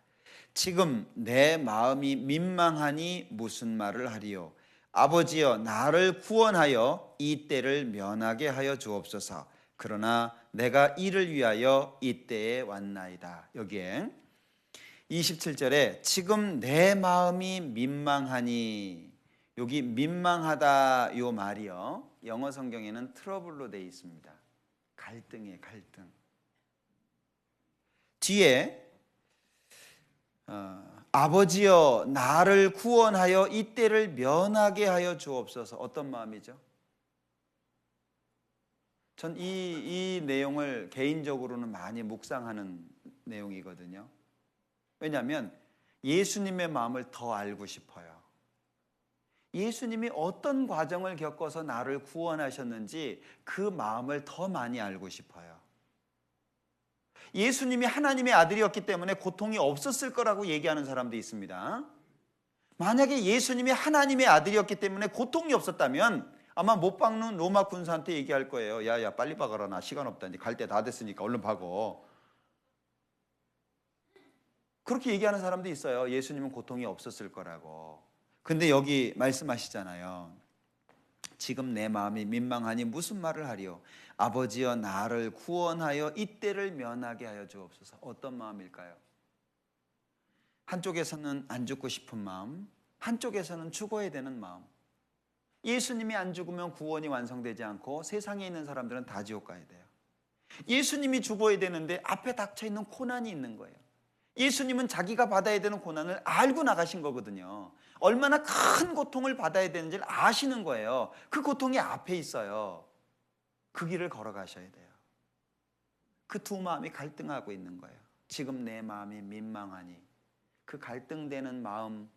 지금 내 마음이 민망하니 무슨 말을 하리요. 아버지여, 나를 구원하여 이 때를 면하게 하여 주옵소서. 그러나 내가 이를 위하여 이 때에 왔나이다. 여기에 27절에 지금 내 마음이 민망하니, 여기 민망하다 요 말이요, 영어 성경에는 트러블로 되어 있습니다. 갈등이에요, 갈등. 뒤에 아버지여, 나를 구원하여 이 때를 면하게 하여 주옵소서. 어떤 마음이죠? 전 이 내용을 개인적으로는 많이 묵상하는 내용이거든요. 왜냐하면 예수님의 마음을 더 알고 싶어요. 예수님이 어떤 과정을 겪어서 나를 구원하셨는지 그 마음을 더 많이 알고 싶어요. 예수님이 하나님의 아들이었기 때문에 고통이 없었을 거라고 얘기하는 사람도 있습니다. 만약에 예수님이 하나님의 아들이었기 때문에 고통이 없었다면 아마 못 박는 로마 군사한테 얘기할 거예요. 야야, 빨리 박아라, 나 시간 없다, 이제 갈 때 다 됐으니까 얼른 박어. 그렇게 얘기하는 사람도 있어요. 예수님은 고통이 없었을 거라고. 근데 여기 말씀하시잖아요. 지금 내 마음이 민망하니 무슨 말을 하리요. 아버지여, 나를 구원하여 이 때를 면하게 하여 주옵소서. 어떤 마음일까요? 한쪽에서는 안 죽고 싶은 마음, 한쪽에서는 죽어야 되는 마음. 예수님이 안 죽으면 구원이 완성되지 않고 세상에 있는 사람들은 다 지옥 가야 돼요. 예수님이 죽어야 되는데 앞에 닥쳐있는 고난이 있는 거예요. 예수님은 자기가 받아야 되는 고난을 알고 나가신 거거든요. 얼마나 큰 고통을 받아야 되는지를 아시는 거예요. 그 고통이 앞에 있어요. 그 길을 걸어가셔야 돼요. 그 두 마음이 갈등하고 있는 거예요. 지금 내 마음이 민망하니. 그 갈등되는 마음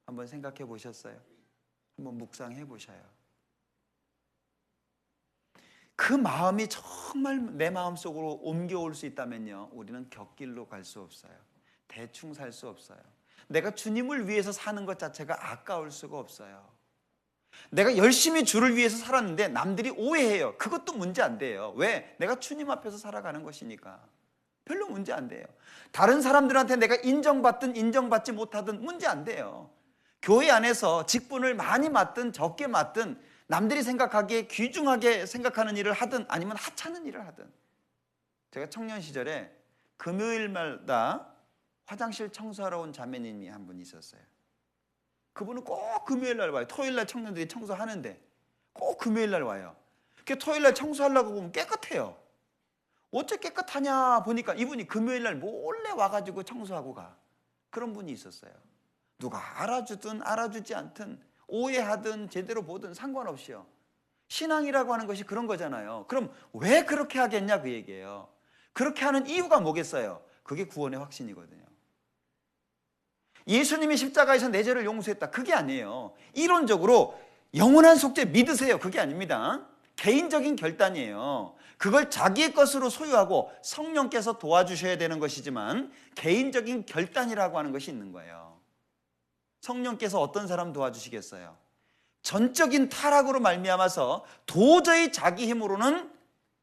한번 생각해 보셨어요? 한번 묵상해 보셔요. 그 마음이 정말 내 마음속으로 옮겨올 수 있다면요, 우리는 곁길로 갈 수 없어요. 대충 살 수 없어요. 내가 주님을 위해서 사는 것 자체가 아까울 수가 없어요. 내가 열심히 주를 위해서 살았는데 남들이 오해해요. 그것도 문제 안 돼요. 왜? 내가 주님 앞에서 살아가는 것이니까 별로 문제 안 돼요. 다른 사람들한테 내가 인정받든 인정받지 못하든 문제 안 돼요. 교회 안에서 직분을 많이 맡든 적게 맡든 남들이 생각하기에 귀중하게 생각하는 일을 하든 아니면 하찮은 일을 하든. 제가 청년 시절에 금요일마다 화장실 청소하러 온 자매님이 한 분 있었어요. 그분은 꼭 금요일 날 와요. 토요일 날 청년들이 청소하는데 꼭 금요일 날 와요. 토요일 날 청소하려고 보면 깨끗해요. 어째 깨끗하냐 보니까 이분이 금요일 날 몰래 와가지고 청소하고 가. 그런 분이 있었어요. 누가 알아주든 알아주지 않든 오해하든 제대로 보든 상관없이요. 신앙이라고 하는 것이 그런 거잖아요. 그럼 왜 그렇게 하겠냐 그 얘기예요. 그렇게 하는 이유가 뭐겠어요? 그게 구원의 확신이거든요. 예수님이 십자가에서 내 죄를 용서했다, 그게 아니에요. 이론적으로 영원한 속죄 믿으세요, 그게 아닙니다. 개인적인 결단이에요. 그걸 자기의 것으로 소유하고 성령께서 도와주셔야 되는 것이지만 개인적인 결단이라고 하는 것이 있는 거예요. 성령께서 어떤 사람 도와주시겠어요? 전적인 타락으로 말미암아서 도저히 자기 힘으로는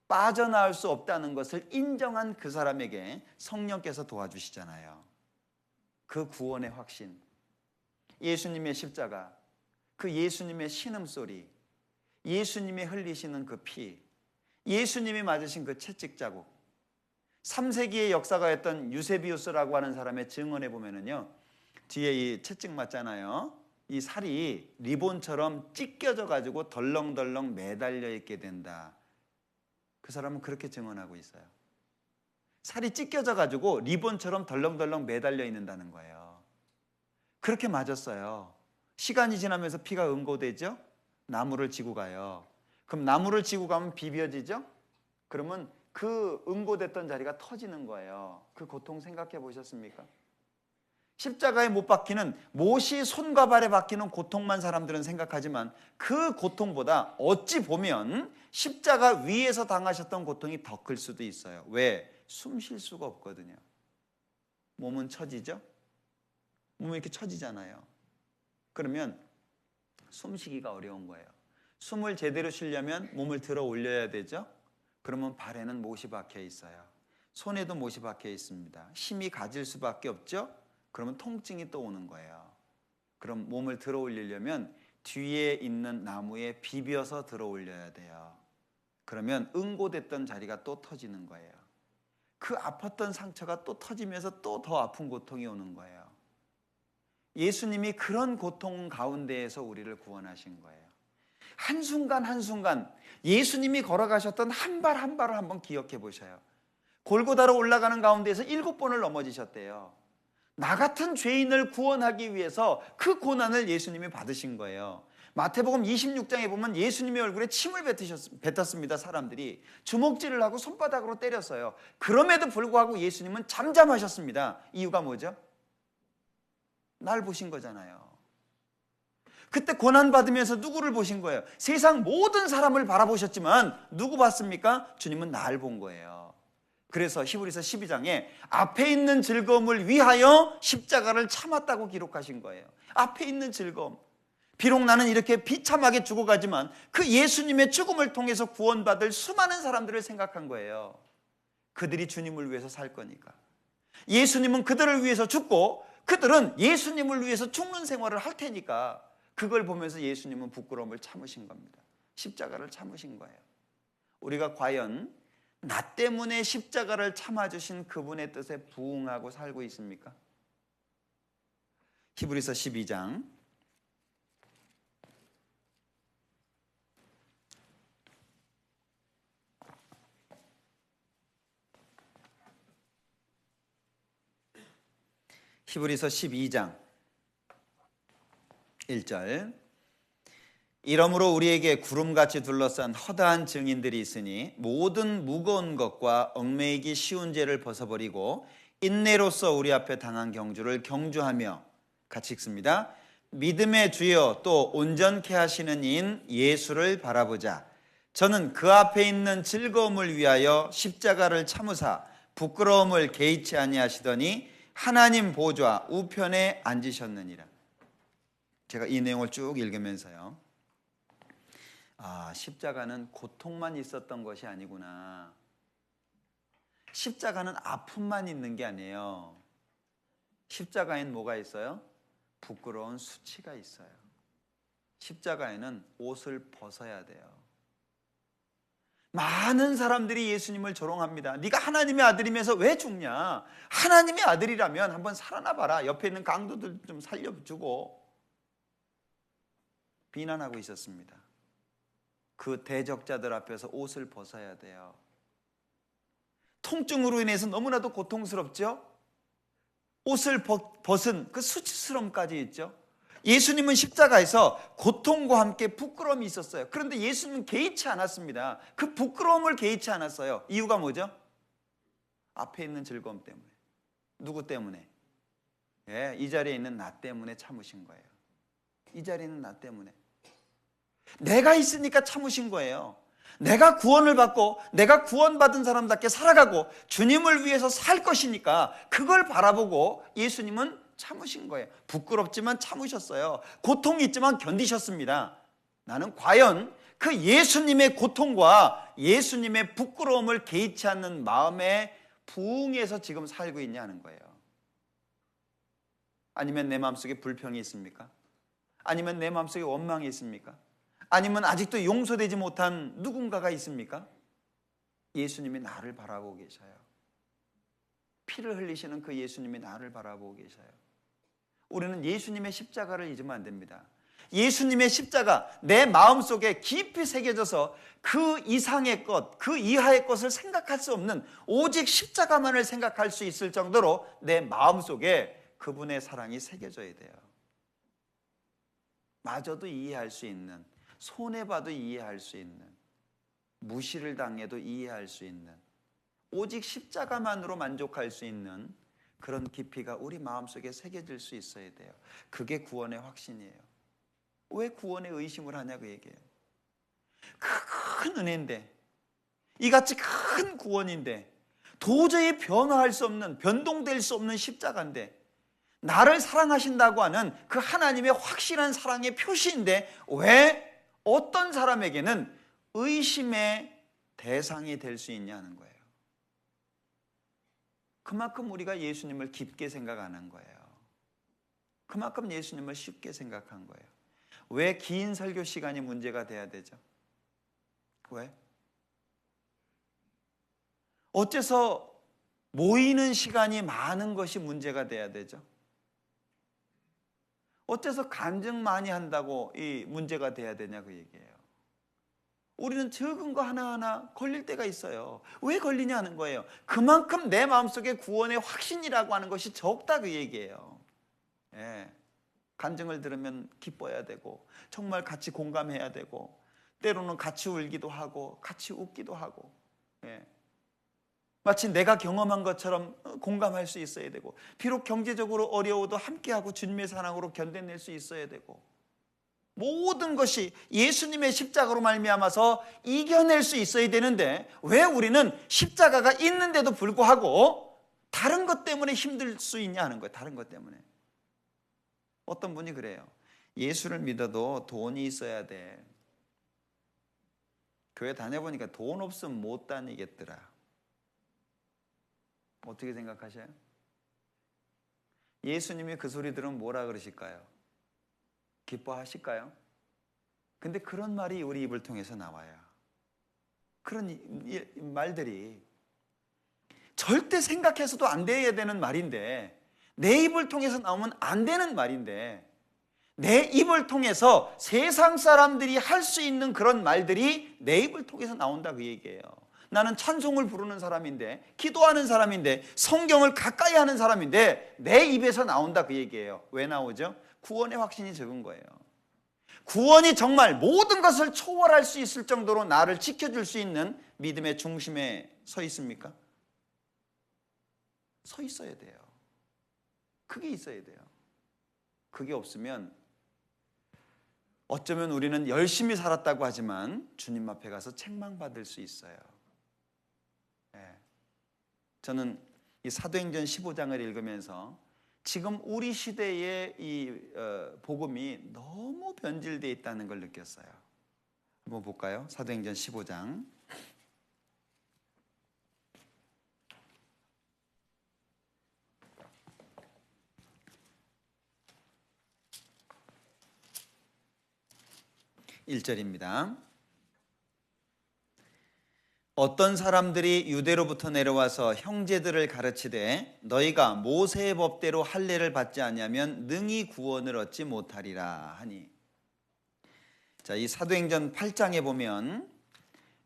빠져나올 수 없다는 것을 인정한 그 사람에게 성령께서 도와주시잖아요. 그 구원의 확신, 예수님의 십자가, 그 예수님의 신음소리, 예수님이 흘리시는 그 피, 예수님이 맞으신 그 채찍 자국, 3세기의 역사가였던 유세비우스라고 하는 사람의 증언에 보면은요, 뒤에 이 채찍 맞잖아요. 이 살이 리본처럼 찢겨져 가지고 덜렁덜렁 매달려 있게 된다. 그 사람은 그렇게 증언하고 있어요. 살이 찢겨져 가지고 리본처럼 덜렁덜렁 매달려 있는다는 거예요. 그렇게 맞았어요. 시간이 지나면서 피가 응고되죠. 나무를 지고 가요. 그럼 나무를 지고 가면 비벼지죠. 그러면 그 응고됐던 자리가 터지는 거예요. 그 고통 생각해 보셨습니까? 십자가에 못 박히는, 못이 손과 발에 박히는 고통만 사람들은 생각하지만 그 고통보다 어찌 보면 십자가 위에서 당하셨던 고통이 더 클 수도 있어요. 왜? 숨 쉴 수가 없거든요. 몸은 처지죠? 몸이 이렇게 처지잖아요. 그러면 숨쉬기가 어려운 거예요. 숨을 제대로 쉬려면 몸을 들어 올려야 되죠? 그러면 발에는 못이 박혀 있어요. 손에도 못이 박혀 있습니다. 힘이 가질 수밖에 없죠? 그러면 통증이 또 오는 거예요. 그럼 몸을 들어 올리려면 뒤에 있는 나무에 비벼서 들어 올려야 돼요. 그러면 응고됐던 자리가 또 터지는 거예요. 그 아팠던 상처가 또 터지면서 또 더 아픈 고통이 오는 거예요. 예수님이 그런 고통 가운데에서 우리를 구원하신 거예요. 한순간 한순간 예수님이 걸어가셨던 한 발 한 발을 한번 기억해 보셔요. 골고다로 올라가는 가운데에서 7번을 넘어지셨대요. 나 같은 죄인을 구원하기 위해서 그 고난을 예수님이 받으신 거예요. 마태복음 26장에 보면 예수님의 얼굴에 침을 뱉었습니다. 사람들이 주먹질을 하고 손바닥으로 때렸어요. 그럼에도 불구하고 예수님은 잠잠하셨습니다. 이유가 뭐죠? 날 보신 거잖아요. 그때 고난받으면서 누구를 보신 거예요? 세상 모든 사람을 바라보셨지만 누구 봤습니까? 주님은 날 본 거예요. 그래서 히브리서 12장에 앞에 있는 즐거움을 위하여 십자가를 참았다고 기록하신 거예요. 앞에 있는 즐거움. 비록 나는 이렇게 비참하게 죽어가지만 그 예수님의 죽음을 통해서 구원받을 수많은 사람들을 생각한 거예요. 그들이 주님을 위해서 살 거니까. 예수님은 그들을 위해서 죽고 그들은 예수님을 위해서 죽는 생활을 할 테니까 그걸 보면서 예수님은 부끄러움을 참으신 겁니다. 십자가를 참으신 거예요. 우리가 과연 나 때문에 십자가를 참아주신 그분의 뜻에 부응하고 살고 있습니까? 히브리서 12장 히브리서 12장 1절 이러므로 우리에게 구름같이 둘러싼 허다한 증인들이 있으니 모든 무거운 것과 얽매이기 쉬운 죄를 벗어버리고 인내로써 우리 앞에 당한 경주를 경주하며 같이 읽습니다. 믿음의 주여 또 온전케 하시는 이인 예수를 바라보자. 저는 그 앞에 있는 즐거움을 위하여 십자가를 참으사 부끄러움을 개의치 아니하시더니 하나님 보좌 우편에 앉으셨느니라. 제가 이 내용을 쭉 읽으면서요. 십자가는 고통만 있었던 것이 아니구나. 십자가는 아픔만 있는 게 아니에요. 십자가에는 뭐가 있어요? 부끄러운 수치가 있어요. 십자가에는 옷을 벗어야 돼요. 많은 사람들이 예수님을 조롱합니다. 네가 하나님의 아들이면서 왜 죽냐? 하나님의 아들이라면 한번 살아나 봐라. 옆에 있는 강도들 좀 살려주고 비난하고 있었습니다. 그 대적자들 앞에서 옷을 벗어야 돼요. 통증으로 인해서 너무나도 고통스럽죠? 옷을 벗은 그 수치스러움까지 있죠. 예수님은 십자가에서 고통과 함께 부끄러움이 있었어요. 그런데 예수님은 개의치 않았습니다. 그 부끄러움을 개의치 않았어요. 이유가 뭐죠? 앞에 있는 즐거움 때문에. 누구 때문에? 이 자리에 있는 나 때문에 참으신 거예요. 이 자리에 있는 나 때문에. 내가 있으니까 참으신 거예요. 내가 구원을 받고 내가 구원받은 사람답게 살아가고 주님을 위해서 살 것이니까 그걸 바라보고 예수님은 참으신 거예요. 부끄럽지만 참으셨어요. 고통이 있지만 견디셨습니다. 나는 과연 그 예수님의 고통과 예수님의 부끄러움을 개의치 않는 마음에 부응해서 지금 살고 있냐는 거예요. 아니면 내 마음속에 불평이 있습니까? 아니면 내 마음속에 원망이 있습니까? 아니면 아직도 용서되지 못한 누군가가 있습니까? 예수님이 나를 바라보고 계셔요. 피를 흘리시는 그 예수님이 나를 바라보고 계셔요. 우리는 예수님의 십자가를 잊으면 안 됩니다. 예수님의 십자가 내 마음속에 깊이 새겨져서 그 이상의 것, 그 이하의 것을 생각할 수 없는 오직 십자가만을 생각할 수 있을 정도로 내 마음속에 그분의 사랑이 새겨져야 돼요. 마저도 이해할 수 있는, 손해봐도 이해할 수 있는, 무시를 당해도 이해할 수 있는, 오직 십자가만으로 만족할 수 있는 그런 깊이가 우리 마음속에 새겨질 수 있어야 돼요. 그게 구원의 확신이에요. 왜 구원의 의심을 하냐고 얘기해요. 큰 은혜인데, 이같이 큰 구원인데, 도저히 변화할 수 없는, 변동될 수 없는 십자가인데, 나를 사랑하신다고 하는 그 하나님의 확실한 사랑의 표시인데 왜 어떤 사람에게는 의심의 대상이 될 수 있냐는 거예요. 그만큼 우리가 예수님을 깊게 생각 안 한 거예요. 그만큼 예수님을 쉽게 생각한 거예요. 왜 긴 설교 시간이 문제가 돼야 되죠? 왜? 어째서 모이는 시간이 많은 것이 문제가 돼야 되죠? 어째서 간증 많이 한다고 이 문제가 돼야 되냐 그 얘기예요. 우리는 적은 거 하나하나 걸릴 때가 있어요. 왜 걸리냐 하는 거예요. 그만큼 내 마음속에 구원의 확신이라고 하는 것이 적다 그 얘기예요. 예. 간증을 들으면 기뻐야 되고 정말 같이 공감해야 되고 때로는 같이 울기도 하고 같이 웃기도 하고 예. 마치 내가 경험한 것처럼 공감할 수 있어야 되고 비록 경제적으로 어려워도 함께하고 주님의 사랑으로 견뎌낼 수 있어야 되고 모든 것이 예수님의 십자가로 말미암아서 이겨낼 수 있어야 되는데 왜 우리는 십자가가 있는데도 불구하고 다른 것 때문에 힘들 수 있냐 하는 거예요. 다른 것 때문에. 어떤 분이 그래요. 예수를 믿어도 돈이 있어야 돼. 교회 다녀보니까 돈 없으면 못 다니겠더라. 어떻게 생각하셔요? 예수님이 그 소리 들으면 뭐라 그러실까요? 기뻐하실까요? 근데 그런 말이 우리 입을 통해서 나와요. 그런 말들이 절대 생각해서도 안 돼야 되는 말인데 내 입을 통해서 나오면 안 되는 말인데 내 입을 통해서 세상 사람들이 할 수 있는 그런 말들이 내 입을 통해서 나온다 그 얘기예요. 나는 찬송을 부르는 사람인데 기도하는 사람인데 성경을 가까이 하는 사람인데 내 입에서 나온다 그 얘기예요. 왜 나오죠? 구원의 확신이 적은 거예요. 구원이 정말 모든 것을 초월할 수 있을 정도로 나를 지켜줄 수 있는 믿음의 중심에 서 있습니까? 서 있어야 돼요. 그게 있어야 돼요. 그게 없으면 어쩌면 우리는 열심히 살았다고 하지만 주님 앞에 가서 책망받을 수 있어요. 저는 이 사도행전 15장을 읽으면서 지금 우리 시대의 이 복음이 너무 변질되어 있다는 걸 느꼈어요. 한번 볼까요? 사도행전 15장. (1절입니다) 어떤 사람들이 유대로부터 내려와서 형제들을 가르치되 너희가 모세의 법대로 할례를 받지 아니하면 능히 구원을 얻지 못하리라 하니. 자, 이 사도행전 8장에 보면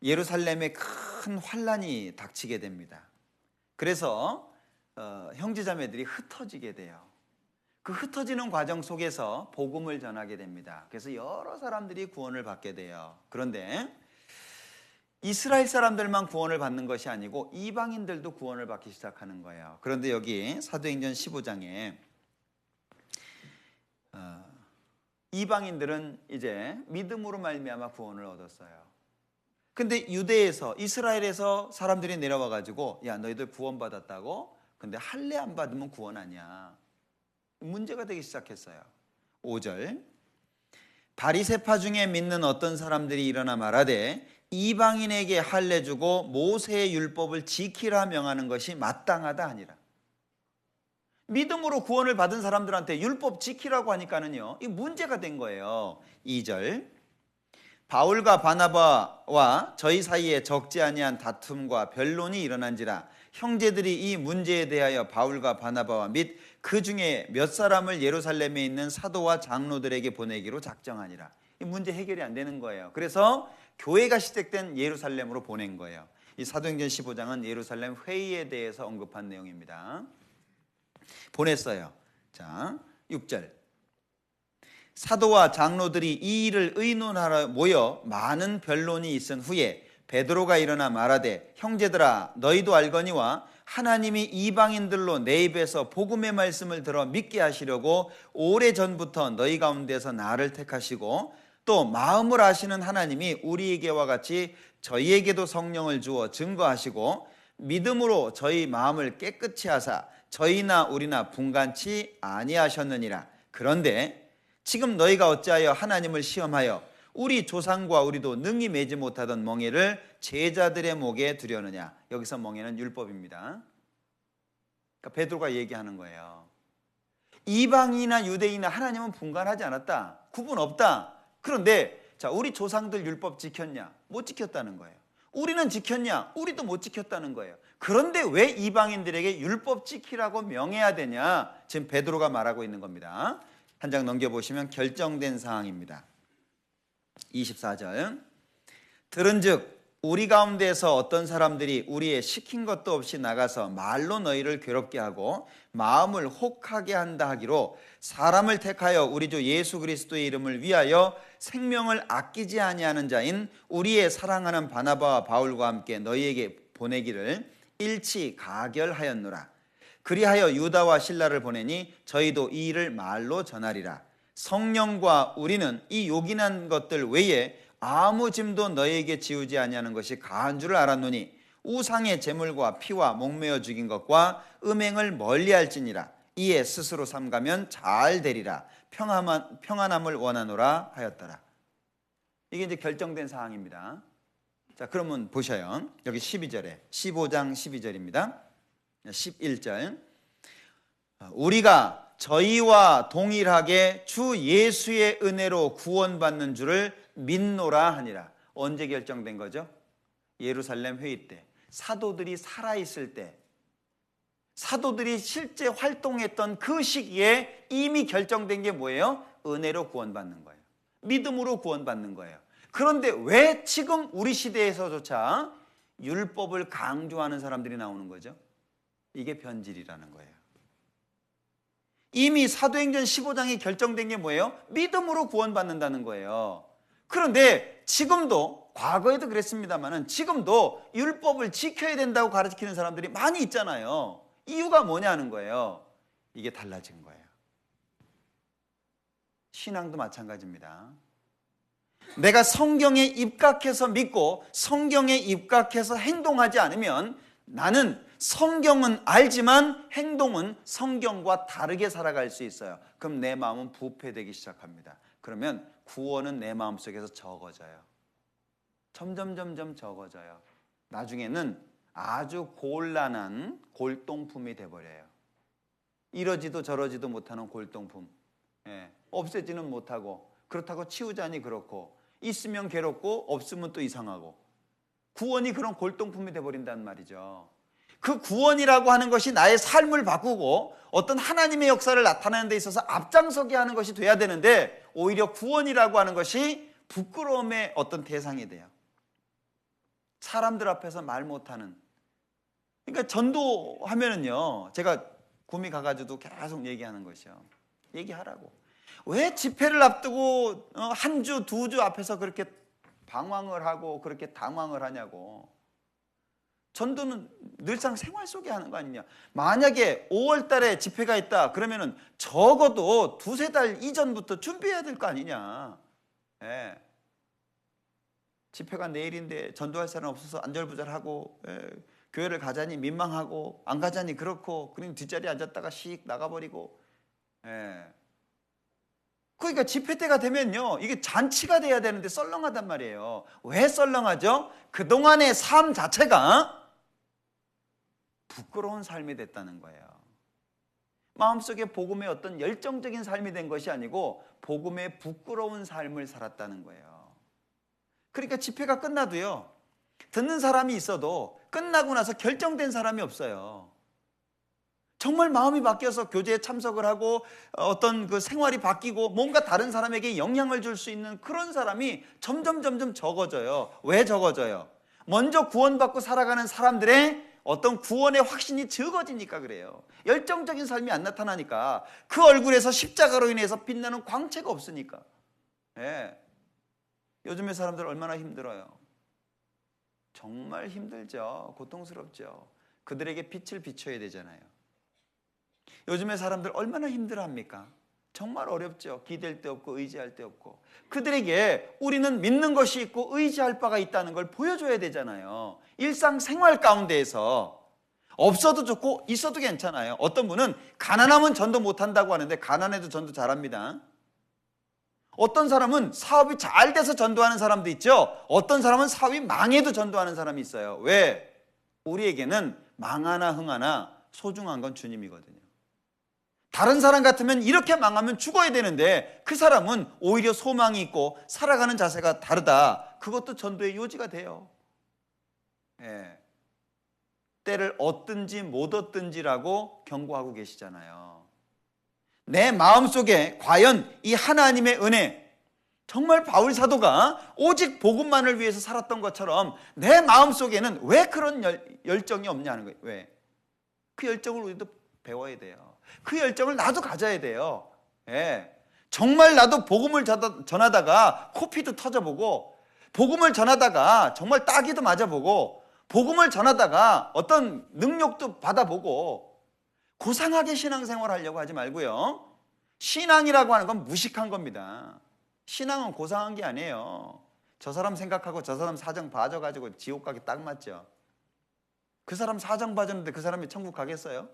예루살렘에 큰 환란이 닥치게 됩니다. 그래서 형제자매들이 흩어지게 돼요. 그 흩어지는 과정 속에서 복음을 전하게 됩니다. 그래서 여러 사람들이 구원을 받게 돼요. 그런데 이스라엘 사람들만 구원을 받는 것이 아니고 이방인들도 구원을 받기 시작하는 거예요. 그런데 여기 사도행전 15장에 이방인들은 이제 믿음으로 말미암아 구원을 얻었어요. 근데 유대에서 이스라엘에서 사람들이 내려와 가지고 야 너희들 구원 받았다고? 근데 할례 안 받으면 구원 아니야. 문제가 되기 시작했어요. 5절 바리새파 중에 믿는 어떤 사람들이 일어나 말하되 이방인에게 할례 주고 모세의 율법을 지키라 명하는 것이 마땅하다 하니라. 믿음으로 구원을 받은 사람들한테 율법 지키라고 하니까는요, 이 문제가 된 거예요. 2절 바울과 바나바와 저희 사이에 적지 아니한 다툼과 변론이 일어난지라 형제들이 이 문제에 대하여 바울과 바나바와 및 그 중에 몇 사람을 예루살렘에 있는 사도와 장로들에게 보내기로 작정하니라. 이 문제 해결이 안 되는 거예요. 그래서 교회가 시작된 예루살렘으로 보낸 거예요. 이 사도행전 15장은 예루살렘 회의에 대해서 언급한 내용입니다. 보냈어요. 자, 6절 사도와 장로들이 이 일을 의논하러 모여 많은 변론이 있은 후에 베드로가 일어나 말하되 형제들아 너희도 알거니와 하나님이 이방인들로 내 입에서 복음의 말씀을 들어 믿게 하시려고 오래전부터 너희 가운데서 나를 택하시고 또 마음을 아시는 하나님이 우리에게와 같이 저희에게도 성령을 주어 증거하시고 믿음으로 저희 마음을 깨끗이 하사 저희나 우리나 분간치 아니하셨느니라. 그런데 지금 너희가 어찌하여 하나님을 시험하여 우리 조상과 우리도 능히 매지 못하던 멍에를 제자들의 목에 두려느냐. 여기서 멍에는 율법입니다. 그러니까 베드로가 얘기하는 거예요. 이방인이나 유대인이나 하나님은 분간하지 않았다. 구분 없다. 그런데 자, 우리 조상들 율법 지켰냐? 못 지켰다는 거예요. 우리는 지켰냐? 우리도 못 지켰다는 거예요. 그런데 왜 이방인들에게 율법 지키라고 명해야 되냐? 지금 베드로가 말하고 있는 겁니다. 한 장 넘겨보시면 결정된 사항입니다. 24절 들은즉 우리 가운데서 어떤 사람들이 우리의 시킨 것도 없이 나가서 말로 너희를 괴롭게 하고 마음을 혹하게 한다 하기로 사람을 택하여 우리 주 예수 그리스도의 이름을 위하여 생명을 아끼지 아니하는 자인 우리의 사랑하는 바나바와 바울과 함께 너희에게 보내기를 일치 가결하였노라. 그리하여 유다와 실라를 보내니 저희도 이 일을 말로 전하리라. 성령과 우리는 이 요긴한 것들 외에 아무 짐도 너희에게 지우지 아니하는 것이 가한 줄을 알았노니 우상의 제물과 피와 목매어 죽인 것과 음행을 멀리할지니라. 이에 스스로 삼가면 잘 되리라. 평안함을 원하노라 하였더라. 이게 이제 결정된 사항입니다. 자, 그러면 보셔요. 여기 12절에 15장 12절입니다. 11절 우리가 저희와 동일하게 주 예수의 은혜로 구원받는 줄을 믿노라 하니라. 언제 결정된 거죠? 예루살렘 회의 때, 사도들이 살아있을 때, 사도들이 실제 활동했던 그 시기에 이미 결정된 게 뭐예요? 은혜로 구원받는 거예요. 믿음으로 구원받는 거예요. 그런데 왜 지금 우리 시대에서조차 율법을 강조하는 사람들이 나오는 거죠? 이게 변질이라는 거예요. 이미 사도행전 15장이 결정된 게 뭐예요? 믿음으로 구원받는다는 거예요. 그런데 지금도, 과거에도 그랬습니다만 지금도 율법을 지켜야 된다고 가르치는 사람들이 많이 있잖아요. 이유가 뭐냐는 거예요. 이게 달라진 거예요. 신앙도 마찬가지입니다. 내가 성경에 입각해서 믿고 성경에 입각해서 행동하지 않으면 나는 성경은 알지만 행동은 성경과 다르게 살아갈 수 있어요. 그럼 내 마음은 부패되기 시작합니다. 그러면 구원은 내 마음속에서 적어져요. 점점 적어져요. 나중에는 아주 곤란한 골동품이 돼버려요. 이러지도 저러지도 못하는 골동품. 없애지는 못하고, 그렇다고 치우자니 그렇고, 있으면 괴롭고 없으면 또 이상하고, 구원이 그런 골동품이 돼버린다는 말이죠. 그 구원이라고 하는 것이 나의 삶을 바꾸고 어떤 하나님의 역사를 나타내는 데 있어서 앞장서게 하는 것이 돼야 되는데, 오히려 구원이라고 하는 것이 부끄러움의 어떤 대상이 돼요. 사람들 앞에서 말 못하는. 그러니까 전도하면은요, 제가 구미 가가지고도 계속 얘기하는 것이요. 얘기하라고. 왜 집회를 앞두고 한 주, 두 주 앞에서 그렇게 방황을 하고 그렇게 당황을 하냐고. 전도는 늘상 생활 속에 하는 거 아니냐. 만약에 5월 달에 집회가 있다 그러면은 적어도 두세 달 이전부터 준비해야 될 거 아니냐. 집회가 내일인데 전도할 사람 없어서 안절부절하고, 교회를 가자니 민망하고 안 가자니 그렇고, 그냥 뒷자리에 앉았다가 씩 나가버리고, 예. 그러니까 집회 때가 되면요, 이게 잔치가 돼야 되는데 썰렁하단 말이에요. 왜 썰렁하죠? 그동안의 삶 자체가 부끄러운 삶이 됐다는 거예요. 마음속에 복음의 어떤 열정적인 삶이 된 것이 아니고 복음의 부끄러운 삶을 살았다는 거예요. 그러니까 집회가 끝나도요, 듣는 사람이 있어도 끝나고 나서 결정된 사람이 없어요. 정말 마음이 바뀌어서 교제에 참석을 하고 어떤 그 생활이 바뀌고 뭔가 다른 사람에게 영향을 줄 수 있는 그런 사람이 점점 적어져요. 왜 적어져요? 먼저 구원받고 살아가는 사람들의 어떤 구원의 확신이 적어지니까 그래요. 열정적인 삶이 안 나타나니까, 그 얼굴에서 십자가로 인해서 빛나는 광채가 없으니까. 예. 요즘의 사람들 얼마나 힘들어요. 정말 힘들죠. 고통스럽죠. 그들에게 빛을 비춰야 되잖아요. 요즘의 사람들 얼마나 힘들어합니까? 정말 어렵죠. 기댈 데 없고 의지할 데 없고. 그들에게 우리는 믿는 것이 있고 의지할 바가 있다는 걸 보여줘야 되잖아요. 일상생활 가운데에서 없어도 좋고 있어도 괜찮아요. 어떤 분은 가난하면 전도 못한다고 하는데 가난해도 전도 잘합니다. 어떤 사람은 사업이 잘 돼서 전도하는 사람도 있죠. 어떤 사람은 사업이 망해도 전도하는 사람이 있어요. 왜? 우리에게는 망하나 흥하나 소중한 건 주님이거든요. 다른 사람 같으면 이렇게 망하면 죽어야 되는데 그 사람은 오히려 소망이 있고 살아가는 자세가 다르다. 그것도 전도의 요지가 돼요. 예. 때를 얻든지 못 얻든지라고 경고하고 계시잖아요. 내 마음속에 과연 이 하나님의 은혜, 정말 바울 사도가 오직 복음만을 위해서 살았던 것처럼 내 마음속에는 왜 그런 열정이 없냐는 거예요. 왜? 그 열정을 우리도 배워야 돼요. 그 열정을 나도 가져야 돼요. 예. 정말 나도 복음을 전하다가 코피도 터져보고, 복음을 전하다가 정말 따기도 맞아보고, 복음을 전하다가 어떤 능력도 받아보고, 고상하게 신앙생활 하려고 하지 말고요. 신앙이라고 하는 건 무식한 겁니다. 신앙은 고상한 게 아니에요. 저 사람 생각하고 저 사람 사정 봐줘가지고 지옥 가기 딱 맞죠. 그 사람 사정 봐줬는데 그 사람이 천국 가겠어요?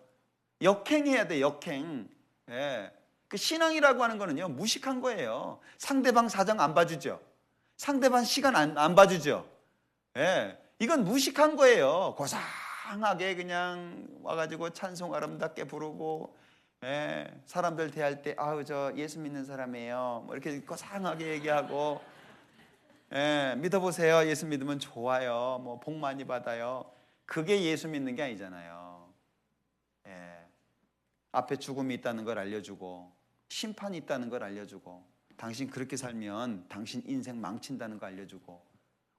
역행해야 돼, 역행. 예. 그 신앙이라고 하는 거는요, 무식한 거예요. 상대방 사정 안 봐주죠. 상대방 시간 안 봐주죠. 예. 이건 무식한 거예요. 고상하게 그냥 와가지고 찬송 아름답게 부르고, 예. 사람들 대할 때, 아우, 저 예수 믿는 사람이에요. 뭐 이렇게 고상하게 얘기하고, 예. 믿어보세요. 예수 믿으면 좋아요. 뭐 복 많이 받아요. 그게 예수 믿는 게 아니잖아요. 앞에 죽음이 있다는 걸 알려주고 심판이 있다는 걸 알려주고, 당신 그렇게 살면 당신 인생 망친다는 거 알려주고,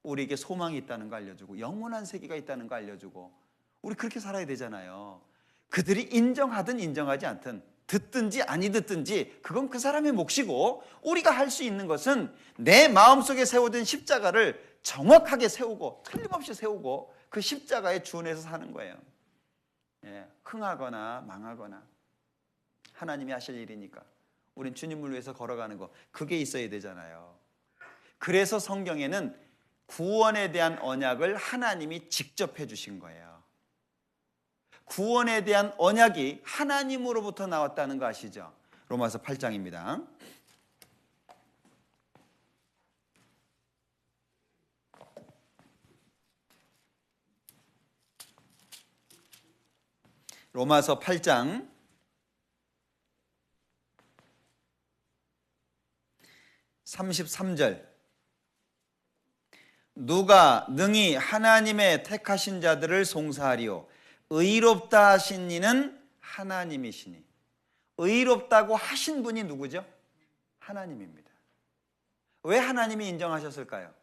우리에게 소망이 있다는 거 알려주고, 영원한 세계가 있다는 거 알려주고, 우리 그렇게 살아야 되잖아요. 그들이 인정하든 인정하지 않든, 듣든지 아니 듣든지 그건 그 사람의 몫이고, 우리가 할 수 있는 것은 내 마음속에 세워진 십자가를 정확하게 세우고 틀림없이 세우고 그 십자가에 준해서 사는 거예요. 예, 흥하거나 망하거나 하나님이 하실 일이니까 우린 주님을 위해서 걸어가는 거, 그게 있어야 되잖아요. 그래서 성경에는 구원에 대한 언약을 하나님이 직접 해주신 거예요. 구원에 대한 언약이 하나님으로부터 나왔다는 거 아시죠? 로마서 8장입니다. 로마서 8장 33절. 누가 능히 하나님의 택하신 자들을 송사하리요, 의롭다 하신 이는 하나님이시니. 의롭다고 하신 분이 누구죠? 하나님입니다. 왜 하나님이 인정하셨을까요?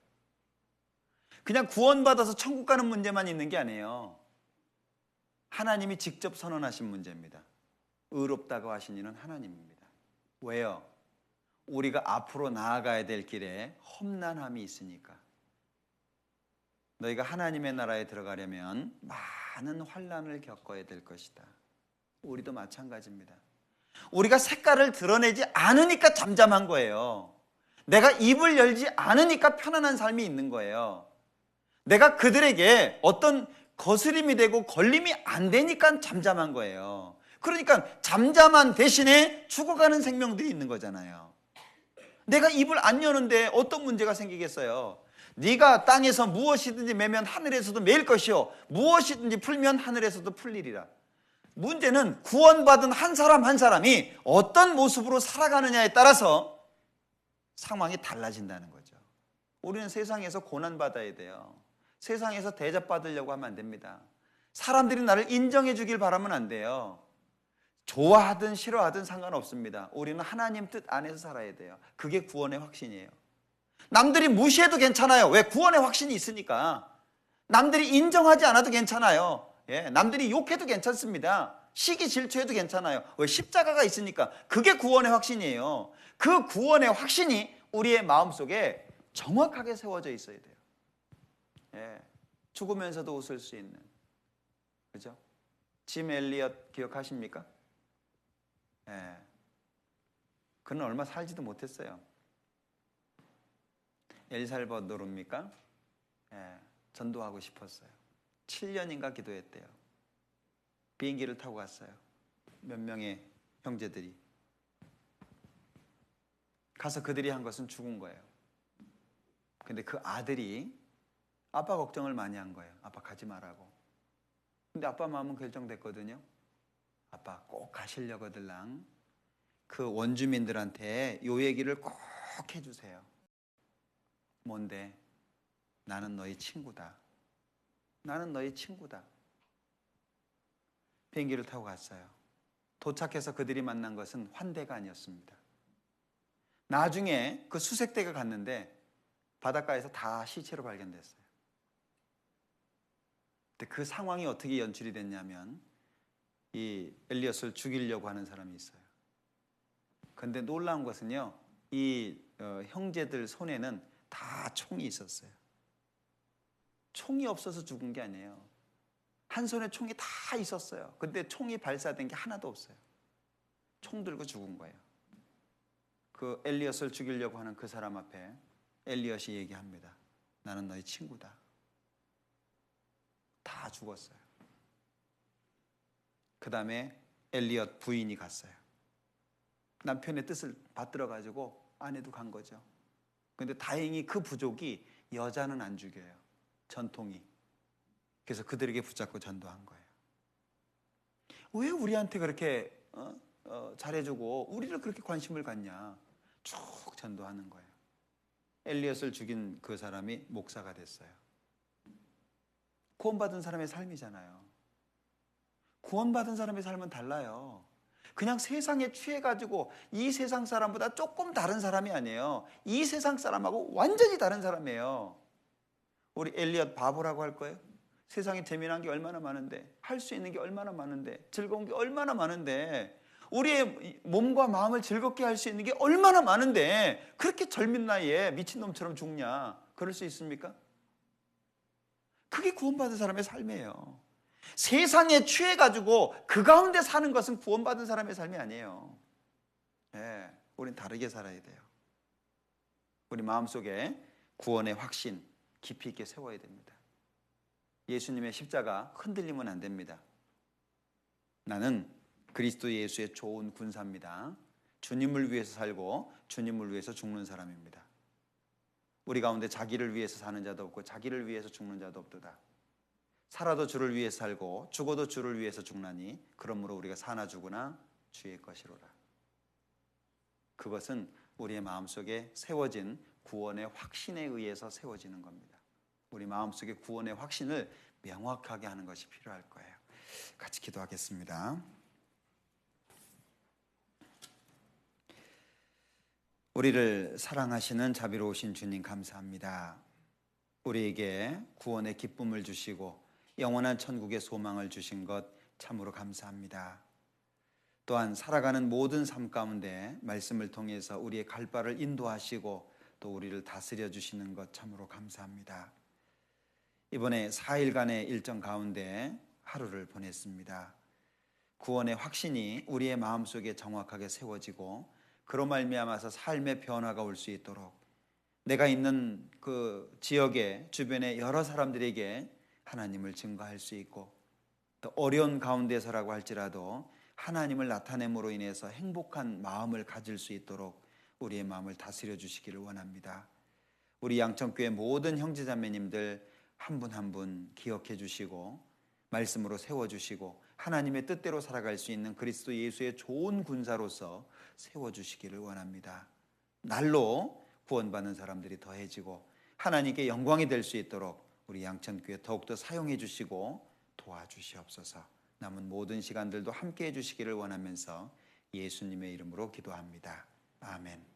그냥 구원받아서 천국 가는 문제만 있는 게 아니에요. 하나님이 직접 선언하신 문제입니다. 의롭다고 하신 이는 하나님입니다. 왜요? 우리가 앞으로 나아가야 될 길에 험난함이 있으니까. 너희가 하나님의 나라에 들어가려면 많은 환난을 겪어야 될 것이다. 우리도 마찬가지입니다. 우리가 색깔을 드러내지 않으니까 잠잠한 거예요. 내가 입을 열지 않으니까 편안한 삶이 있는 거예요. 내가 그들에게 어떤 거스림이 되고 걸림이 안 되니까 잠잠한 거예요. 그러니까 잠잠한 대신에 죽어가는 생명들이 있는 거잖아요. 내가 입을 안 여는데 어떤 문제가 생기겠어요? 네가 땅에서 무엇이든지 매면 하늘에서도 매일 것이요 무엇이든지 풀면 하늘에서도 풀리리라. 문제는 구원받은 한 사람 한 사람이 어떤 모습으로 살아가느냐에 따라서 상황이 달라진다는 거죠. 우리는 세상에서 고난받아야 돼요. 세상에서 대접받으려고 하면 안 됩니다. 사람들이 나를 인정해 주길 바라면 안 돼요. 좋아하든 싫어하든 상관없습니다. 우리는 하나님 뜻 안에서 살아야 돼요. 그게 구원의 확신이에요. 남들이 무시해도 괜찮아요. 왜? 구원의 확신이 있으니까. 남들이 인정하지 않아도 괜찮아요. 예, 남들이 욕해도 괜찮습니다. 시기 질투해도 괜찮아요. 왜? 십자가가 있으니까. 그게 구원의 확신이에요. 그 구원의 확신이 우리의 마음속에 정확하게 세워져 있어야 돼요. 예, 죽으면서도 웃을 수 있는, 그죠? 짐 엘리엇 기억하십니까? 예, 그는 얼마 살지도 못했어요. 엘살바도르입니까? 예, 전도하고 싶었어요. 7년인가 기도했대요. 비행기를 타고 갔어요. 몇 명의 형제들이 가서 그들이 한 것은 죽은 거예요. 근데 그 아들이 아빠 걱정을 많이 한 거예요. 아빠 가지 말라고. 근데 아빠 마음은 결정됐거든요. 아빠 꼭 가시려거들랑 그 원주민들한테 요 얘기를 꼭 해주세요. 뭔데? 나는 너희 친구다. 나는 너희 친구다. 비행기를 타고 갔어요. 도착해서 그들이 만난 것은 환대가 아니었습니다. 나중에 그 수색대가 갔는데 바닷가에서 다 시체로 발견됐어요. 근데 그 상황이 어떻게 연출이 됐냐면 이 엘리엇을 죽이려고 하는 사람이 있어요. 그런데 놀라운 것은요, 이 형제들 손에는 다 총이 있었어요. 총이 없어서 죽은 게 아니에요. 한 손에 총이 다 있었어요. 근데 총이 발사된 게 하나도 없어요. 총 들고 죽은 거예요. 그 엘리엇을 죽이려고 하는 그 사람 앞에 엘리엇이 얘기합니다. 나는 너희 친구다. 다 죽었어요. 그 다음에 엘리엇 부인이 갔어요. 남편의 뜻을 받들어 가지고 아내도 간 거죠. 그런데 다행히 그 부족이 여자는 안 죽여요. 전통이. 그래서 그들에게 붙잡고 전도한 거예요. 왜 우리한테 그렇게 잘해주고 우리를 그렇게 관심을 갖냐. 쭉 전도하는 거예요. 엘리엇을 죽인 그 사람이 목사가 됐어요. 구원받은 사람의 삶이잖아요. 구원받은 사람의 삶은 달라요. 그냥 세상에 취해가지고 이 세상 사람보다 조금 다른 사람이 아니에요. 이 세상 사람하고 완전히 다른 사람이에요. 우리 엘리엇 바보라고 할 거예요? 세상에 재미난 게 얼마나 많은데, 할 수 있는 게 얼마나 많은데, 즐거운 게 얼마나 많은데, 우리의 몸과 마음을 즐겁게 할 수 있는 게 얼마나 많은데 그렇게 젊은 나이에 미친놈처럼 죽냐? 그럴 수 있습니까? 그게 구원받은 사람의 삶이에요. 세상에 취해가지고 그 가운데 사는 것은 구원받은 사람의 삶이 아니에요. 네, 우린 다르게 살아야 돼요. 우리 마음속에 구원의 확신 깊이 있게 세워야 됩니다. 예수님의 십자가 흔들리면 안 됩니다. 나는 그리스도 예수의 좋은 군사입니다. 주님을 위해서 살고 주님을 위해서 죽는 사람입니다. 우리 가운데 자기를 위해서 사는 자도 없고 자기를 위해서 죽는 자도 없도다. 살아도 주를 위해서 살고 죽어도 주를 위해서 죽나니 그러므로 우리가 사나 죽으나 주의 것이로라. 그것은 우리의 마음속에 세워진 구원의 확신에 의해서 세워지는 겁니다. 우리 마음속에 구원의 확신을 명확하게 하는 것이 필요할 거예요. 같이 기도하겠습니다. 우리를 사랑하시는 자비로우신 주님 감사합니다. 우리에게 구원의 기쁨을 주시고 영원한 천국의 소망을 주신 것 참으로 감사합니다. 또한 살아가는 모든 삶 가운데 말씀을 통해서 우리의 갈 바를 인도하시고 또 우리를 다스려 주시는 것 참으로 감사합니다. 이번에 4일간의 일정 가운데 하루를 보냈습니다. 구원의 확신이 우리의 마음속에 정확하게 세워지고 그로 말미암아서 삶의 변화가 올 수 있도록 내가 있는 그 지역의 주변의 여러 사람들에게 하나님을 증거할 수 있고 또 어려운 가운데서라고 할지라도 하나님을 나타냄으로 인해서 행복한 마음을 가질 수 있도록 우리의 마음을 다스려 주시기를 원합니다. 우리 양천교회 모든 형제자매님들 한 분 한 분 기억해 주시고 말씀으로 세워주시고 하나님의 뜻대로 살아갈 수 있는 그리스도 예수의 좋은 군사로서 세워주시기를 원합니다. 날로 구원받는 사람들이 더해지고 하나님께 영광이 될 수 있도록 우리 양천교회 더욱더 사용해 주시고 도와주시옵소서. 남은 모든 시간들도 함께 해주시기를 원하면서 예수님의 이름으로 기도합니다. 아멘.